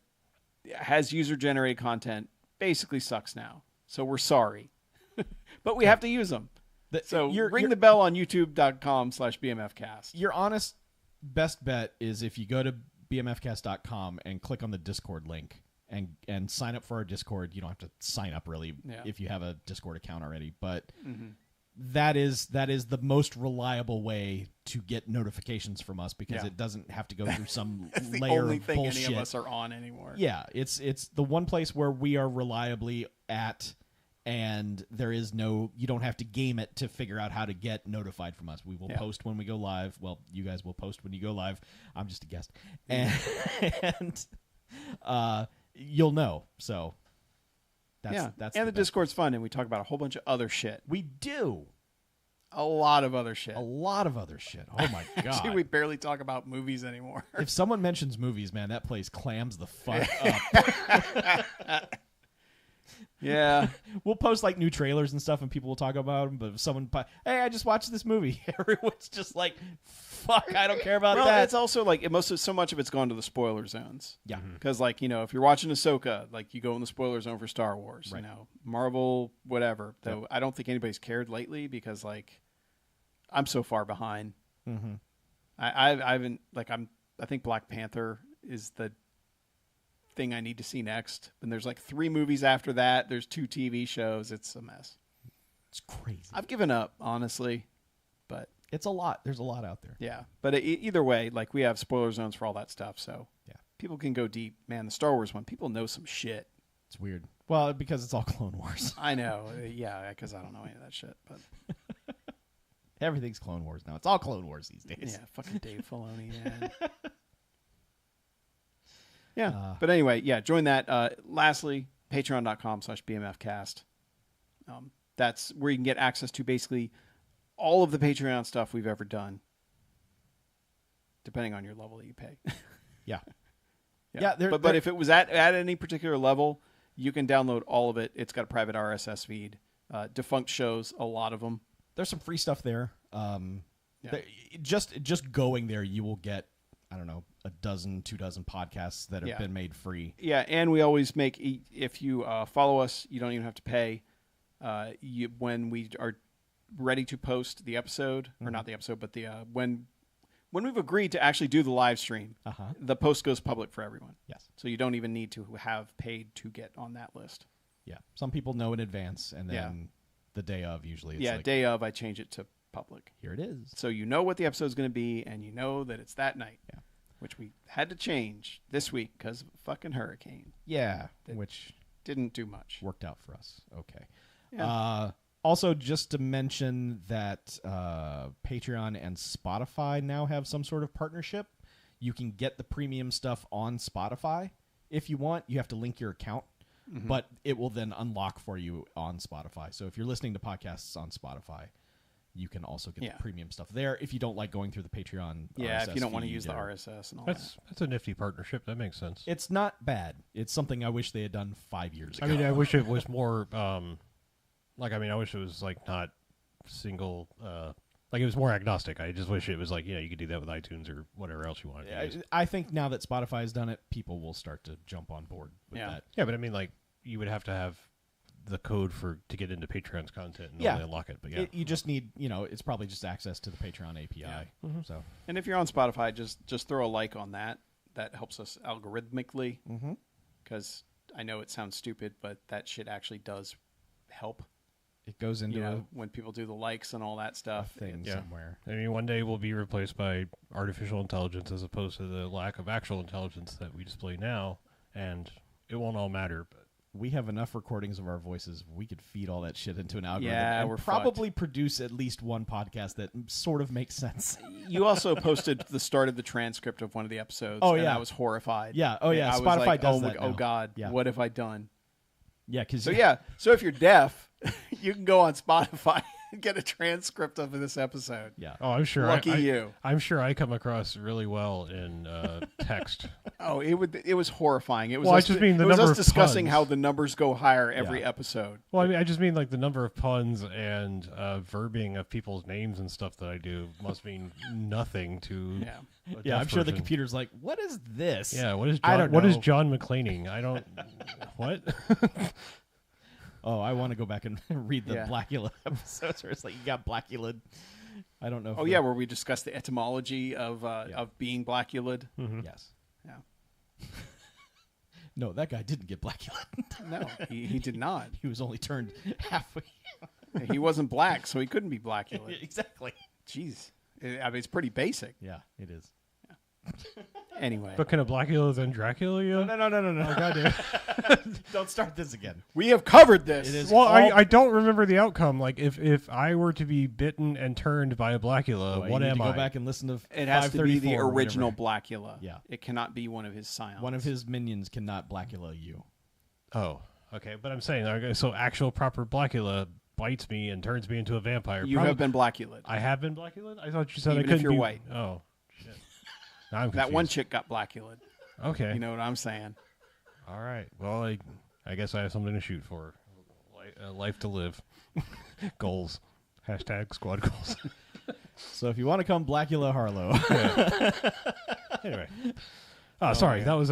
has user-generated content, basically sucks now. So we're sorry, but we have to use them. So ring the bell on youtube.com/BMFcast. Your honest best bet is if you go to bmfcast.com and click on the Discord link and sign up for our Discord. You don't have to sign up really if you have a Discord account already, but that is the most reliable way to get notifications from us because it doesn't have to go through some That's the layer only of thing bullshit. any of us are on anymore. Yeah, it's the one place where we are reliably at, and there is no, you don't have to game it to figure out how to get notified from us. We will post when we go live. Well, you guys will post when you go live. I'm just a guest. And you'll know. So that's and the Discord's fun, and we talk about a whole bunch of other shit. We do. A lot of other shit. A lot of other shit. Oh my god. Actually, we barely talk about movies anymore. If someone mentions movies, man, that place clams the fuck up. Yeah. We'll post like new trailers and stuff, and people will talk about them. But if someone, hey, I just watched this movie, everyone's just like, "Fuck, I don't care about well, that." It's also like so much of it's gone to the spoiler zones. Yeah, because like if you're watching Ahsoka, like you go in the spoiler zone for Star Wars. Right. Marvel, whatever. Though I don't think anybody's cared lately because like I'm so far behind. Mm-hmm. I haven't like I think Black Panther is the thing I need to see next, and there's like 3 movies after that. There's 2 TV shows. It's a mess. It's crazy. I've given up, honestly, but it's a lot. There's a lot out there. Yeah, but either way, like we have spoiler zones for all that stuff, so people can go deep. Man, the Star Wars one, people know some shit. It's weird. Well, because it's all Clone Wars. I know, yeah, because I don't know any of that shit, but everything's Clone Wars now. It's all Clone Wars these days. Yeah, fucking Dave Filoni, man. Yeah, but anyway, join that. Lastly, patreon.com/BMFcast. That's where you can get access to basically all of the Patreon stuff we've ever done, depending on your level that you pay. Yeah. But if it was at any particular level, you can download all of it. It's got a private RSS feed. Defunct shows, a lot of them. There's some free stuff there. Just going there, you will get, I don't know, 12 podcasts that have been made free. Yeah, and we always make, if you follow us, you don't even have to pay. When we are ready to post the episode, or not the episode, but the when we've agreed to actually do the live stream, the post goes public for everyone. Yes. So you don't even need to have paid to get on that list. Yeah. Some people know in advance, and then the day of, usually it's like, day of, I change it to public. Here it is. So you know what the episode is going to be, and you know that it's that night. Yeah. Which we had to change this week because of a fucking hurricane. Yeah. Which didn't do much. Worked out for us. Okay. Yeah. Also, just to mention that Patreon and Spotify now have some sort of partnership. You can get the premium stuff on Spotify if you want. You have to link your account, but it will then unlock for you on Spotify. So if you're listening to podcasts on Spotify, you can also get the premium stuff there if you don't like going through the Patreon. Yeah, if you don't want to use the RSS and all that. That's a nifty partnership. That makes sense. It's not bad. It's something I wish they had done 5 years ago. I mean, I wish it was more, I wish it was like not single, like it was more agnostic. I just wish it was like, you could do that with iTunes or whatever else you want to use. I think now that Spotify has done it, people will start to jump on board with that. Yeah, but I mean, like, you would have to have the code to get into Patreon's content and only unlock it. But you just need, it's probably just access to the Patreon API. Yeah. So, and if you're on Spotify, just throw a like on that. That helps us algorithmically. Because I know it sounds stupid, but that shit actually does help. It goes into when people do the likes and all that stuff. Somewhere. I mean, one day we'll be replaced by artificial intelligence as opposed to the lack of actual intelligence that we display now, and it won't all matter. But we have enough recordings of our voices. We could feed all that shit into an algorithm. Yeah, and we're probably produce at least one podcast that sort of makes sense. You also posted the start of the transcript of one of the episodes. Oh, and yeah. I was horrified. Yeah. Oh, yeah. I was Spotify like, does that Oh, now. God. Yeah. What have I done? Yeah. So if you're deaf, you can go on Spotify and get a transcript of this episode. Yeah. Oh, I'm sure. Lucky you. I'm sure I come across really well in text. Oh, it was horrifying. It was. Well, I us, just mean the it was number us of discussing puns. how the numbers go higher every episode. Well, I mean, I just mean like the number of puns and verbing of people's names and stuff that I do must mean nothing to. Yeah, I'm sure the computer's like, what is this? Yeah, what is I John, don't what is know. John McClaning? I don't. What? Oh, I want to go back and read the Blackula episodes where it's like you got Blackula I don't know. Oh yeah, where we discussed the etymology of being Blackula. Yes. Yeah. No, that guy didn't get Blackula. No, he did not. He was only turned halfway. He wasn't black, so he couldn't be Blackula. Exactly. Jeez. I mean, it's pretty basic. Yeah, it is. Anyway. But can a Blackula then Dracula you? No. Oh, goddamn. Don't start this again. We have covered this. It is Well, all- I don't remember the outcome. Like, if I were to be bitten and turned by a Blackula, Well, what you need am to go I? back and listen to It has to be the 534 or original whatever. Blackula. Yeah. It cannot be one of his scions. One of his minions cannot Blackula you. Oh, okay. But I'm saying, okay, so actual proper Blackula bites me and turns me into a vampire. You have been Blackula. I have been Blackula? I thought you said Even I if couldn't you're be white. Oh, shit. Now I'm That one confused. chick got Blackula. Okay. You know what I'm saying? All right. Well, I guess I have something to shoot for. A life to live. Goals. Hashtag squad goals. So if you want to come Blackula Harlow. Anyway. Oh, sorry. man. That was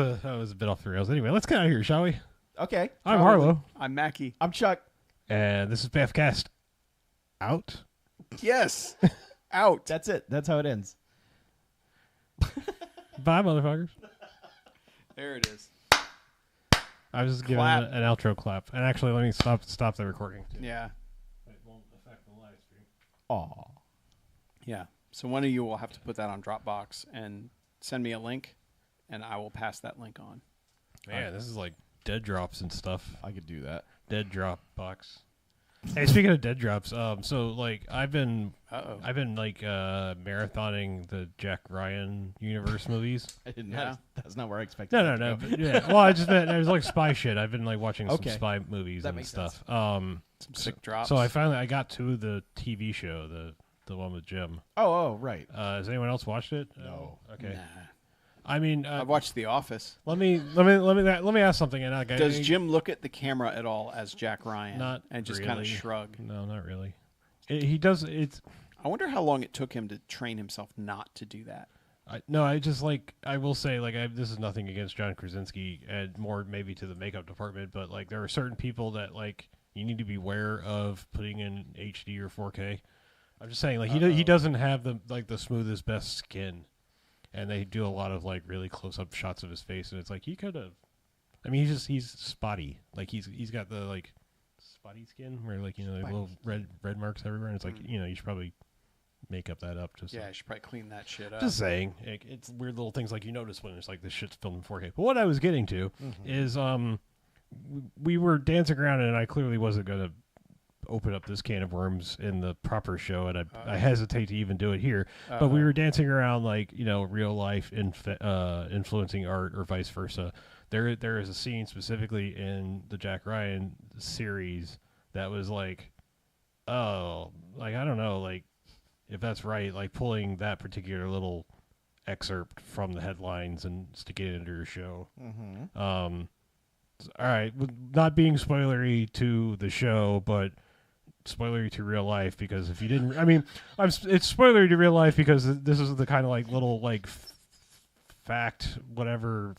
a bit off the rails. Anyway, let's get out of here, shall we? Okay. I'm Harlow, I'm Mackie. I'm Chuck. and this is BMFcast. Out. Yes. Out. That's it. That's how it ends. Bye, motherfuckers. There it is. I was just giving Clap. an outro clap. And actually, let me stop the recording. Yeah. It won't affect the live stream. Aw. Yeah. So one of you will have to put that on Dropbox and send me a link, and I will pass that link on. Man, this is like dead drops and stuff. I could do that. Dead drop box. Hey, speaking of dead drops, so like I've been Uh-oh. like marathoning the Jack Ryan universe movies. I didn't Yeah. That's not where I expected No. that to go. But yeah. Well, I just meant it was like spy shit. I've been like watching Okay. some spy movies That and makes stuff. Some sick drops. So I got to the TV show, the one with Jim. Oh, right. Has anyone else watched it? No. Okay. Nah. I mean, I've watched The Office. let me ask something. And like, Does Jim look at the camera at all as Jack Ryan? Not and just kind of really. shrug. No, not really. He does. It's I wonder how long it took him to train himself not to do that. I just like I will say like this is nothing against John Krasinski and more maybe to the makeup department, but like there are certain people that like you need to be aware of putting in HD or 4K. I'm just saying like he doesn't have the smoothest best skin, and they do a lot of like really close up shots of his face, and it's like he could have. I mean he's spotty, like he's got the like spotty skin where like like little red marks everywhere, and it's like you should probably make up that up. Just Yeah, I should probably clean that shit up. just saying, it's weird little things like you notice when it's like this shit's filmed in 4K. But what I was getting to is, we were dancing around, and I clearly wasn't going to open up this can of worms in the proper show, and I hesitate to even do it here. But we were dancing around like real life influencing art or vice versa. There is a scene specifically in the Jack Ryan series that was like, oh, like I don't know, like. If that's right, like pulling that particular little excerpt from the headlines and sticking it into your show. All right, not being spoilery to the show, but spoilery to real life because if you didn't, I mean, it's spoilery to real life because this is the kind of like little like fact whatever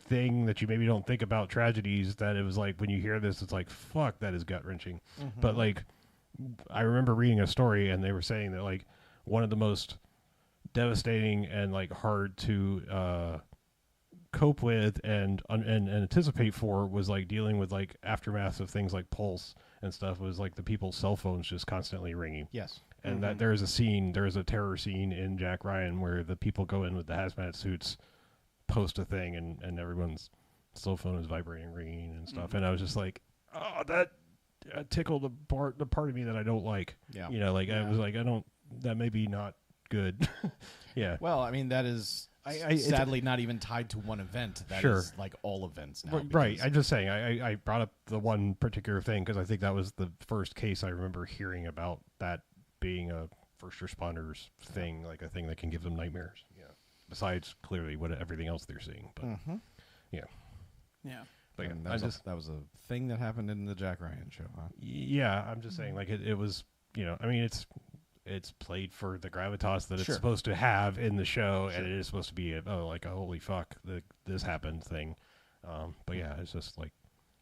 thing that you maybe don't think about tragedies that it was like when you hear this, it's like fuck, that is gut wrenching, but like. I remember reading a story and they were saying that like one of the most devastating and like hard to cope with and anticipate for was like dealing with like aftermath of things like Pulse and stuff was like the people's cell phones just constantly ringing. Yes. And that there's a terror scene in Jack Ryan where the people go in with the hazmat suits, post a thing and everyone's cell phone is vibrating, ringing and stuff. And I was just like, oh, that tickled the part of me that I don't like. Yeah. I was like, that may be not good. Yeah. Well, I mean, that is sadly not even tied to one event. That Sure. is like all events now. Right. because- I'm just saying, I brought up the one particular thing because I think that was the first case I remember hearing about that being a first responders thing, like a thing that can give them nightmares. Yeah. Besides clearly everything else they're seeing. But yeah. Yeah. But And yeah, that was a thing that happened in the Jack Ryan show, huh? yeah, I'm just saying, like it was, I mean, it's played for the gravitas that it's Sure. supposed to have in the show, and it is supposed to be like a holy fuck, this happened thing. But yeah, it's just like,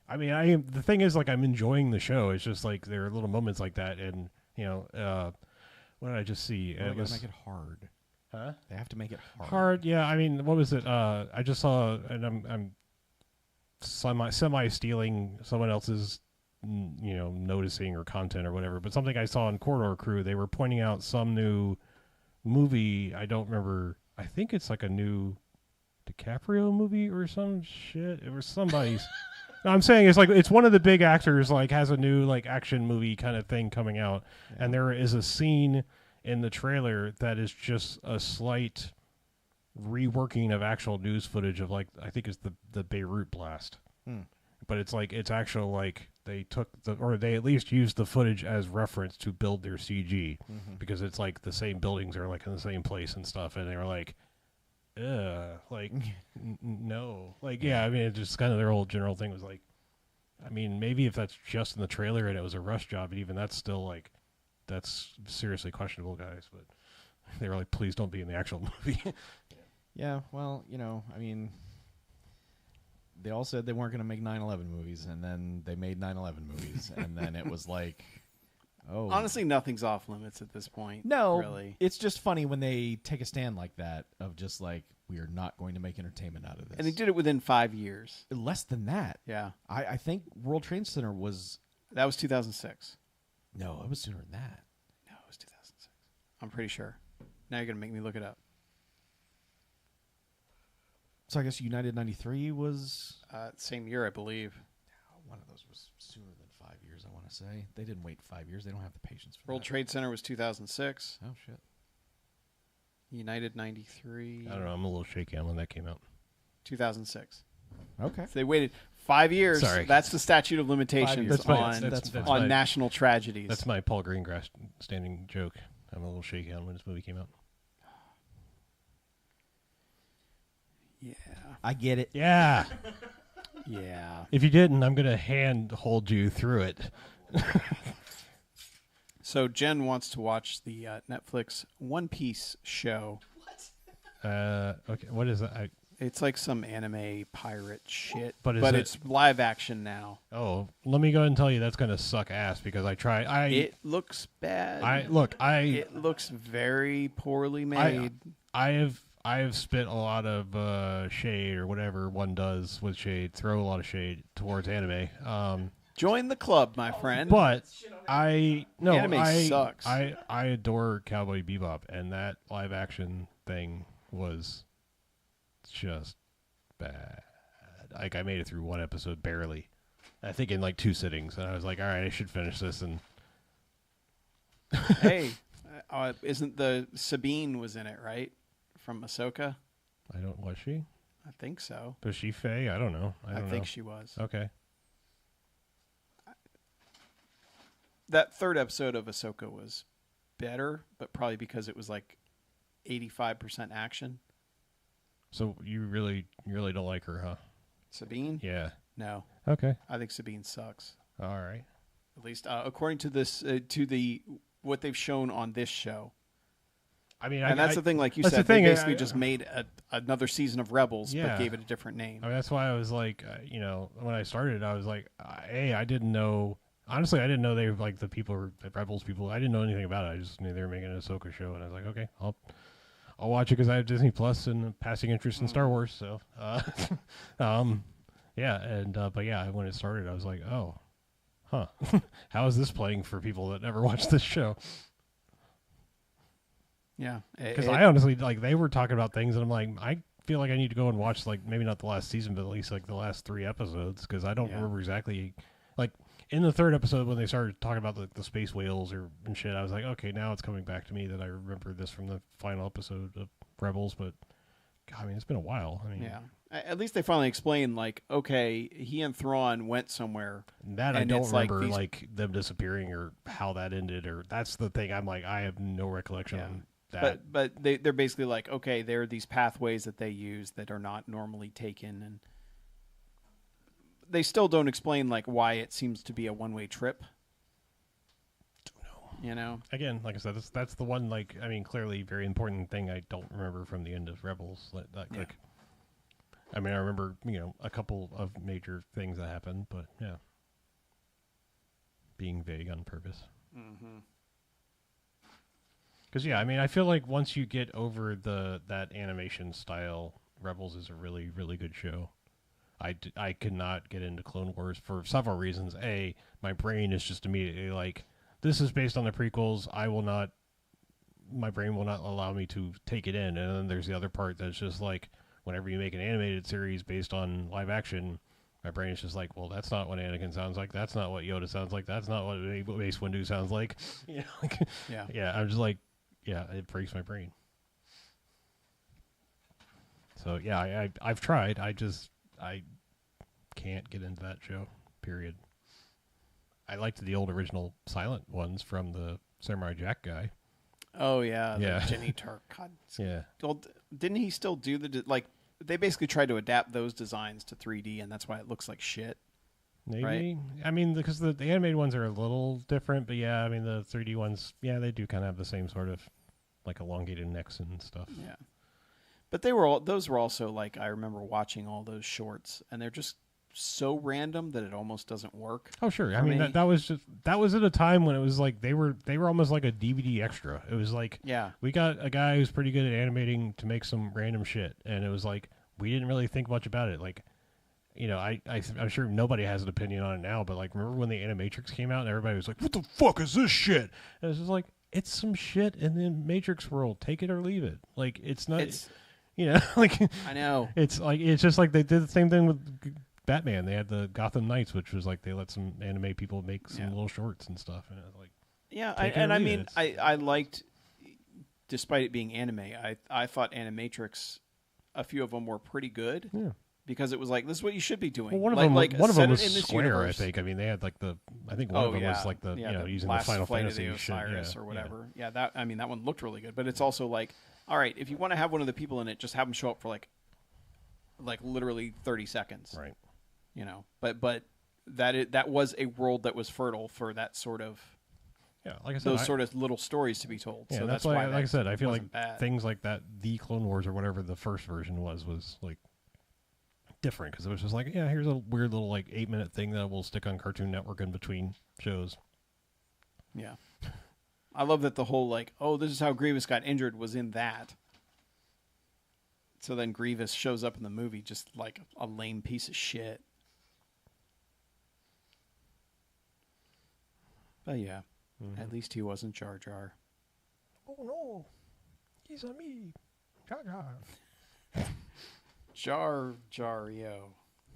I mean, the thing is, like, I'm enjoying the show. It's just like there are little moments like that, and What did I just see? Well, It was make it hard. huh? They have to make it hard. Hard. Yeah. I mean, what was it? I just saw, and I'm semi stealing someone else's, noticing or content or whatever. But something I saw in Corridor Crew, they were pointing out some new movie. I don't remember. I think it's like a new DiCaprio movie or some shit. It was somebody's. No, I'm saying it's one of the big actors has a new action movie kind of thing coming out, and there is a scene in the trailer that is just a slight reworking of actual news footage of I think it's the Beirut blast. But it's actual they took or they at least used the footage as reference to build their CG because it's the same buildings are in the same place and stuff, and they were no, yeah, I mean it's just kind of their whole general thing was I mean maybe if that's just in the trailer and it was a rush job, and even that's still that's seriously questionable, guys. But they were please don't be in the actual movie. Yeah, well, I mean, they all said they weren't going to make 9/11 movies, and then they made 9/11 movies, and then it was oh. Honestly, nothing's off limits at this point. No, really. It's just funny when they take a stand like that of just we are not going to make entertainment out of this. And they did it within 5 years. Less than that. Yeah. I think World Trade Center was... That was 2006. No, it was sooner than that. No, it was 2006. I'm pretty sure. Now you're going to make me look it up. So I guess United 93 was... Same year, I believe. One of those was sooner than 5 years, I want to say. They didn't wait 5 years. They don't have the patience for World that. Trade Center was 2006. Oh, shit. United 93. I don't know. I'm a little shaky on when that came out. 2006. Okay. So they waited 5 years. Sorry. That's the statute of limitations on national tragedies. That's my Paul Greengrass standing joke. I'm a little shaky on when this movie came out. Yeah. I get it. Yeah. Yeah. If you didn't, I'm going to hand hold you through it. So Jen wants to watch the Netflix One Piece show. Okay. What is that? It's like some anime pirate shit, But it's live action now. Oh, let me go ahead and tell you that's going to suck ass because I tried. It looks bad. It looks very poorly made. I have spit a lot of shade or whatever one does with shade, throw a lot of shade towards anime. Join the club, my friend. But anime sucks. I adore Cowboy Bebop, and that live action thing was just bad. I made it through one episode barely. I think in 2 sittings, and I was all right, I should finish this. And hey, isn't the Sabine was in it, right? From Ahsoka? Was she? I think so. Was she Faye? I don't know. I think she was. Okay. That third episode of Ahsoka was better, but probably because it was 85% action. So you really don't like her, huh? Sabine? Yeah. No. Okay. I think Sabine sucks. All right. At least according to this, what they've shown on this show. I mean, and that's the thing, like you said, they basically just made another season of Rebels, but gave it a different name. I mean, that's why I was when I started, I was I didn't know. Honestly, I didn't know they were the people, the Rebels people. I didn't know anything about it. I just knew they were making an Ahsoka show, and I was okay, I'll watch it because I have Disney Plus and a passing interest in Star Wars. So, yeah, and but yeah, when it started, I was oh, huh, how is this playing for people that never watched this show? Yeah, because I honestly they were talking about things, and I'm I feel like I need to go and watch maybe not the last season, but at least the last 3 episodes because I don't remember exactly in the 3rd episode when they started talking about the space whales and shit. I was okay, now it's coming back to me that I remember this from the final episode of Rebels, but God, I mean it's been a while. I mean, yeah. At least they finally explained okay, he and Thrawn went somewhere. That I don't remember them disappearing or how that ended, or that's the thing. I'm I have no recollection on that. But they're basically okay, there are these pathways that they use that are not normally taken, and they still don't explain why it seems to be a one-way trip. Don't know. Again, like I said, that's the one I mean clearly very important thing I don't remember from the end of Rebels. I mean I remember a couple of major things that happened, but yeah, being vague on purpose. Mm-hmm. Because yeah, I mean, I feel like once you get over that animation style, Rebels is a really really good show. I could not get into Clone Wars for several reasons. A, my brain is just immediately like, this is based on the prequels. My brain will not allow me to take it in. And then there's the other part that's just like, whenever you make an animated series based on live action, my brain is just like, well, that's not what Anakin sounds like. That's not what Yoda sounds like. That's not what Mace Windu sounds like. Yeah. Yeah, I'm just like, yeah, it breaks my brain. So yeah, I've tried. I can't get into that show. Period. I liked the old original silent ones from the Samurai Jack guy. Oh yeah. Yeah. Jenny Turk. God. Yeah. Well, didn't he still do like? They basically tried to adapt those designs to 3D, and that's why it looks like shit. Maybe. Right? I mean, because the animated ones are a little different, but yeah, I mean, the 3D ones, yeah, they do kind of have the same sort of like elongated necks and stuff. Yeah. But those were also like, I remember watching all those shorts, and they're just so random that it almost doesn't work. Oh sure, I For mean me. that was at a time when it was like they were almost like a DVD extra. It was like, Yeah. we got a guy who's pretty good at animating to make some random shit, and it was like we didn't really think much about it. Like, you know, I'm sure nobody has an opinion on it now, but like, remember when the Animatrix came out and everybody was like, "What the fuck is this shit?" And it's just like, it's some shit in the Matrix world. Take it or leave it. Like, it's not, you know, like I know. it's like it's just like they did the same thing with Batman. They had the Gotham Knights, which was like they let some anime people make some little shorts and stuff, and it was like, Yeah, take it or and I leave mean, it. I liked, despite it being anime, I thought Animatrix, a few of them were pretty good. yeah. Because it was like, this is what you should be doing. Well, one of set them was it in this Square, universe. I think. I mean, they had like I think one of them was like the using the last Final Flight Fantasy of the shit, Osiris yeah, or whatever. Yeah, that one looked really good. But it's also like, all right, if you want to have one of the people in it, just have them show up for like literally 30 seconds. Right. You know, but that was a world that was fertile for that sort of Yeah, like I said, those sort of little stories to be told. Yeah, so that's why, like I said, I feel like wasn't bad. things like that, the Clone Wars or whatever the first version was like different, because it was just like, yeah, here's a weird little like 8-minute thing that we'll stick on Cartoon Network in between shows. Yeah. I love that the whole like, oh, this is how Grievous got injured was in that. So then Grievous shows up in the movie just like a lame piece of shit. But yeah, at least he wasn't Jar Jar. Oh no, he's a me, Jar Jar. Jar Jar-yo.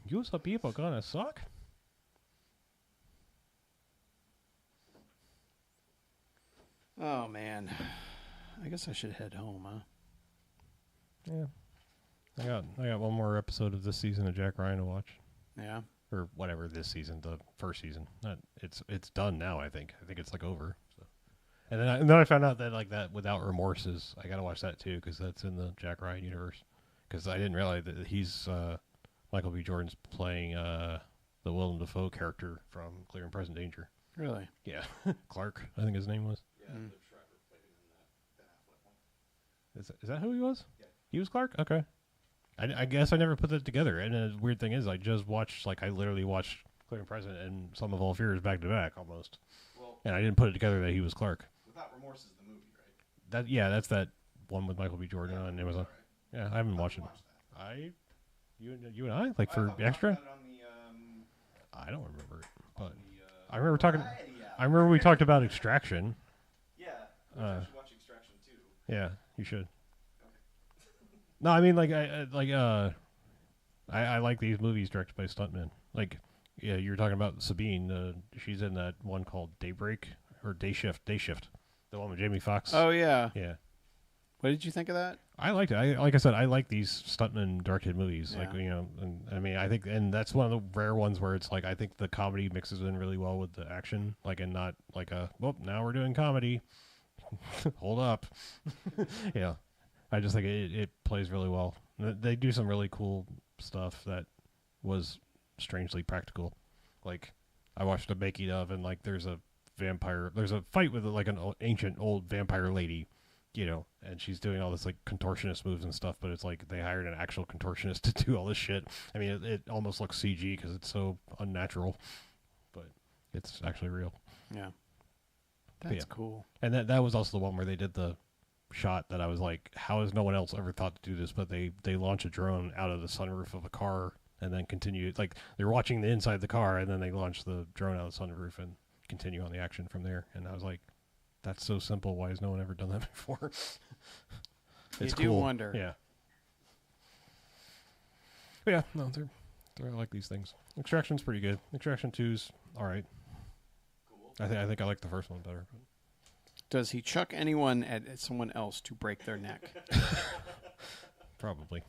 You some people gonna suck. Oh man, I guess I should head home, huh? Yeah, I got one more episode of this season of Jack Ryan to watch, Yeah. or whatever this season, the first season. It's done now. I think it's like over. So. And then I found out that like that Without Remorse is, I gotta watch that too, because that's in the Jack Ryan universe. Because I didn't realize that he's Michael B. Jordan's playing the Willem Dafoe character from Clear and Present Danger. Really? Yeah, Clark, I think his name was. Yeah, Mm. Liv Schreiber played him in that Ben Affleck one. Is that who he was? Yeah. He was Clark? Okay. I guess I never put that together. And the weird thing is, I just watched, like, I literally watched Clear and Present and Some of All Fears back to back almost. Well, And I didn't put it together that he was Clark. Without Remorse is the movie, right? That's that one with Michael B. Jordan on Amazon. All right. Yeah, I haven't watched it. Watch that. You and I, like, I for thought we extra? talked about it on I don't remember it, but the, I remember talking. yeah. I remember we talked about Extraction. Yeah, I should watch Extraction too. Yeah, you should. No, I mean, like, I like these movies directed by stuntmen. Like, yeah, you were talking about Sabine. She's in that one called Daybreak or Day Shift, the one with Jamie Foxx. Oh yeah. Yeah, What did you think of that? I liked it. Like I said, I like these stuntman directed movies. Like, Yeah. you know, and I mean, I think, and that's one of the rare ones where it's like, I think the comedy mixes in really well with the action, like, and not like well, now we're doing comedy. Hold up. Yeah, I just think it plays really well. They do some really cool stuff that was strangely practical. Like, I watched a making of, and like, there's a fight with like an ancient old vampire lady, you know, and she's doing all this like contortionist moves and stuff, but it's like they hired an actual contortionist to do all this shit. I mean, it almost looks CG because it's so unnatural, but it's actually real. Yeah. But That's yeah. cool. And that was also the one where they did the shot that I was like, how has no one else ever thought to do this? But they launch a drone out of the sunroof of a car and then continue. Like, they're watching the inside of the car, and then they launch the drone out of the sunroof and continue on the action from there. And I was like, that's so simple. Why has no one ever done that before? You It's do cool. wonder. Yeah. But yeah, no, I like these things. Extraction's pretty good. Extraction 2's all right. Cool. I think I like the first one better. But Does he chuck anyone at someone else to break their neck? probably.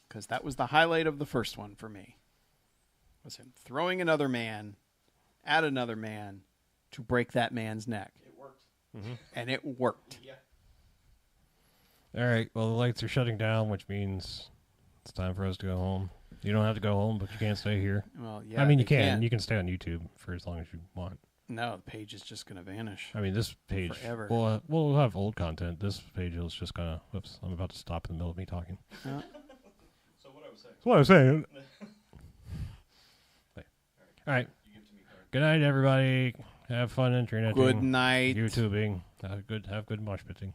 Because that was the highlight of the first one for me. Was him throwing another man at another man to break that man's neck. It worked. And it worked. Yeah. All right. Well, the lights are shutting down, which means it's time for us to go home. You don't have to go home, but you can't stay here. Well, yeah. I mean, you they can. can't. You can stay on YouTube for as long as you want. No, the page is just going to vanish. I mean, this page. Forever. We'll have old content. This page is just gonna. Whoops! I'm about to stop in the middle of me talking. So what I was saying. That's what I was saying. All right. You give it to me, Card. Good night, everybody. Have fun interneting. Good night. YouTubing. Have good mosh pitting.